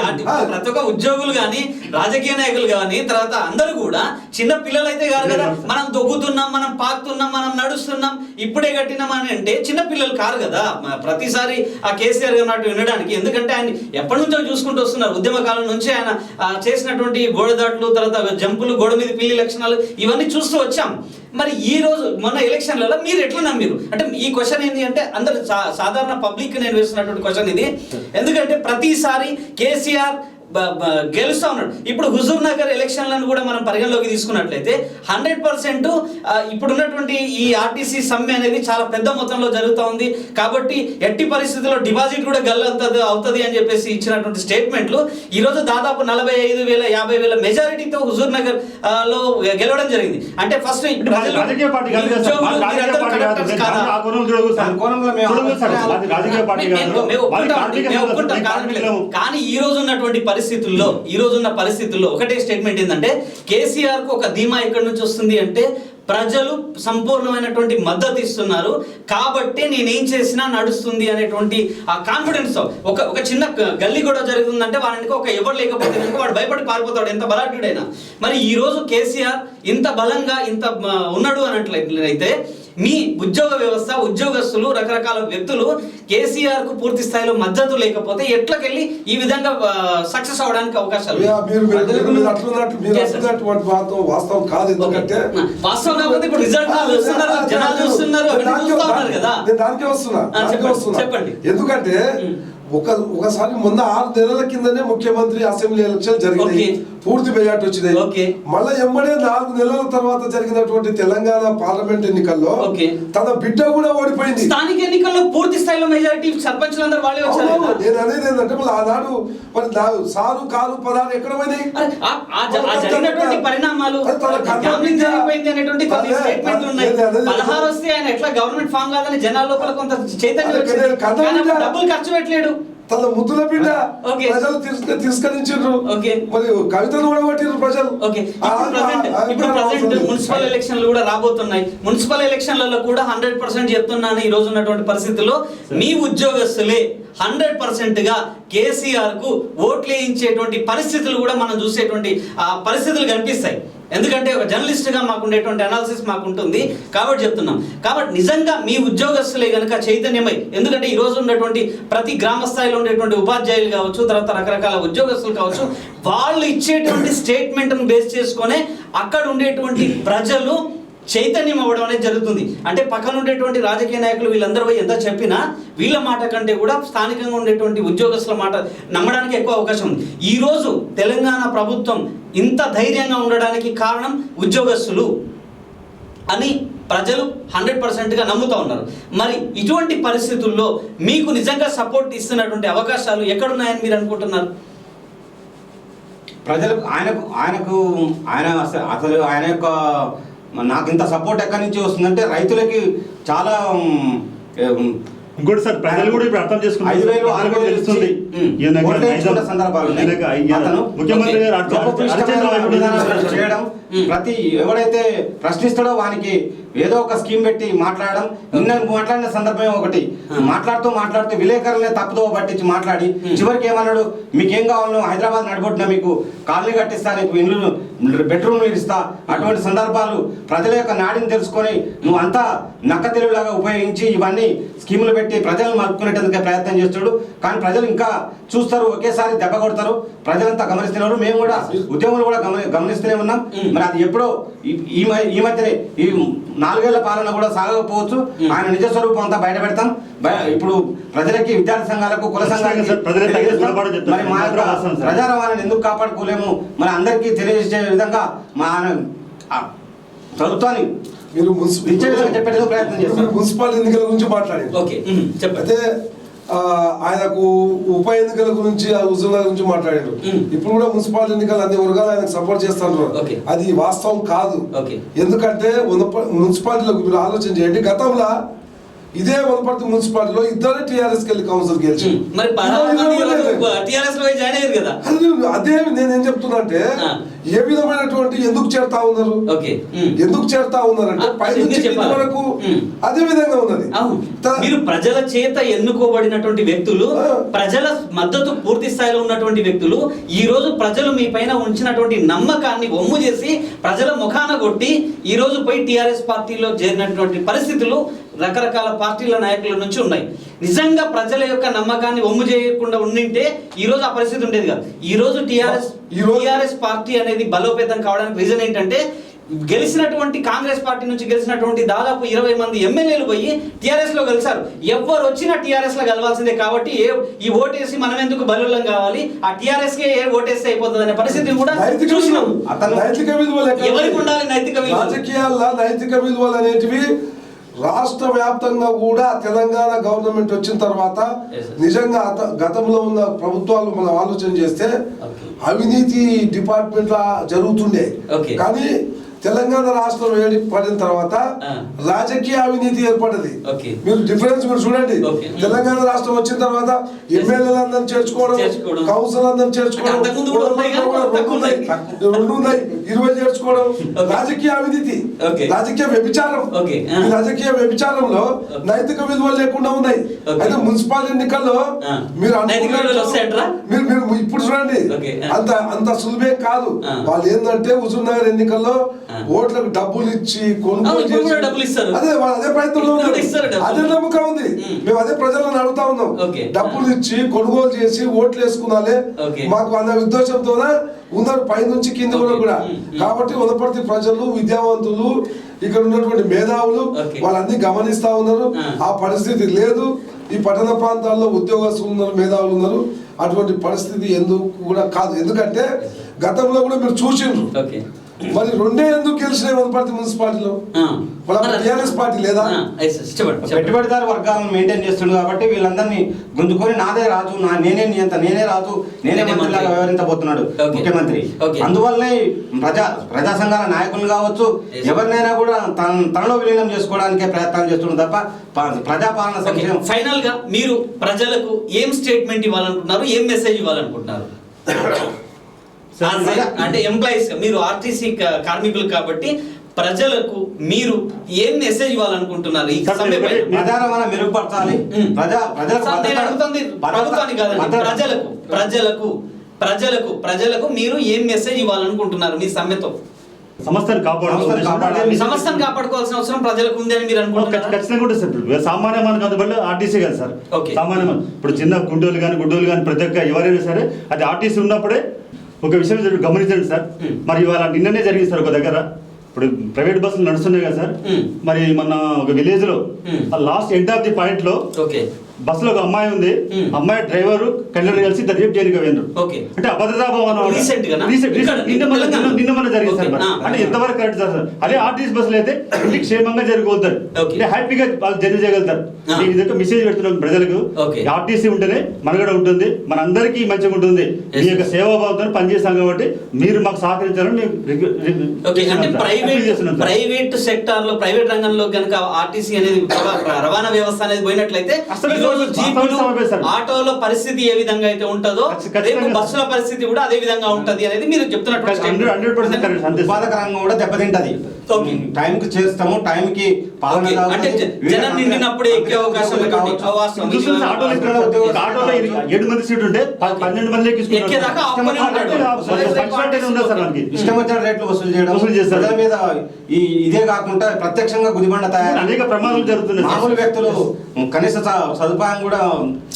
ప్రతి ఒక్క ఉద్యోగులు కానీ, రాజకీయ నాయకులు కానీ, తర్వాత అందరూ కూడా చిన్న పిల్లలు అయితే కాదు కదా. మనం దొగ్గుతున్నాం, మనం పాకుతున్నాం, మనం నడుస్తున్నాం, ఇప్పుడే కట్టినాం అని అంటే చిన్న పిల్లలు కాదు కదా. ప్రతిసారి ఆ కేసీఆర్ గారు నాటు వినడానికి, ఎందుకంటే ఆయన ఎప్పటి నుంచో చూసుకుంటూ వస్తున్నారు. ఉద్యమ కాలం నుంచి ఆయన చేసినటువంటి గోడదాట్లు, తర్వాత జంపులు, గోడ మీద పిల్లి లక్షణాలు, ఇవన్నీ చూస్తూ వచ్చాం. మరి ఈ రోజు మొన్న ఎలక్షన్లలో మీరు ఎట్లా నమ్మిరు? అంటే ఈ క్వశ్చన్ ఏంటి అంటే అందరు సాధారణ పబ్లిక్ నేను వేస్తున్నటువంటి క్వశ్చన్ ఇది. ఎందుకంటే ప్రతిసారి కేసీఆర్ గెలుస్తా ఉన్నాడు. ఇప్పుడు హుజూర్ నగర్ ఎలక్షన్లను కూడా మనం పరిగణలోకి తీసుకున్నట్లయితే 100% ఇప్పుడు ఉన్నటువంటి ఈ ఆర్టీసీ సమ్మె అనేది చాలా పెద్ద మొత్తంలో జరుగుతూ ఉంది. కాబట్టి ఎట్టి పరిస్థితుల్లో డిపాజిట్ కూడా అవుతుంది అని చెప్పేసి ఇచ్చినటువంటి స్టేట్మెంట్లు ఈరోజు దాదాపు 45,000 50,000 మెజారిటీతో హుజూర్ నగర్ లో గెలవడం జరిగింది. అంటే ఫస్ట్ కానీ ఈ రోజు ఉన్నటువంటి ఈరోజున్న పరిస్థితుల్లో ఒకటే స్టేట్మెంట్ ఏంటంటే కేసీఆర్ కు ఒక ధీమా ఎక్కడి నుంచి వస్తుంది అంటే ప్రజలు సంపూర్ణమైనటువంటి మద్దతు ఇస్తున్నారు కాబట్టి నేనేం చేసినా నడుస్తుంది అనేటువంటి ఆ కాన్ఫిడెన్స్. ఒక చిన్న గల్లీ కూడా జరుగుతుందంటే వానికి ఒక ఎవరు లేకపోతే వాడు భయపడి పారిపోతాడు, ఎంత బలాఢ్యుడైనా. మరి ఈ రోజు కేసీఆర్ ఇంత బలంగా ఇంత ఉన్నాడు అన్నట్లయితే మీ ఉద్యోగ వ్యవస్థ, ఉద్యోగస్తులు, రకరకాల వ్యక్తులు కేసీఆర్ కు పూర్తి స్థాయిలో మద్దతు లేకపోతే ఎట్లకెళ్ళి ఈ విధంగా సక్సెస్ అవడానికి అవకాశాలు? వాస్తవం కాదు. ఎందుకంటే వాస్తవం కాకపోతే ఇప్పుడు రిజల్ట్ చూస్తున్నారు, జనాలు చూస్తున్నారు కదా. దానికే వస్తున్నా చెప్పండి. ఎందుకంటే ఒకసారి మొన్న 6 నెలల కిందనే ముఖ్యమంత్రి అసెంబ్లీ ఎలక్షన్ జరిగినాయి, పూర్తి మెజార్టీ వచ్చింది. మళ్ళీ ఎమ్మడే 4 నెలల తర్వాత జరిగినటువంటి తెలంగాణ పార్లమెంట్ ఎన్నికల్లో తన బిడ్డ కూడా ఓడిపోయింది. స్థానిక ఎన్నికల్లో పూర్తి స్థాయిలో మెజారిటీ సర్పంచులందరూ వాళ్ళే వచ్చారు. నేను అనేది ఏంటంటే మరి ఆనాడు మరి సారు కారు పదాలు ఎక్కడ పోయినాయి? జరిగినటువంటి పరిణామాలు జరిగిపోయింది అనేటువంటి కొన్ని స్టేట్మెంట్లు ఉన్నాయి. 16 వస్తే ఆయన ఎట్లా గవర్నమెంట్ ఫామ్ కాదని జనాల లోపల కొంత చైతన్యం, డబ్బులు ఖర్చు పెట్టలేడు. తన ముద్దుల బిడ్డ Okay. ప్రజలు తిరస్కరించారు. Okay. మరి కవితను ఓడగొట్టారు ప్రజలు. ఓకే ఇప్పుడు ప్రజెంట్ మున్సిపల్ ఎలక్షన్లు కూడా రాబోతున్నాయి. మున్సిపల్ ఎలక్షన్లలో కూడా 100% చెప్తున్నాను, ఈ రోజు ఉన్నటువంటి పరిస్థితుల్లో మీ ఉద్యోగస్తులే 100% గా కేసీఆర్ కు ఓట్లు వేయించేటువంటి పరిస్థితులు కూడా మనం చూసేటువంటి పరిస్థితులు కనిపిస్తాయి. ఎందుకంటే ఒక జర్నలిస్ట్ గా మాకు ఉండేటువంటి అనాలిసిస్ మాకు ఉంటుంది కాబట్టి చెప్తున్నాం. కాబట్టి నిజంగా మీ ఉద్యోగస్తులే కనుక చైతన్యమై, ఎందుకంటే ఈ రోజు ఉన్నటువంటి ప్రతి గ్రామ స్థాయిలో ఉండేటువంటి ఉపాధ్యాయులు కావచ్చు, తర్వాత రకరకాల ఉద్యోగస్తులు కావచ్చు, వాళ్ళు ఇచ్చేటువంటి స్టేట్మెంట్ను బేస్ చేసుకొని అక్కడ ఉండేటువంటి ప్రజలు చైతన్యం అవ్వడం అనేది జరుగుతుంది. అంటే పక్కన ఉండేటువంటి రాజకీయ నాయకులు వీళ్ళందరూ ఎంత చెప్పినా వీళ్ళ మాట కంటే కూడా స్థానికంగా ఉండేటువంటి ఉద్యోగస్తుల మాట నమ్మడానికి ఎక్కువ అవకాశం ఉంది. ఈరోజు తెలంగాణ ప్రభుత్వం ఇంత ధైర్యంగా ఉండడానికి కారణం ఉద్యోగస్తులు అని ప్రజలు 100%గా నమ్ముతూ ఉన్నారు. మరి ఇటువంటి పరిస్థితుల్లో మీకు నిజంగా సపోర్ట్ ఇస్తున్నటువంటి అవకాశాలు ఎక్కడున్నాయని మీరు అనుకుంటున్నారు? ప్రజలకు ఆయన యొక్క నాకు ఇంత సపోర్ట్ ఎక్కడి నుంచి వస్తుందంటే రైతులకి చాలా ఇంకోటి సార్, ప్రజలు కూడా ఇప్పుడు అర్థం చేసుకున్నారు. 5,000, 6,000 తెలుస్తుంది సందర్భాలు ముఖ్యమంత్రి గారు చేయడం, ప్రతి ఎవడైతే ప్రశ్నిస్తాడో వానికి ఏదో ఒక స్కీమ్ పెట్టి మాట్లాడడం. నిన్న మాట్లాడిన సందర్భం ఒకటి, మాట్లాడుతూ విలేకరులనే తప్పుదో పట్టించి మాట్లాడి చివరికి ఏమన్నాడు, మీకేం కావాలో హైదరాబాద్ నడిపొట్టినా మీకు కాలనీ కట్టిస్తా, నీకు ఇల్లు బెడ్రూమ్లు ఇస్తా. అటువంటి సందర్భాలు ప్రజల యొక్క నాడిని తెలుసుకొని నువ్వు అంతా నక్క తెలుగులాగా ఉపయోగించి ఇవన్నీ స్కీములు పెట్టి ప్రజలను మలుపుకునేందుకు ప్రయత్నం చేస్తాడు. కానీ ప్రజలు ఇంకా చూస్తారు, ఒకేసారి దెబ్బ కొడతారు. ప్రజలంతా గమనిస్తున్నారు, మేము కూడా ఉద్యమాలు కూడా గమనిస్తూనే ఉన్నాం. మరి అది ఎప్పుడో ఈ మధ్యనే ఈ 4 ఏళ్ల పాలన కూడా సాగకపోవచ్చు. ఆయన నిజ స్వరూపం అంతా బయట పెడతాం. ఇప్పుడు ప్రజలకి, విద్యార్థి సంఘాలకు, కుల సంఘాలకి మరి మా ప్రజారవాణిని ఎందుకు కాపాడుకోలేము, మరి అందరికీ తెలియజేసే విధంగా మా ప్రభుత్వాన్ని మీరు చెప్పేందుకు ప్రయత్నం చేస్తారు. మున్సిపల్ ఎన్నికల గురించి మాట్లాడారు. అయితే ఆయనకు ఉప ఎన్నికల గురించి, హుజూర్నగర్ గురించి మాట్లాడారు. ఇప్పుడు కూడా మున్సిపల్ ఎన్నికలు అన్ని వర్గాలు ఆయనకు సపోర్ట్ చేస్తున్నారు. అది వాస్తవం కాదు. ఎందుకంటే మున్సిపాలిటీలో మీరు ఆలోచన చేయండి, గతంలో ఇదే వనపర్తి మున్సిపాలిటీలో ఇద్దరు టీఆర్ఎస్ కెళ్ళి కౌన్సిల్ గెలిచి, అదే నేనేం చెప్తున్నా అంటే ఏ విధమైనటువంటి ఎందుకు చేరుతా ఉన్నారు అంటే పై నుంచి కింది వరకు అదే విధంగా ఉన్నది. మీరు ప్రజల చేత ఎన్నుకోబడినటువంటి వ్యక్తులు, ప్రజల మద్దతు పూర్తి స్థాయిలో ఉన్నటువంటి వ్యక్తులు, ఈ రోజు ప్రజలు మీ పైన ఉంచినటువంటి నమ్మకాన్ని వమ్ము చేసి ప్రజల ముఖాన కొట్టి ఈ రోజు పోయి టీఆర్ఎస్ పార్టీలో చేరినటువంటి పరిస్థితులు రకరకాల పార్టీల నాయకుల నుంచి ఉన్నాయి. నిజంగా ప్రజల యొక్క నమ్మకాన్ని వమ్ము చేయకుండా ఉండింటే ఈ రోజు ఆ పరిస్థితి ఉండేది కాదు. ఈ రోజు టీఆర్ఎస్ పార్టీ అనేది బలోపేతం కావడానికి రీజన్ ఏంటంటే, గెలిచినటువంటి కాంగ్రెస్ పార్టీ నుంచి గెలిచినటువంటి దాదాపు 20 మంది ఎమ్మెల్యేలు పోయి టీఆర్ఎస్ లో కలిసారు. ఎవరు వచ్చినా టీఆర్ఎస్ లో కలవాల్సిందే. కాబట్టి ఈ ఓటేసి మనం ఎందుకు బలులం కావాలి, ఆ టీఆర్ఎస్ కే ఓటేస్తే అయిపోతుంది అనే పరిస్థితి కూడా చూసినాం. నైతిక విలువలు ఎవరికి ఉండాలి? నైతిక విలువలు, రాజకీయాల్లో నైతిక విలువలు అనేటివి రాష్ట్ర వ్యాప్తంగా కూడా తెలంగాణ గవర్నమెంట్ వచ్చిన తర్వాత నిజంగా గతంలో ఉన్న ప్రభుత్వాలు మనం ఆలోచన చేస్తే అవినీతి డిపార్ట్మెంట్ జరుగుతుండే. కానీ తెలంగాణ రాష్ట్రం ఏర్పడిన తర్వాత రాజకీయ అవినీతి ఏర్పడింది. మీరు డిఫరెన్స్ మీరు చూడండి. తెలంగాణ రాష్ట్రం వచ్చిన తర్వాత ఎమ్మెల్యేలందరినీ చేర్చుకోవడం, కౌన్సిల్ అందరినీ చేర్చుకోవడం, 20 చేర్చుకోవడం, రాజకీయ అవినీతి, రాజకీయ వ్యభిచారం. రాజకీయ వ్యభిచారంలో నైతిక విలువలు లేకుండా ఉన్నాయి. అయితే మున్సిపల్ ఎన్నికల్లో మీరు మీరు ఇప్పుడు చూడండి, అంత సులభే కాదు. వాళ్ళు ఏంటంటే హుజూర్నగర్ ఎన్నికల్లో ఓట్లకు డబ్బులు ఇచ్చి కొనుగోలు చేసి అదే ప్రయత్నంలో అదే నమ్మకం ఉంది. మేము అదే ప్రజలను అడుగుతా ఉన్నాం, డబ్బులు ఇచ్చి కొనుగోలు చేసి ఓట్లు వేసుకున్నాలే మాకు అన్న ఉద్దేశంతోనే ఉన్నారు పైనుంచి కింద కూడా. కాబట్టి వనపర్తి ప్రజలు, విద్యావంతులు, ఇక్కడ ఉన్నటువంటి మేధావులు వాళ్ళన్ని గమనిస్తా ఉన్నారు. ఆ పరిస్థితి లేదు. ఈ పట్టణ ప్రాంతాల్లో ఉద్యోగస్తులు ఉన్నారు, మేధావులు ఉన్నారు. అటువంటి పరిస్థితి ఎందుకు కూడా కాదు. ఎందుకంటే గతంలో కూడా మీరు చూసిండ్రు, మరి రెండే ఎందుకు గెలిచినాయి వనపర్తి మున్సిపాలిటీలో? మన టీఆర్ఎస్ పార్టీ లేదా? పెట్టుబడిదారు వర్గాలను మెయింటైన్ చేస్తుంది కాబట్టి వీళ్ళందరినీ గుంజుకొని నాదే రాజు, నేనే నియంత, నేనే రాజు, నేనే మంత్రిలాగా వ్యవహరించబోతున్నాడు ముఖ్యమంత్రి. అందువల్లే ప్రజా సంఘాల నాయకులు కావచ్చు, ఎవరినైనా కూడా తనలో విలీనం చేసుకోవడానికే ప్రయత్నాలు చేస్తున్నారు తప్ప ప్రజాపాలన సంక్షేమం. ఫైనల్ గా మీరు ప్రజలకు ఏం స్టేట్మెంట్ ఇవ్వాలనుకుంటున్నారు, ఏం మెసేజ్ ఇవ్వాలనుకుంటున్నారు? అంటే ఎంప్లాయీస్ మీరు ఆర్టీసీ కార్మికులు కాబట్టి ప్రజలకు మీరు ఏం మెసేజ్ ఇవ్వాలనుకుంటున్నారు? ఈ ప్రజా రవాణా మెరుగుపరచాలి. ప్రభుత్వానికి కాదండి, ప్రజలకు మీరు ఏం మెసేజ్ ఇవ్వాలనుకుంటున్నారు మీ సమ్మెతో? సంస్థను సంస్థను కాపాడుకోవాల్సిన అవసరం ప్రజలకు ఉంది అని మీరు అనుకుంటున్నారు? ఖచ్చితంగా ఉంటుంది సార్. సామాన్య మానవ అందుబాటులో ఆర్టీసీ కదా సార్. సామాన్య ఇప్పుడు చిన్న గుంటూరు కానీ ప్రతి ఒక్క ఎవరైనా సరే అది ఆర్టీసీ ఉన్నప్పుడే. ఒక విషయం గమనించండి సార్, మరి ఇవాళ నిన్ననే జరిగింది సార్ ఒక దగ్గర. ఇప్పుడు ప్రైవేట్ బస్సులు నడుస్తున్నాయి కదా సార్, మరి మన ఒక విలేజ్ లో last end of the point లో బస్సులో ఒక అమ్మాయి ఉంది, అమ్మాయి డ్రైవర్ కండక్టర్ కలిసి దర్యాప్తు జైలుగా పోయినారు. అంటే అభద్రతాభావం నిన్న మన జరిగింది సార్. అంటే ఎంతవరకు కరెక్ట్ సార్? అదే ఆర్టీసీ బస్సులు అయితే ఇంటికి క్షేమంగా జరిగిపోతారు, హ్యాపీగా వాళ్ళు జర్నీ చేయగలుగుతారు. నేను ఇదొక మెసేజ్ పెడుతున్నాను ప్రజలకు. ఆర్టీసీ ఉంటేనే మనగడ ఉంటుంది, మన అందరికీ మంచిగా ఉంటుంది. మీ యొక్క సేవాభావంతో పనిచేస్తాం కాబట్టి మీరు మాకు సహకరించాలని ప్రైవేట్ సెక్టార్ లో, ప్రైవేట్ రంగంలో కనుక ఆర్టీసీ అనేది రవాణా వ్యవస్థ అనేది పోయినట్లయితే ఆటోల పరిస్థితి ఏ విధంగా అయితే ఉంటుందో రేపు బస్సుల పరిస్థితి కూడా అదే విధంగా ఉంటది అనేది మీరు చెప్తున్నట్టు. ఉత్పాదక రంగం కూడా దెబ్బతింటది. టైంకి చేస్తాము, టైంకి అంటే జనం నిండినప్పుడు ఎక్కే అవకాశం ఆటోలో 7 మంది సీట్ ఉంటే 12 మంది ఇష్టం వచ్చిన రేట్లు వసూలు చేయడం, ప్రజల మీద ఇదే కాకుండా ప్రత్యక్షంగా గుదిబండ తయారు, అనేక ప్రమాదాలు జరుగుతున్నాయి. మామూలు వ్యక్తులు కనీస సదుపాయం కూడా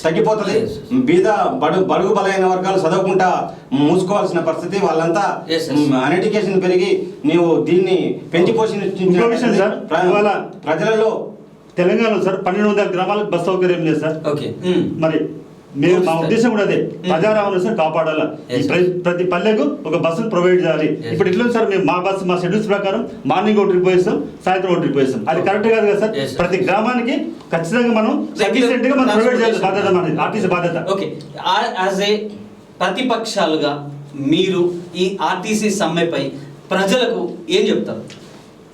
తగ్గిపోతుంది. బీద బడుగు బలైన వర్గాలు చదవకుండా మూసుకోవాల్సిన పరిస్థితి. వాళ్ళంతా అనెడ్యుకేషన్ పెరిగి నీవు దీన్ని పెంచి పోషించిన ప్రజలలో తెలంగాణలో సార్ 1200 గ్రామాలకు బస్ సౌకర్యం లేదు సార్. మరి మేము మా ఉద్దేశం కూడా అదే, ప్రజా రవాణా సార్ కాపాడాలా. ప్రతి పల్లెకు ఒక బస్సును ప్రొవైడ్ చేయాలి. ఇప్పుడు ఇట్లా సార్ మేము మా బస్సు మా షెడ్యూల్స్ ప్రకారం మార్నింగ్ ఒక ట్రిప్ వేస్తాం, సాయంత్రం ఒక ట్రిప్ వేస్తాం. అది కరెక్ట్ కాదు కదా సార్. ప్రతి గ్రామానికి ఖచ్చితంగా మనం సఫిషియెంట్ గా మనం ప్రొవైడ్ చేయాలి. బాధ్యత మనది, ఆర్టీసీ బాధ్యత. ఓకే, యాజ్ ఏ ప్రతిపక్షాలుగా మీరు ఈ ఆర్టీసీ సమ్మెపై ప్రజలకు ఏం చెప్తారు?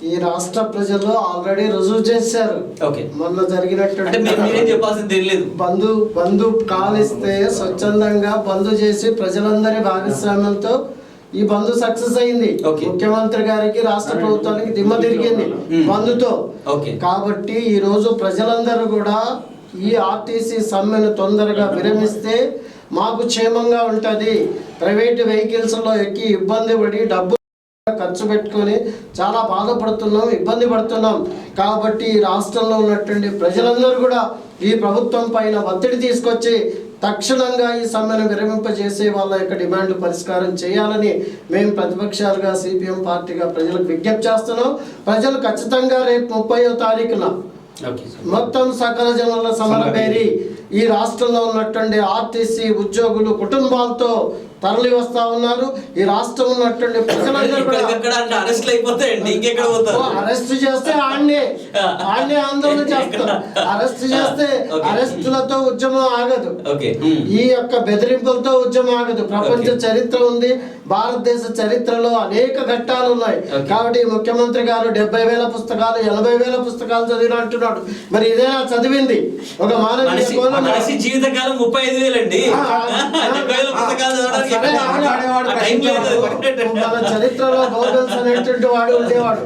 ఈ రాష్ట్ర ప్రజలు ఆల్రెడీ రుజువు చేశారు. మొన్న జరిగినట్టు బంధు కాలిస్తే స్వచ్ఛందంగా బంధు చేసి ప్రజలందరి భాగస్వామ్యంతో ఈ బంధు సక్సెస్ అయింది. ముఖ్యమంత్రి గారికి, రాష్ట్ర ప్రభుత్వానికి దిమ్మ తిరిగింది బంధుతో. కాబట్టి ఈ రోజు ప్రజలందరూ కూడా ఈ ఆర్టీసీ సమ్మెను తొందరగా విరమిస్తే మాకు క్షేమంగా ఉంటది. ప్రైవేట్ వెహికల్స్ లో ఎక్కి ఇబ్బంది పడి డబ్బు ఖర్చు పెట్టుకొని చాలా బాధపడుతున్నాం, ఇబ్బంది పడుతున్నాం. కాబట్టి ఈ రాష్ట్రంలో ఉన్నటువంటి ప్రజలందరూ కూడా ఈ ప్రభుత్వం పైన ఒత్తిడి తీసుకొచ్చి తక్షణంగా ఈ సమ్మెను విరమింపజేసే వాళ్ళ యొక్క డిమాండ్లు పరిష్కారం చేయాలని మేము ప్రతిపక్షాలుగా సిపిఎం పార్టీగా ప్రజలకు విజ్ఞప్తి చేస్తున్నాం. ప్రజలు ఖచ్చితంగా రేపు 30వ తారీఖున మొత్తం సకల జనుల సమరభేరి ఈ రాష్ట్రంలో ఉన్నటువంటి ఆర్టీసీ ఉద్యోగులు కుటుంబాలతో తరలి వస్తా ఉన్నారు. ఈ రాష్ట్రం ఉన్నటువంటి అరెస్ట్ చేస్తే ఆడనే ఆందోళన చేస్తారు. అరెస్ట్ చేస్తే అరెస్టులతో ఉద్యమం ఆగదు, ఈ యొక్క బెదిరింపులతో ఉద్యమం ఆగదు. ప్రపంచ చరిత్ర ఉంది, భారతదేశ చరిత్రలో అనేక ఘట్టాలు ఉన్నాయి. కాబట్టి ముఖ్యమంత్రి గారు 70,000 పుస్తకాలు 80,000 పుస్తకాలు చదివిన అంటున్నాడు. మరి ఇదేనా చదివింది? ఒక మానవ జీవితకాలం 35,000 అండి. మన చరిత్రలో గోబెల్స్ అనేటువంటి వాడు ఉండేవాడు.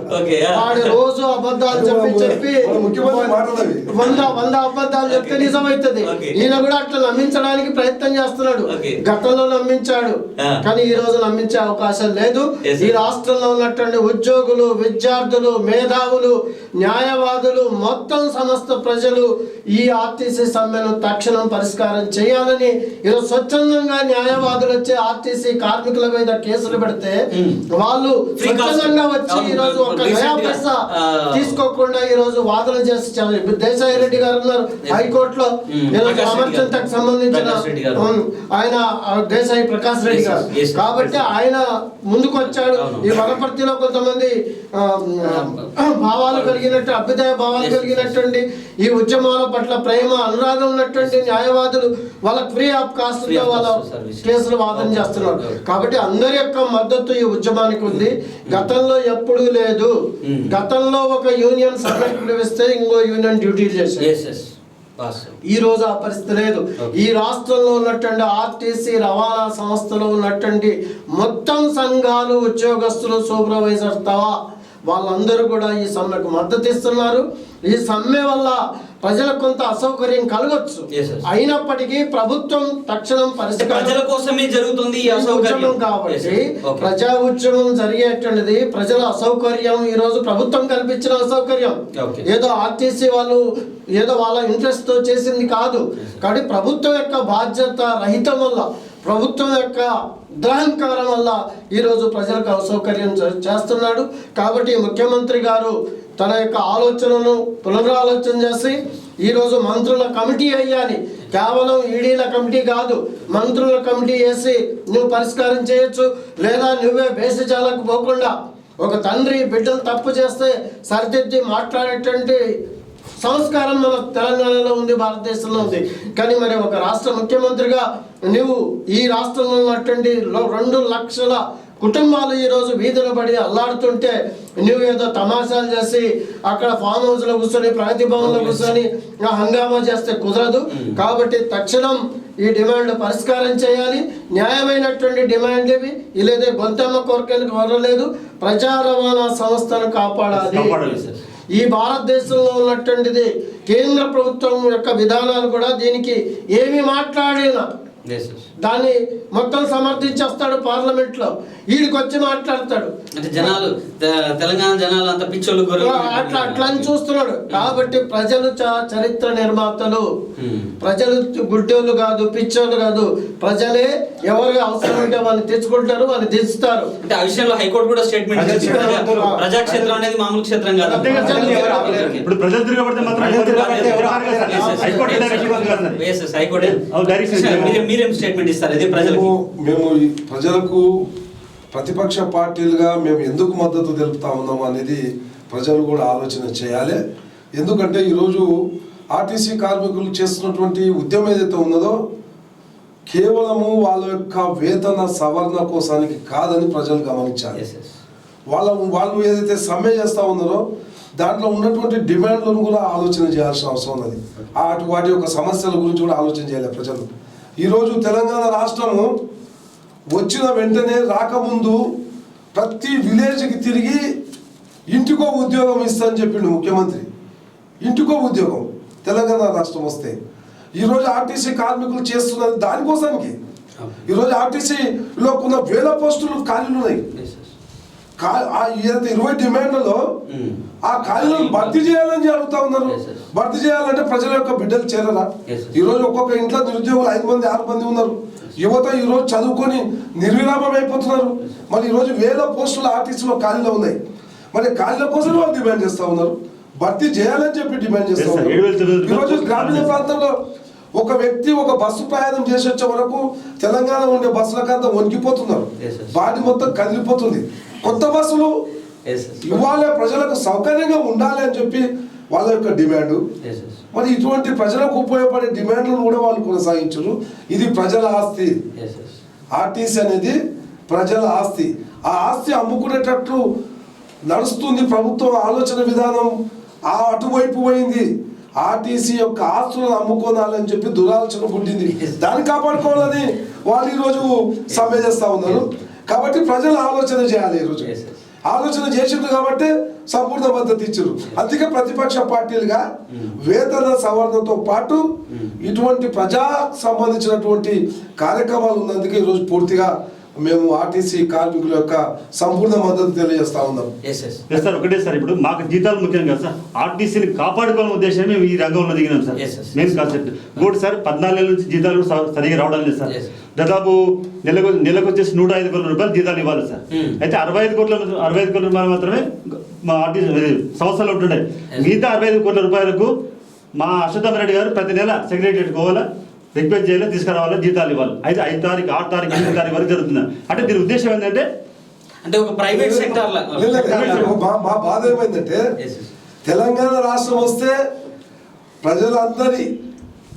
వాడు రోజు అబద్ధాలు చెప్పి 100 అబద్ధాలు చెప్తే నిజమైతుంది. ఈయన కూడా అట్లా నమ్మించడానికి ప్రయత్నం చేస్తున్నాడు. గతంలో నమ్మించాడు, కానీ ఈ రోజు నమ్మించే అవకాశం లేదు. ఈ రాష్ట్రంలో ఉన్నటువంటి ఉద్యోగులు, విద్యార్థులు, మేధావులు, న్యాయవాదులు, మొత్తం సమస్త ప్రజలు ఈ ఆర్టీసీ సమ్మెను తక్షణం పరిష్కారం చేయాలని ఈరోజు స్వచ్ఛందంగా న్యాయవాదులు వచ్చి వచ్చి ఆర్టీసీ కార్మికుల మీద కేసులు పెడితే వాళ్ళు స్వచ్ఛందంగా వచ్చి ఈ రోజు ఒక నయా పైసా తీసుకోకుండా ఈ రోజు వాదన చేసి దేశాయి రెడ్డి గారు ఉన్నారు హైకోర్టులో అమర్చంతకు సంబంధించిన ఆయన దేశాయి ప్రకాష్ రెడ్డి గారు కాబట్టి ఆయన ముందుకు వచ్చాడు. ఈ వనపర్తిలో కొంతమంది భావాలు కలిగినట్టు అభ్యుదయ భావాలు కలిగినటువంటి ఈ ఉద్యమాల పట్ల ప్రేమ అనురాగం ఉన్నటువంటి న్యాయవాదులు వాళ్ళ ఫ్రీ ఆఫ్ కాస్ట్ తో వాళ్ళ కేసులు వాదన చేస్తున్నారు. కాబట్టి అందరి యొక్క మద్దతు ఈ ఉద్యమానికి ఉంది. గతంలో ఎప్పుడూ లేదు. గతంలో ఒక యూనియన్ సపరేట్ పిలిపిస్తే ఇంకో యూనియన్ డ్యూటీలు చేశారు. ఈ రోజు ఆ పరిస్థితి లేదు. ఈ రాష్ట్రంలో ఉన్నటువంటి ఆర్టీసీ రవాణా సంస్థలో ఉన్నటువంటి మొత్తం సంఘాలు, ఉద్యోగస్తులు, సూపర్వైజర్ తవా వాళ్ళందరూ కూడా ఈ సమ్మెకు మద్దతు ఇస్తున్నారు. ఈ సమ్మె వల్ల ప్రజలకు కొంత అసౌకర్యం కలగొచ్చు, అయినప్పటికీ ప్రభుత్వం తక్షణం ప్రజల కోసమే జరుగుతుంది ఈ అసౌకర్యం కాబట్టి ప్రజా ఉద్యమం జరిగేటువంటిది ప్రజల అసౌకర్యం ఈ రోజు ప్రభుత్వం కల్పించిన అసౌకర్యం. ఏదో ఆర్టీసీ వాళ్ళు ఏదో వాళ్ళ ఇంట్రెస్ట్ తో చేసింది కాదు. కాబట్టి ప్రభుత్వం యొక్క బాధ్యత రహితం వల్ల, ప్రభుత్వం యొక్క దురహంకారం వల్ల ఈరోజు ప్రజలకు అసౌకర్యం చేస్తున్నాడు. కాబట్టి ముఖ్యమంత్రి గారు తన యొక్క ఆలోచనను పునరాలోచన చేసి ఈరోజు మంత్రుల కమిటీ అయ్యాలి. కేవలం ఈడీల కమిటీ కాదు, మంత్రుల కమిటీ వేసి నువ్వు పరిష్కారం చేయొచ్చు. లేదా నువ్వే బేసిజాలకు పోకుండా ఒక తండ్రి బిడ్డలు తప్పు చేస్తే సరిదిద్ది మాట్లాడేటువంటి సంస్కారం మన తెలంగాణలో ఉంది, భారతదేశంలో ఉంది. కానీ మరి ఒక రాష్ట్ర ముఖ్యమంత్రిగా నువ్వు ఈ రాష్ట్రంలో ఉన్నటువంటి 2 లక్షల కుటుంబాలు ఈరోజు వీధుల పడి అల్లాడుతుంటే నువ్వు ఏదో తమాషాలు చేసి అక్కడ ఫామ్ హౌస్లో కూర్చొని, ప్రగతి భవన్లో కూర్చొని హంగామా చేస్తే కుదరదు. కాబట్టి తక్షణం ఈ డిమాండ్ పరిష్కారం చేయాలి. న్యాయమైనటువంటి డిమాండ్ ఇవి. ఇలాగే గొంతమ్మ కోరికలకు వరలేదు. ప్రజా రవాణా సంస్థను కాపాడాలి. ఈ భారతదేశంలో ఉన్నటువంటిది కేంద్ర ప్రభుత్వం యొక్క విధానాలు కూడా దీనికి ఏమి మాట్లాడినా దాన్ని మొత్తం సమర్థించేస్తాడు పార్లమెంట్ లో. వీడికి వచ్చి మాట్లాడతాడు అంటే జనాలు, తెలంగాణ జనాలు అంత పిచ్చోళ్ళు అట్లా అని చూస్తున్నాడు. కాబట్టి ప్రజలు చరిత్ర నిర్మాతలు. ప్రజలు గుడ్డోళ్ళు కాదు, పిచ్చోళ్ళు కాదు. ప్రజలే ఎవరు అవసరం ఉంటే వాళ్ళని తెచ్చుకుంటారు, వాళ్ళని దించుతారు. అంటే ఆ విషయంలో హైకోర్టు కూడా స్టేట్మెంట్ ప్రజాక్షేత్రం అనేది మామూలు క్షేత్రం కాదు. ఇప్పుడు ప్రజలు తిరగబడితే మాత్రం మీరేం స్టేట్మెంట్ ఇస్తారు ఇది ప్రజలకు? మేము ప్రజలకు ప్రతిపక్ష పార్టీలుగా మేము ఎందుకు మద్దతు తెలుపుతా ఉన్నాము అనేది ప్రజలు కూడా ఆలోచన చేయాలి. ఎందుకంటే ఈరోజు ఆర్టీసీ కార్మికులు చేస్తున్నటువంటి ఉద్యమం ఏదైతే ఉన్నదో కేవలము వాళ్ళ యొక్క వేతన సవరణ కోసానికి కాదని ప్రజలు గమనించాలి. వాళ్ళు ఏదైతే సమ్మె చేస్తూ ఉన్నారో దాంట్లో ఉన్నటువంటి డిమాండ్లను కూడా ఆలోచన చేయాల్సిన అవసరం ఉన్నది. వాటి యొక్క సమస్యల గురించి కూడా ఆలోచన చేయాలి ప్రజలు. ఈరోజు తెలంగాణ రాష్ట్రము వచ్చిన వెంటనే రాకముందు ప్రతి విలేజ్కి తిరిగి ఇంటికో ఉద్యోగం ఇస్తానని చెప్పిండు ముఖ్యమంత్రి. ఇంటికో ఉద్యోగం తెలంగాణ రాష్ట్రం వస్తే. ఈరోజు ఆర్టీసీ కార్మికులు చేస్తున్నది దానికోసానికి. ఈరోజు ఆర్టీసీలో కొన్ని 1000 పోస్టులు ఖాళీలు ఉన్నాయి. 20 డిమాండ్లలో ఆ ఖాళీలను భర్తీ చేయాలని అడుగుతా ఉన్నారు. భర్తీ చేయాలంటే ప్రజల యొక్క బిడ్డలు చేరరా? ఈరోజు ఒక్కొక్క ఇంట్లో నిరుద్యోగులు 5 మంది 6 మంది ఉన్నారు. యువత ఈరోజు చదువుకొని నిర్విరామం అయిపోతున్నారు. మరి ఈరోజు 1000 పోస్టులు ఆర్టీసీలో ఖాళీలో ఉన్నాయి. మరి ఖాళీల కోసం వాళ్ళు డిమాండ్ చేస్తూ ఉన్నారు, భర్తీ చేయాలని చెప్పి డిమాండ్ చేస్తూ ఉన్నారు. ఈరోజు గ్రామీణ ప్రాంతంలో ఒక వ్యక్తి ఒక బస్సు ప్రయాణం చేసి వచ్చే వరకు తెలంగాణ ఉండే బస్సులకంతా వణికిపోతున్నారు. బాడీ మొత్తం కదిలిపోతుంది. కొత్త బస్సులు ఇవ్వాలి, ప్రజలకు సౌకర్యంగా ఉండాలి అని చెప్పి వాళ్ళ యొక్క డిమాండ్. మరి ఇటువంటి ప్రజలకు ఉపయోగపడే డిమాండ్లను కూడా వాళ్ళు కొనసాగించరు. ఇది ప్రజల ఆస్తి. ఆర్టీసీ అనేది ప్రజల ఆస్తి. ఆ ఆస్తి అమ్ముకునేటట్లు నడుస్తుంది ప్రభుత్వం ఆలోచన విధానం. అటువైపు పోయింది. ఆర్టీసీ యొక్క ఆస్తులను అమ్ముకోనాలని చెప్పి దురాలోచన పుట్టింది. దాన్ని కాపాడుకోవాలని వాళ్ళు ఈరోజు సమ్మె చేస్తూ ఉన్నారు. కాబట్టి ప్రజలు ఆలోచన చేయాలి. ఈరోజు ఆలోచన చేసిండ్రు కాబట్టి సంపూర్ణ మద్దతు ఇచ్చారు. అందుకే ప్రతిపక్ష పార్టీలుగా వేతన సవరణతో పాటు ఇటువంటి ప్రజా సంబంధించినటువంటి కార్యక్రమాలు ఉన్నందుకే ఈరోజు పూర్తిగా మేము ఆర్టీసీ కార్మికుల యొక్క సంపూర్ణ మద్దతు తెలియజేస్తా ఉన్నాం. సార్ ఒకటే సార్, ఇప్పుడు మాకు జీతాలు ముఖ్యం కదా సార్, ఆర్టీసీని కాపాడుకోవాలని ఉద్దేశమే మేము ఈ రంగంలో దిగినాం సార్. మెయిన్ కాన్సెప్ట్ ఇంకోటి సార్, 14 నెలల నుంచి జీతాలు కూడా సరిగా రావడం లేదు సార్. దాదాపు నెలకు వచ్చేసి 105 కోట్ల రూపాయలు జీతాలు ఇవ్వాలి సార్. అయితే 65 కోట్ల రూపాయలు మాత్రమే మా ఆర్టీసీ సంస్థలో ఉంటుండే. మిగతా 65 కోట్ల రూపాయలకు మా అశ్వత్థామ రెడ్డి గారు ప్రతి నెల సెక్రటరీకి పోవాలా, రిక్వెస్ట్ చేయాలి, తీసుకురావాలి, జీతాలు ఇవ్వాలి. అయితే 5 తారీఖు 6 తారీఖు 8 తారీఖు వరకు జరుగుతుంది. అంటే దీని ఉద్దేశం ఏంటంటే ఒక ప్రైవేట్ సెక్టర్ మా బాధ ఏమైందంటే తెలంగాణ రాష్ట్రం వస్తే ప్రజలందరి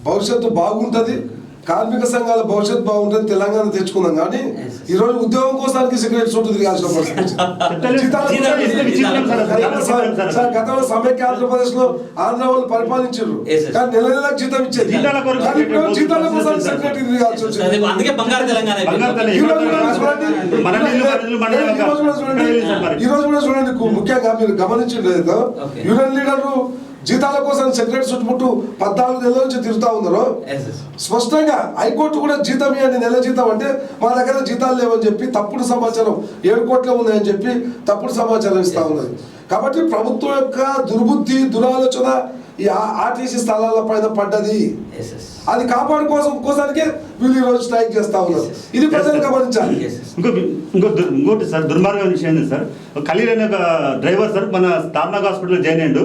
భవిష్యత్తు బాగుంటది, కార్మిక సంఘాల భవిష్యత్తు బాగుంటుంది, తెలంగాణ తెచ్చుకుందాం. కానీ ఈ రోజు ఉద్యోగం కోసానికి సిగరెట్ చుట్టూ తిరగాల్సిన పరిస్థితి. గతంలో సమైక్య ఆంధ్రప్రదేశ్ లో ఆంధ్ర వాళ్ళు పరిపాలించారు, కానీ నెల నెలకు జీతం ఇచ్చేది. జీతాల కోసం సిగరెట్ తిరగాల్సి వచ్చింది. ఈ రోజు కూడా చూడండి, ముఖ్యంగా మీరు గమనించలేదు, యూనియన్ లీడర్లు జీతాల కోసం సెక్రటరీ చుట్టుముట్టు 14 నెలల నుంచి తిరుగుతా ఉన్నారు. స్పష్టంగా హైకోర్టు కూడా జీతం ఇవ్వండి, నెల జీతం అంటే మా దగ్గర జీతాలు లేవని చెప్పి తప్పుడు సమాచారం 7 కోట్లే ఉన్నాయని చెప్పి తప్పుడు సమాచారం ఇస్తా ఉన్నది. కాబట్టి ప్రభుత్వం యొక్క దుర్బుద్ధి, దురాలోచన ఈ ఆర్టీసీ స్థలాల పైన పడ్డది. అది కాపాడుకోసానికే వీళ్ళు ఈ రోజు స్ట్రైక్ చేస్తా ఉన్నారు. ఇది ప్రజలు గమనించాలి. ఇంకోటి సార్, దుర్మార్గం విషయం ఏంటి సార్, ఖలీల్ అనే ఒక డ్రైవర్ సార్ మన తార్నాగ్ హాస్పిటల్ జాయిన్ అయ్యాడు.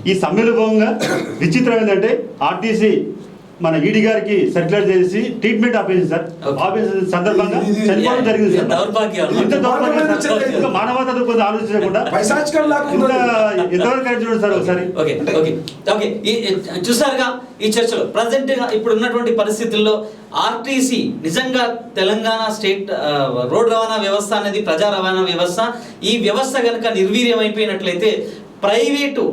ఈ సమ్మెలో భాగంగా విచిత్రం ఏంటంటే ఆర్టీసీ మన ఈడీ గారికి సర్క్యులర్ చేసి ట్రీట్మెంట్ ఆపేసింది సార్. ఆపేసిన సందర్భంగా చనిపోవడం జరిగింది సార్. మానవతా దృక్పథం ఆలోచించకుండా ఎంతవరకు చూడండి సార్ ఒకసారి. చూసారుగా ఈ చర్చలో ప్రజెంట్ గా ఇప్పుడు ఉన్నటువంటి పరిస్థితుల్లో ఆర్టీసీ నిజంగా తెలంగాణ స్టేట్ రోడ్ రవాణా వ్యవస్థ అనేది ప్రజా రవాణా వ్యవస్థ. ఈ వ్యవస్థ కనుక నిర్వీర్యం అయిపోయినట్లయితే ప్రైవేటు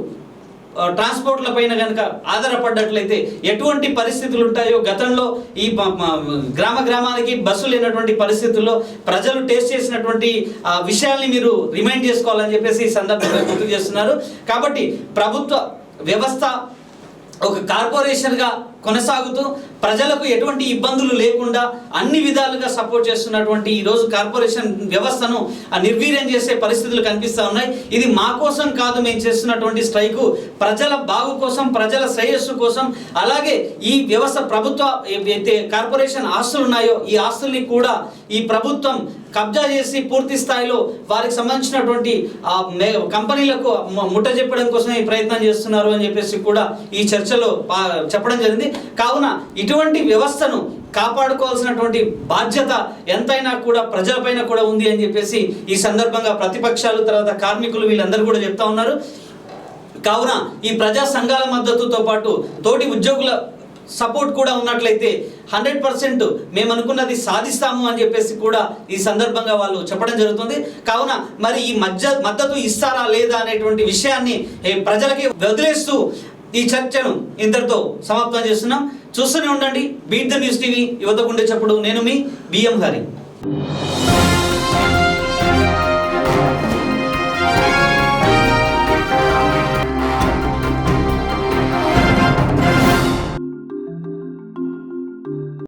ట్రాన్స్పోర్ట్ల పైన కనుక ఆధారపడ్డట్లయితే ఎటువంటి పరిస్థితులు ఉంటాయో, గతంలో ఈ గ్రామానికి బస్సులు లేనటువంటి పరిస్థితుల్లో ప్రజలు టేస్ట్ చేసినటువంటి విషయాల్ని మీరు రిమైండ్ చేసుకోవాలని చెప్పేసి ఈ సందర్భంగా గుర్తు చేస్తున్నారు. కాబట్టి ప్రభుత్వ వ్యవస్థ ఒక కార్పొరేషన్గా కొనసాగుతూ ప్రజలకు ఎటువంటి ఇబ్బందులు లేకుండా అన్ని విధాలుగా సపోర్ట్ చేస్తున్నటువంటి ఈరోజు కార్పొరేషన్ వ్యవస్థను నిర్వీర్యం చేసే పరిస్థితులు కనిపిస్తూ ఉన్నాయి. ఇది మా కోసం కాదు, మేము చేస్తున్నటువంటి స్ట్రైకు ప్రజల బాగు కోసం, ప్రజల శ్రేయస్సు కోసం. అలాగే ఈ వ్యవస్థ ప్రభుత్వ అయితే కార్పొరేషన్ ఆస్తులు ఉన్నాయో ఈ ఆస్తుల్ని కూడా ఈ ప్రభుత్వం కబ్జా చేసి పూర్తి స్థాయిలో వారికి సంబంధించినటువంటి కంపెనీలకు ముట్ట చెప్పడం కోసం ఈ ప్రయత్నం చేస్తున్నారు అని చెప్పేసి కూడా ఈ చర్చలో చెప్పడం జరిగింది. కావున ఇటువంటి వ్యవస్థను కాపాడుకోవాల్సినటువంటి బాధ్యత ఎంతైనా కూడా ప్రజలపైన కూడా ఉంది అని చెప్పేసి ఈ సందర్భంగా ప్రతిపక్షాలు, తర్వాత కార్మికులు వీళ్ళందరూ కూడా చెప్తా ఉన్నారు. కావున ఈ ప్రజా సంఘాల మద్దతుతో పాటు తోటి ఉద్యోగుల సపోర్ట్ కూడా ఉన్నట్లయితే 100% మేము అనుకున్నది సాధిస్తాము అని చెప్పేసి కూడా ఈ సందర్భంగా వాళ్ళు చెప్పడం జరుగుతుంది. కావున మరి ఈ మద్దతు ఇస్తారా లేదా అనేటువంటి విషయాన్ని ప్రజలకి వదిలేస్తూ ఈ చర్చను ఇంతటితో సమాప్తం చేస్తున్నాం. చూస్తూనే ఉండండి బీట్ ద న్యూస్ టీవీ, యువత గుండె చప్పుడు. నేను మీ బిఎం హరి.